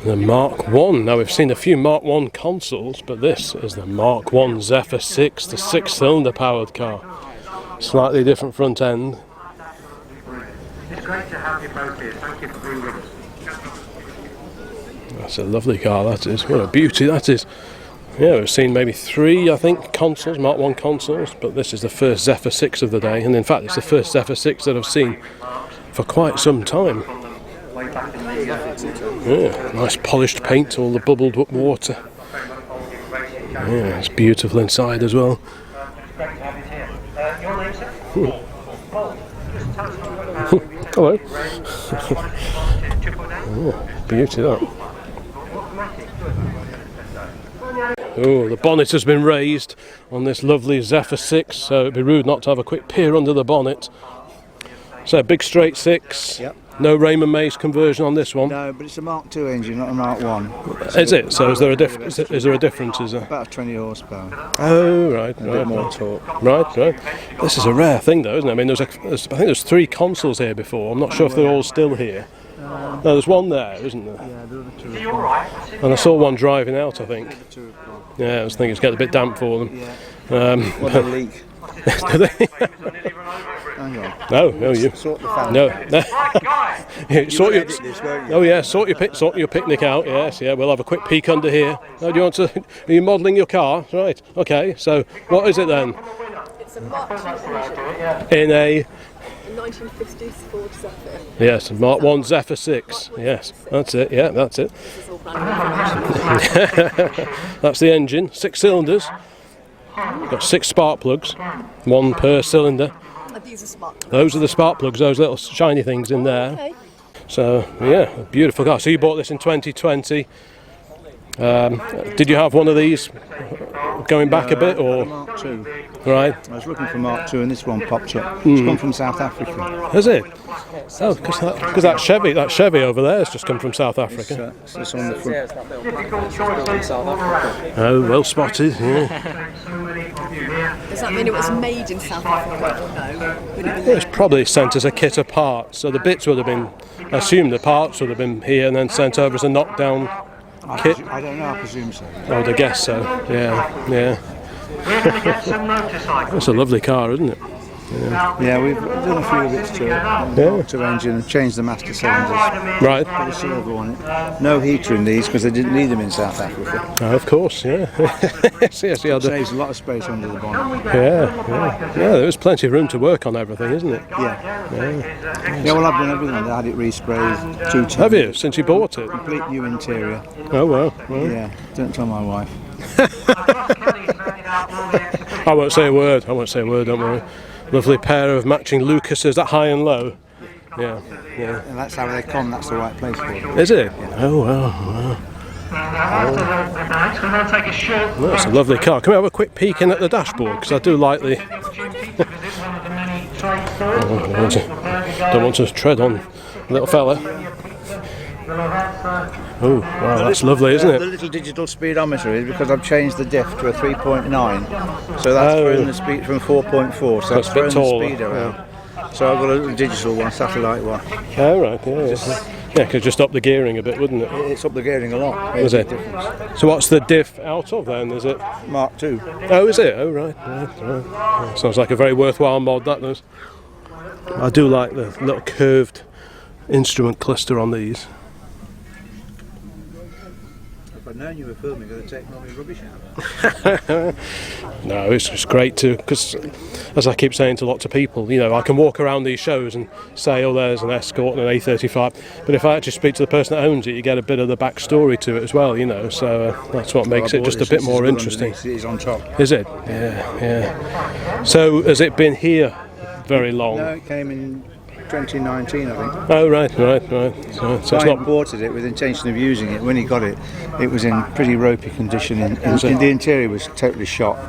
The Mark 1. Now we've seen a few Mark 1 consoles, but this is the Mark 1 Zephyr 6, the 6-cylinder powered car. Slightly different front end. It's great to have you both here. Thank you for being with us. That's a lovely car, that is. What a beauty that is. Yeah, we've seen maybe 3, I think, consoles, Mark 1 consoles, but this is the first Zephyr 6 of the day, and in fact it's the first Zephyr 6 that I've seen for quite some time. Yeah, nice polished paint, all the bubbled up water. Yeah, it's beautiful inside as well. Hello. Oh, beauty that. Oh, the bonnet has been raised on this lovely Zephyr 6, so it'd be rude not to have a quick peer under the bonnet. So a big straight 6. Yep. No Raymond Mays conversion on this one. No, but it's a Mark II engine, not a Mark 1. Is it? So is there a difference? Is there a difference? Is there? About 20 horsepower. Oh, right, A bit right, more right. torque. Right. This is a rare thing, though, isn't it? I mean, I think there's 3 consoles here before. I'm not sure if they're all still here. No, there's one there, isn't there? Yeah, the other two are gone. And I saw one driving out, I think. The other two are gone. Yeah, I was thinking it's getting a bit damp for them. Yeah. What a leak. Do they? Hang on. No, you. Sort the fan. No. Yeah, sort your, edit this, won't you? oh yeah, sort your picnic out. Yes, yeah. We'll have a quick peek under here. Oh, do you want to? Are you modelling your car? Right. Okay. So what is it then? It's a Mark II engine, In a 1950s Ford Zephyr. yes, Mark 1 Zephyr 6. Yes, that's it. Yeah, that's it. This is all brand new. That's the engine. 6 cylinders. Got 6 spark plugs, 1 per cylinder. These are spark plugs. Those are the spark plugs, those little shiny things in there. Okay. So, yeah, a beautiful car. So you bought this in 2020. Did you have one of these going back a bit, or? Mark II. Right. I was looking for Mark II and this one popped up. It's come from South Africa. Is it? Oh, because that Chevy over there has just come from South Africa. It's on the front. Oh, well spotted. Yeah. Does that mean it was made in South Africa or no? Would it be It was probably sent as a kit of parts, so the bits would have been, I assume the parts would have been here and then sent over as a knockdown kit. I don't know, I presume so. I would have guessed so, yeah. It's a lovely car, isn't it? Yeah, we've done a few bits to it. Marked the engine, changed the master cylinders. Right. Put a servo on it. No heater in these because they didn't need them in South Africa. Oh, of course, yeah. Yes, Saves a lot of space under the bonnet. Yeah, there was plenty of room to work on everything, isn't it? Yeah, well, I've done everything. I had it resprayed 2 times. Have you, since you bought it? Complete new interior. Oh, well. Yeah, don't tell my wife. I won't say a word, don't worry. Lovely pair of matching Lucases, that high and low. Yeah. And that's how they come, that's the right place for them. Is it? Yeah. Oh, wow. That's a lovely car. Can we have a quick peek in at the dashboard? Because I do like the... don't want to tread on little fella. Oh, wow, that's lovely, isn't it? The little digital speedometer is because I've changed the diff to a 3.9, so that's throwing the speed from 4.4, so that's a bit taller. The speed around. So I've got a little digital one, satellite one. Oh, right, yeah, could just up the gearing a bit, wouldn't it? It's up the gearing a lot. Is it? So what's the diff out of then, is it? Mark II. Oh, is it? Oh, right. Sounds like a very worthwhile mod, that does. I do like the little curved instrument cluster on these. If I'd known you were filming, I'd have taken all my rubbish out. No, it's just great to, because as I keep saying to lots of people, I can walk around these shows and say, oh, there's an Escort and an A35, but if I actually speak to the person that owns it, you get a bit of the backstory to it as well, so that's what makes it just a bit more interesting. It is on top. Is it? Yeah. So has it been here very long? No, it came in 2019, I think. Oh, right. So it's not... imported it with intention of using it. When he got it, it was in pretty ropey condition. The interior was totally shot.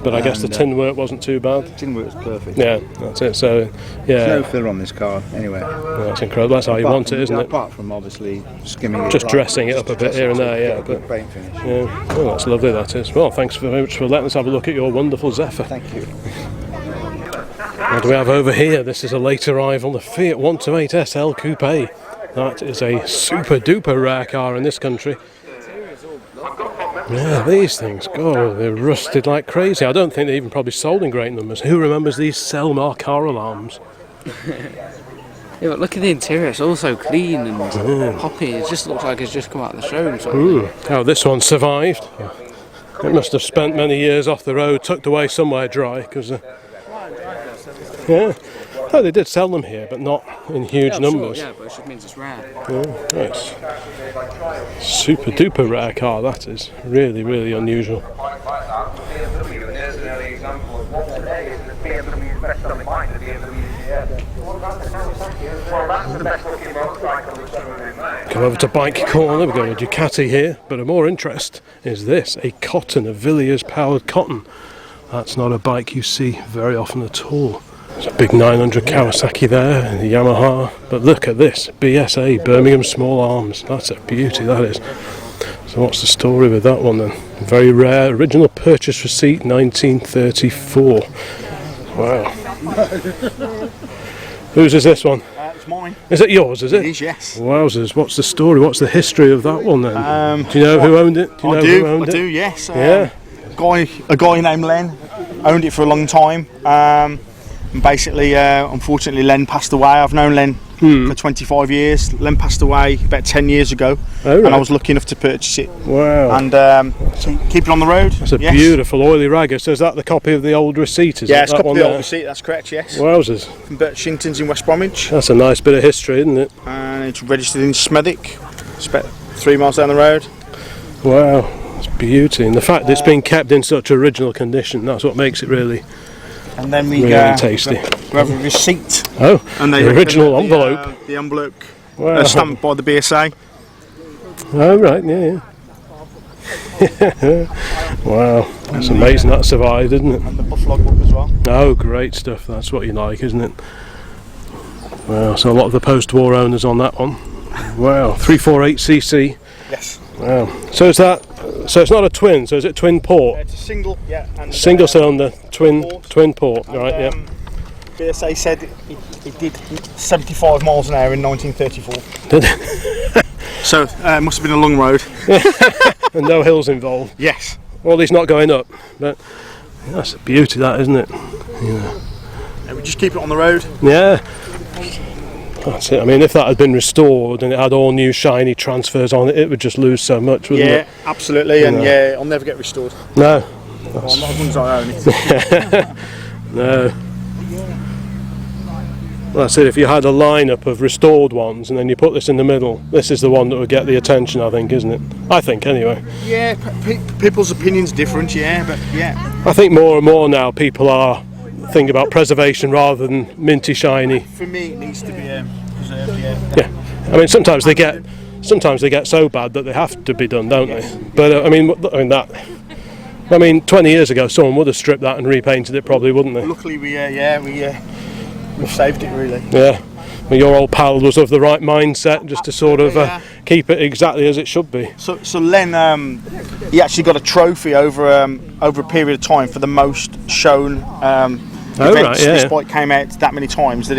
But I guess the tin work wasn't too bad. The tin work was perfect. Yeah, that's it. So, yeah. There's no filler on this car, anyway. Well, that's incredible. That's how you want it, isn't it? Apart from obviously skimming it. Just dressing it up a bit here and there, yeah. But paint finish. Yeah. Oh, that's lovely, that is. Well, thanks very much for letting us have a look at your wonderful Zephyr. Thank you. What do we have over here? This is a late arrival, the Fiat 128 SL Coupe. That is a super duper rare car in this country. Yeah, these things, God, they're rusted like crazy. I don't think they're even probably sold in great numbers. Who remembers these Selmar car alarms? Yeah, but look at the interior, it's all so clean and poppy. It just looks like it's just come out of the showroom. Oh, this one survived. It must have spent many years off the road, tucked away somewhere dry, because... Oh, they did sell them here, but not in huge numbers. Sure, yeah, but it just means it's rare. It's super duper rare car, that is. Really, really unusual. Come over to Bike Corner, we've got a Ducati here, but of more interest is this, a Cotton, a Villiers powered Cotton. That's not a bike you see very often at all. There's a big 900 Kawasaki there, and the Yamaha, but look at this, BSA, Birmingham Small Arms, that's a beauty, that is. So what's the story with that one then? Very rare, original purchase receipt, 1934. Wow. Whose is this one? It's mine. Is it yours, is it? It is, yes. Wowzers, what's the story, what's the history of that one then? Do you know who owned it? I do, yes. Yeah. A guy named Len owned it for a long time. And basically, unfortunately, Len passed away. I've known Len for 25 years. Len passed away about 10 years ago, and I was lucky enough to purchase it. Wow. And keep it on the road. That's a beautiful oily ragger. So is that the copy of the old receipt? Yeah, it's a copy of the old receipt, that's correct, yes. Wowzers. From Birchingtons in West Bromwich. That's a nice bit of history, isn't it? And it's registered in Smethwick. It's about 3 miles down the road. Wow. It's beauty, and the fact that it's been kept in such original condition, that's what makes it really And then we Really tasty. we have a receipt. Oh, And they the original reckon envelope. The envelope Wow. stamped by the BSA. Oh, right, yeah. Wow, that's amazing that survived, isn't it? And the buffalo book as well. Oh, great stuff. That's what you like, isn't it? Wow, so a lot of the post-war owners on that one. Wow, 348cc. Yes. Wow. So is that? So it's not a twin. So is it twin port? It's a single, yeah. And, Single cylinder, twin port. and, Right, yeah. BSA said it did 75 miles an hour in 1934. So it must have been a long road. And no hills involved. Yes. Well, he's not going up, but that's a beauty, that, isn't it? Yeah. And we just keep it on the road. Yeah. That's it. I mean, if that had been restored and it had all new shiny transfers on it, it would just lose so much, wouldn't it? Yeah, absolutely. And yeah, it'll never get restored. No. Well, not as long as I own it. No. Well, that's it. If you had a lineup of restored ones and then you put this in the middle, this is the one that would get the attention, I think, isn't it? I think, anyway. Yeah, people's opinions different. Yeah, but yeah. I think more and more now people are thinking about preservation rather than minty shiny. For me, it needs to be preserved. Yeah. Yeah. I mean, sometimes they get so bad that they have to be done, don't they? But I mean, 20 years ago, someone would have stripped that and repainted it, probably, wouldn't they? Luckily, we've saved it, really. Yeah. Well, your old pal was of the right mindset, just to sort of keep it exactly as it should be. So Len, he actually got a trophy over a period of time for the most shown events. Right, yeah. This bike came out that many times that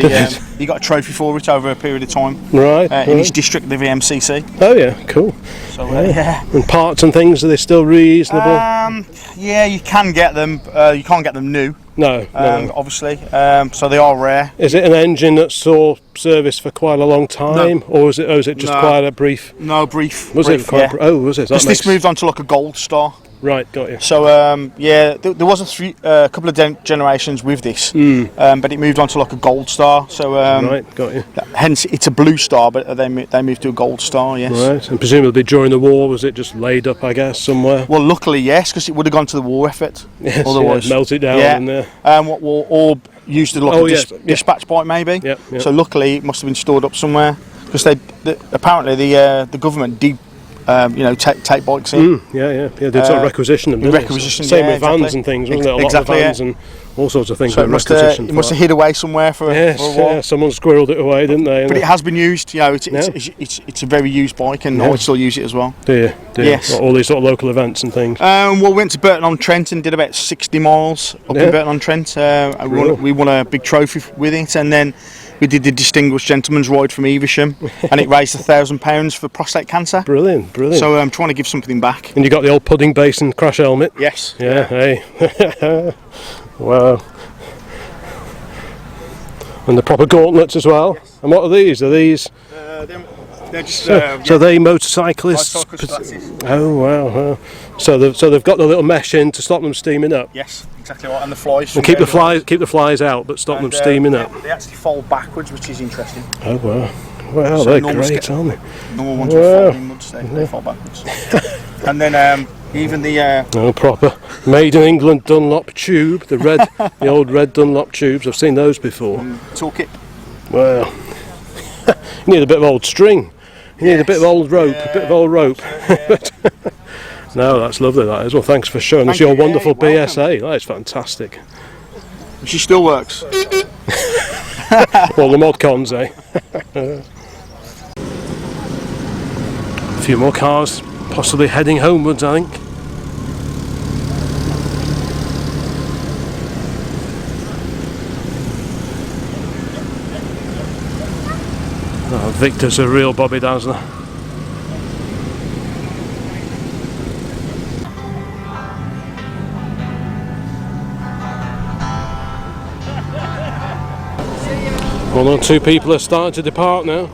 he got a trophy for it over a period of time. Right. In his district, the VMCC. Oh yeah, cool. So yeah. And parts and things, are they still reasonable? Yeah, you can get them. You can't get them new. No. Obviously. So they are rare. Is it an engine that saw service for quite a long time, or is it just quite a brief? No, brief. Was it quite? Yeah. Oh, was it? This moved on to like a gold star. Right, got you. So there was a couple of generations with this, but it moved on to like a gold star. So right, got you. Hence, it's a blue star, but they moved to a gold star. Yes. Right, and presumably during the war, was it just laid up, I guess, somewhere? Well, luckily, yes, because it would have gone to the war effort. Yes, otherwise, melt it down. Yeah. In there. Or used to like a dispatch bike, maybe. Yep. So luckily, it must have been stored up somewhere because apparently the government did. Take bikes in. Yeah. They sort of requisition them. Same with vans and things, wasn't it? A lot of vans and all sorts of things. So it must have hid away somewhere for a while. Yeah, someone squirreled it away, didn't they? But it has been used. It's a very used bike, and I would still use it as well. Do you? Yes. All these sort of local events and things. We went to Burton-on-Trent and did about 60 miles up in Burton-on-Trent. We won a big trophy with it, and then we did the Distinguished Gentleman's Ride from Evesham, and it raised £1,000 for prostate cancer. Brilliant. So I'm trying to give something back. And you got the old pudding basin crash helmet? Yes. Yeah, hey. Wow. And the proper gauntlets as well. Yes. And what are these? Are these? They're just. So they motorcyclists. Oh wow. So they've got the little mesh in to stop them steaming up. Yes, exactly right. And the flies. And keep the flies out, but stop them steaming up. They actually fold backwards, which is interesting. Oh wow. Wow, they're great, aren't they? Normal ones are folding muds, they fall backwards. And then even the proper made in England Dunlop tube, the old red Dunlop tubes. I've seen those before. Toolkit. Wow. You need a bit of old string. You need a bit of old rope. No, that's lovely, that is. Well, thanks for showing us your wonderful BSA. That is fantastic. She still works. All the mod cons, eh? A few more cars, possibly heading homewards, I think. Oh, Victor's a real Bobby Dazzler. One or two people are starting to depart now.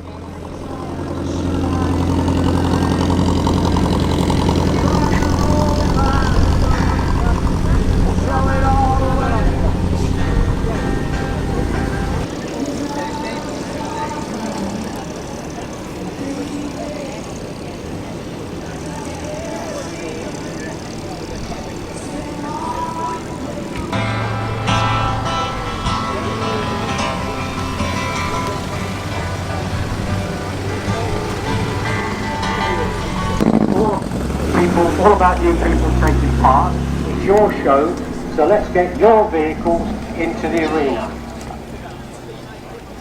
course all about you people taking part. It's your show, so let's get your vehicles into the arena.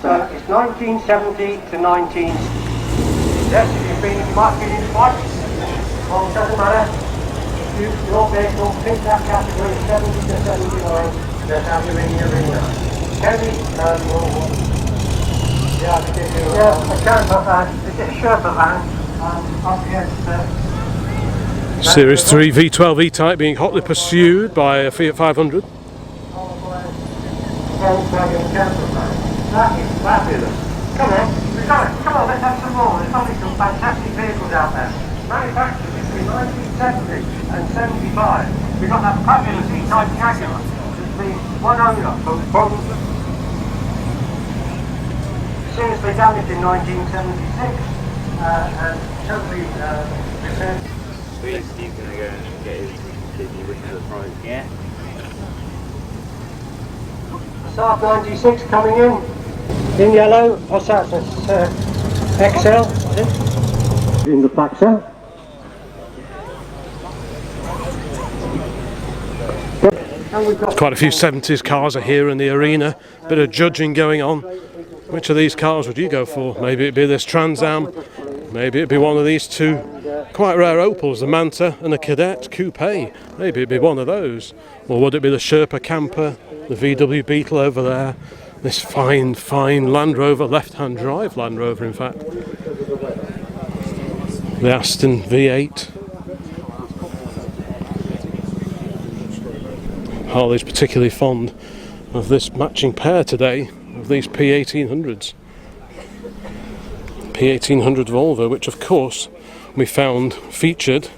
So it's 1970 to 19... Yes, if you've been, you might be in twice. Well, it doesn't matter. Your vehicle fits that category 70 to 79, let's have you in the arena. Kelly, a camper van, is it a Sherpa van? Series 3 V12 E-Type being hotly pursued by a Fiat 500. That is fabulous. Come on, we've got it. Come on, let's have some more. There's probably some fantastic vehicles out there. Manufactured between 1970 and 75. We've got that fabulous E-Type Jaguar. There's been one owner from seriously damaged in 1976 and totally repaired. Steve's going to go and get his kidney with the prize. Yeah. Saab 96 coming in yellow. What's that? That's XL, is it? In the back cell. Quite a few 70s cars are here in the arena. Bit of judging going on. Which of these cars would you go for? Maybe it'd be this Trans Am. Maybe it'd be one of these two quite rare Opals, the Manta and the Cadet Coupe. Maybe it'd be one of those. Or would it be the Sherpa Camper, the VW Beetle over there? This fine Land Rover, left-hand drive Land Rover in fact. The Aston V8. Harley's particularly fond of this matching pair today of these P1800s. P1800 Volvo, which of course we found featured.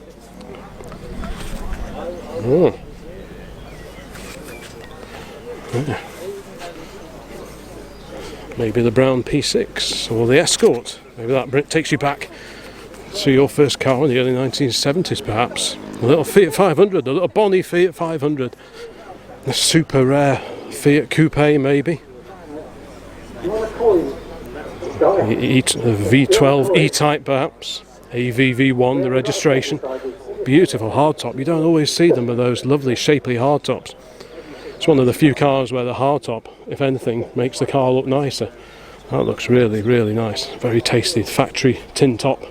Oh. Yeah. Maybe the brown P6 or the Escort. Maybe that takes you back to your first car in the early 1970s perhaps. A little Fiat 500, a little Bonnie Fiat 500. A super rare Fiat Coupe maybe. V12 E-Type perhaps. AVV1 the registration. Beautiful hardtop. You don't always see them with those lovely shapely hardtops. It's one of the few cars where the hardtop, if anything, makes the car look nicer. That looks really, really nice. Very tasty factory tin top.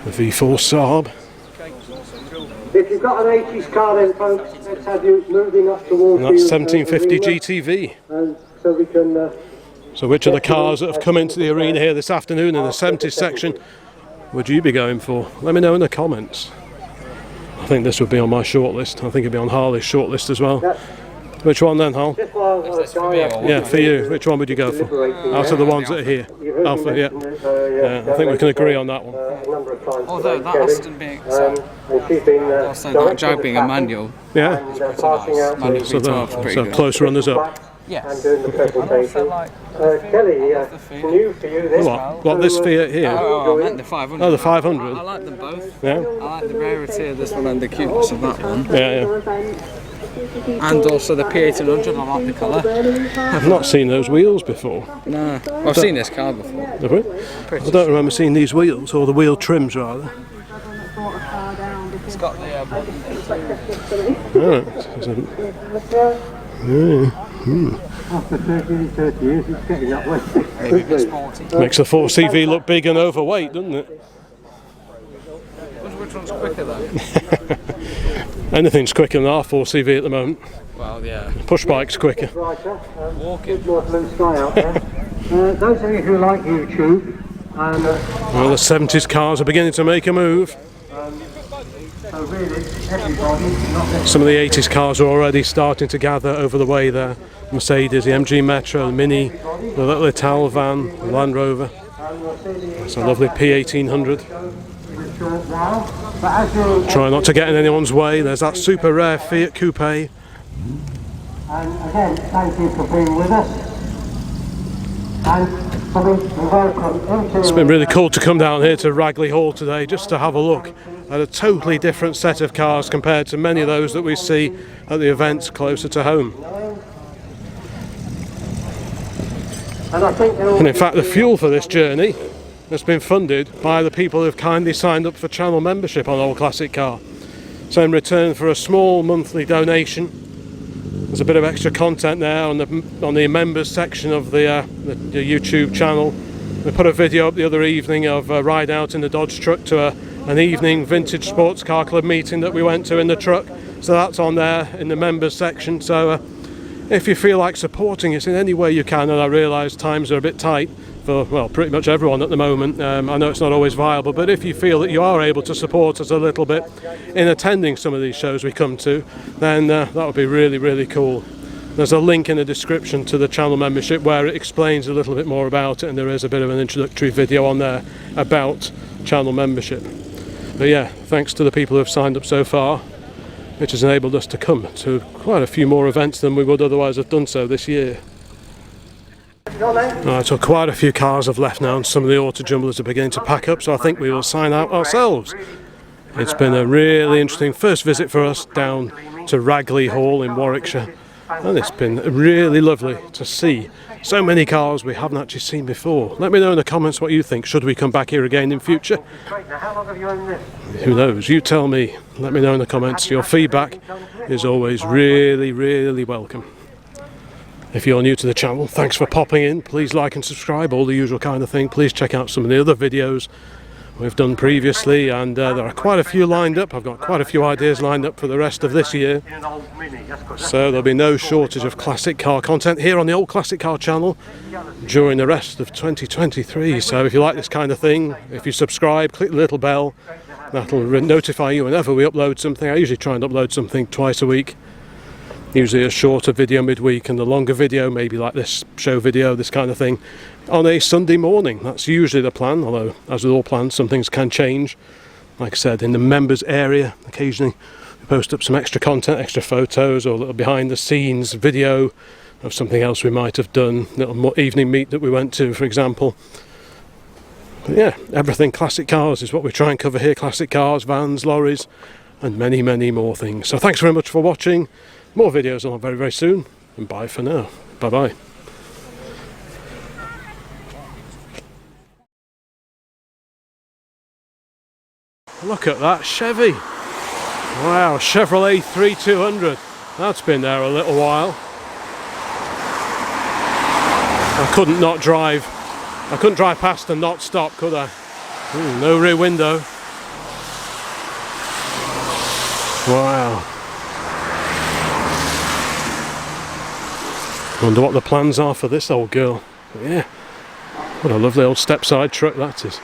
The V4 Saab. If you've got an 80s car then folks, let's have you moving up towards and that's 1750 GTV. So we can... so which of the cars that have come into the arena here this afternoon in the 70s section would you be going for? Let me know in the comments. I think this would be on my shortlist. I think it'd be on Harley's shortlist as well. Which one then, Hal? Yeah, for you. Which one would you go for? Out of the ones that are here. Alpha, yeah. Yeah, I think we can agree on that one. Although that Aston being that Jag being a manual. Yeah. Manual so close runners up. Yes. And doing the presentation. Kelly, new for you this. What this Fiat here? Oh, I meant the 500. Oh, the 500. I like them both. Yeah. I like the rarity of this one and the cuteness of that one. Yeah. And also the P1800, I like the colour. I've not seen those wheels before. No, well, I've seen this car before. Have we? I don't remember seeing these wheels, or the wheel trims rather. It's got the After 30 years, it's getting up way. Makes the 4CV look big and overweight, doesn't it? Which one's quicker though? Anything's quicker than our 4CV at the moment. Well, yeah. Push bike's quicker. Walking. More blue sky out there. Those of you who like YouTube, and well, the 70s cars are beginning to make a move. so really, everybody, Some of the 80s cars are already starting to gather over the way there. Mercedes, the MG Metro, the Mini, the little Ital van, the Land Rover. That's a lovely P1800. Try not to get in anyone's way. There's that super rare Fiat Coupe. And again, thank you for being with us. And for being welcome into... It's been really cool to come down here to Ragley Hall today just to have a look at a totally different set of cars compared to many of those that we see at the events closer to home. And in fact the fuel for this journey has been funded by the people who've kindly signed up for channel membership on Old Classic Car. So in return for a small monthly donation, there's a bit of extra content there on the members section of the YouTube channel. We put a video up the other evening of a ride out in the Dodge truck to an evening vintage sports car club meeting that we went to in the truck. So that's on there in the members section. So if you feel like supporting us in any way you can, and I realise times are a bit tight for, well, pretty much everyone at the moment. I know it's not always viable, but if you feel that you are able to support us a little bit in attending some of these shows we come to, then that would be really, really cool. There's a link in the description to the channel membership where it explains a little bit more about it, and there is a bit of an introductory video on there about channel membership. But yeah, thanks to the people who have signed up so far, which has enabled us to come to quite a few more events than we would otherwise have done so this year. Right, so quite a few cars have left now, and some of the auto jumblers are beginning to pack up, so I think we will sign out ourselves. It's been a really interesting first visit for us down to Ragley Hall in Warwickshire, and it's been really lovely to see so many cars we haven't actually seen before. Let me know in the comments what you think. Should we come back here again in future? Who knows? You tell me. Let me know in the comments. Your feedback is always really, really welcome. If you're new to the channel, thanks for popping in. Please like and subscribe, all the usual kind of thing. Please check out some of the other videos we've done previously, and there are quite a few lined up. I've got quite a few ideas lined up for the rest of this year, so there'll be no shortage of classic car content here on the Old Classic Car channel during the rest of 2023. So if you like this kind of thing, if you subscribe, click the little bell, that'll notify you whenever we upload something. I usually try and upload something twice a week, usually a shorter video midweek and a longer video, maybe like this show video, this kind of thing, on a Sunday morning. That's usually the plan, although as with all plans some things can change. Like I said, in the members area occasionally we post up some extra content, extra photos, or a little behind the scenes video of something else we might have done, a little evening meet that we went to, for example. But yeah, everything classic cars is what we try and cover here. Classic cars, vans, lorries, and many, many more things. So thanks very much for watching. More videos on very, very soon, and bye for now. Bye bye. Look at that Chevy. Wow, Chevrolet 3200. That's been there a little while. I couldn't drive past and not stop, could I? Ooh, no rear window. Wow. Wonder what the plans are for this old girl. But yeah, what a lovely old step-side truck that is.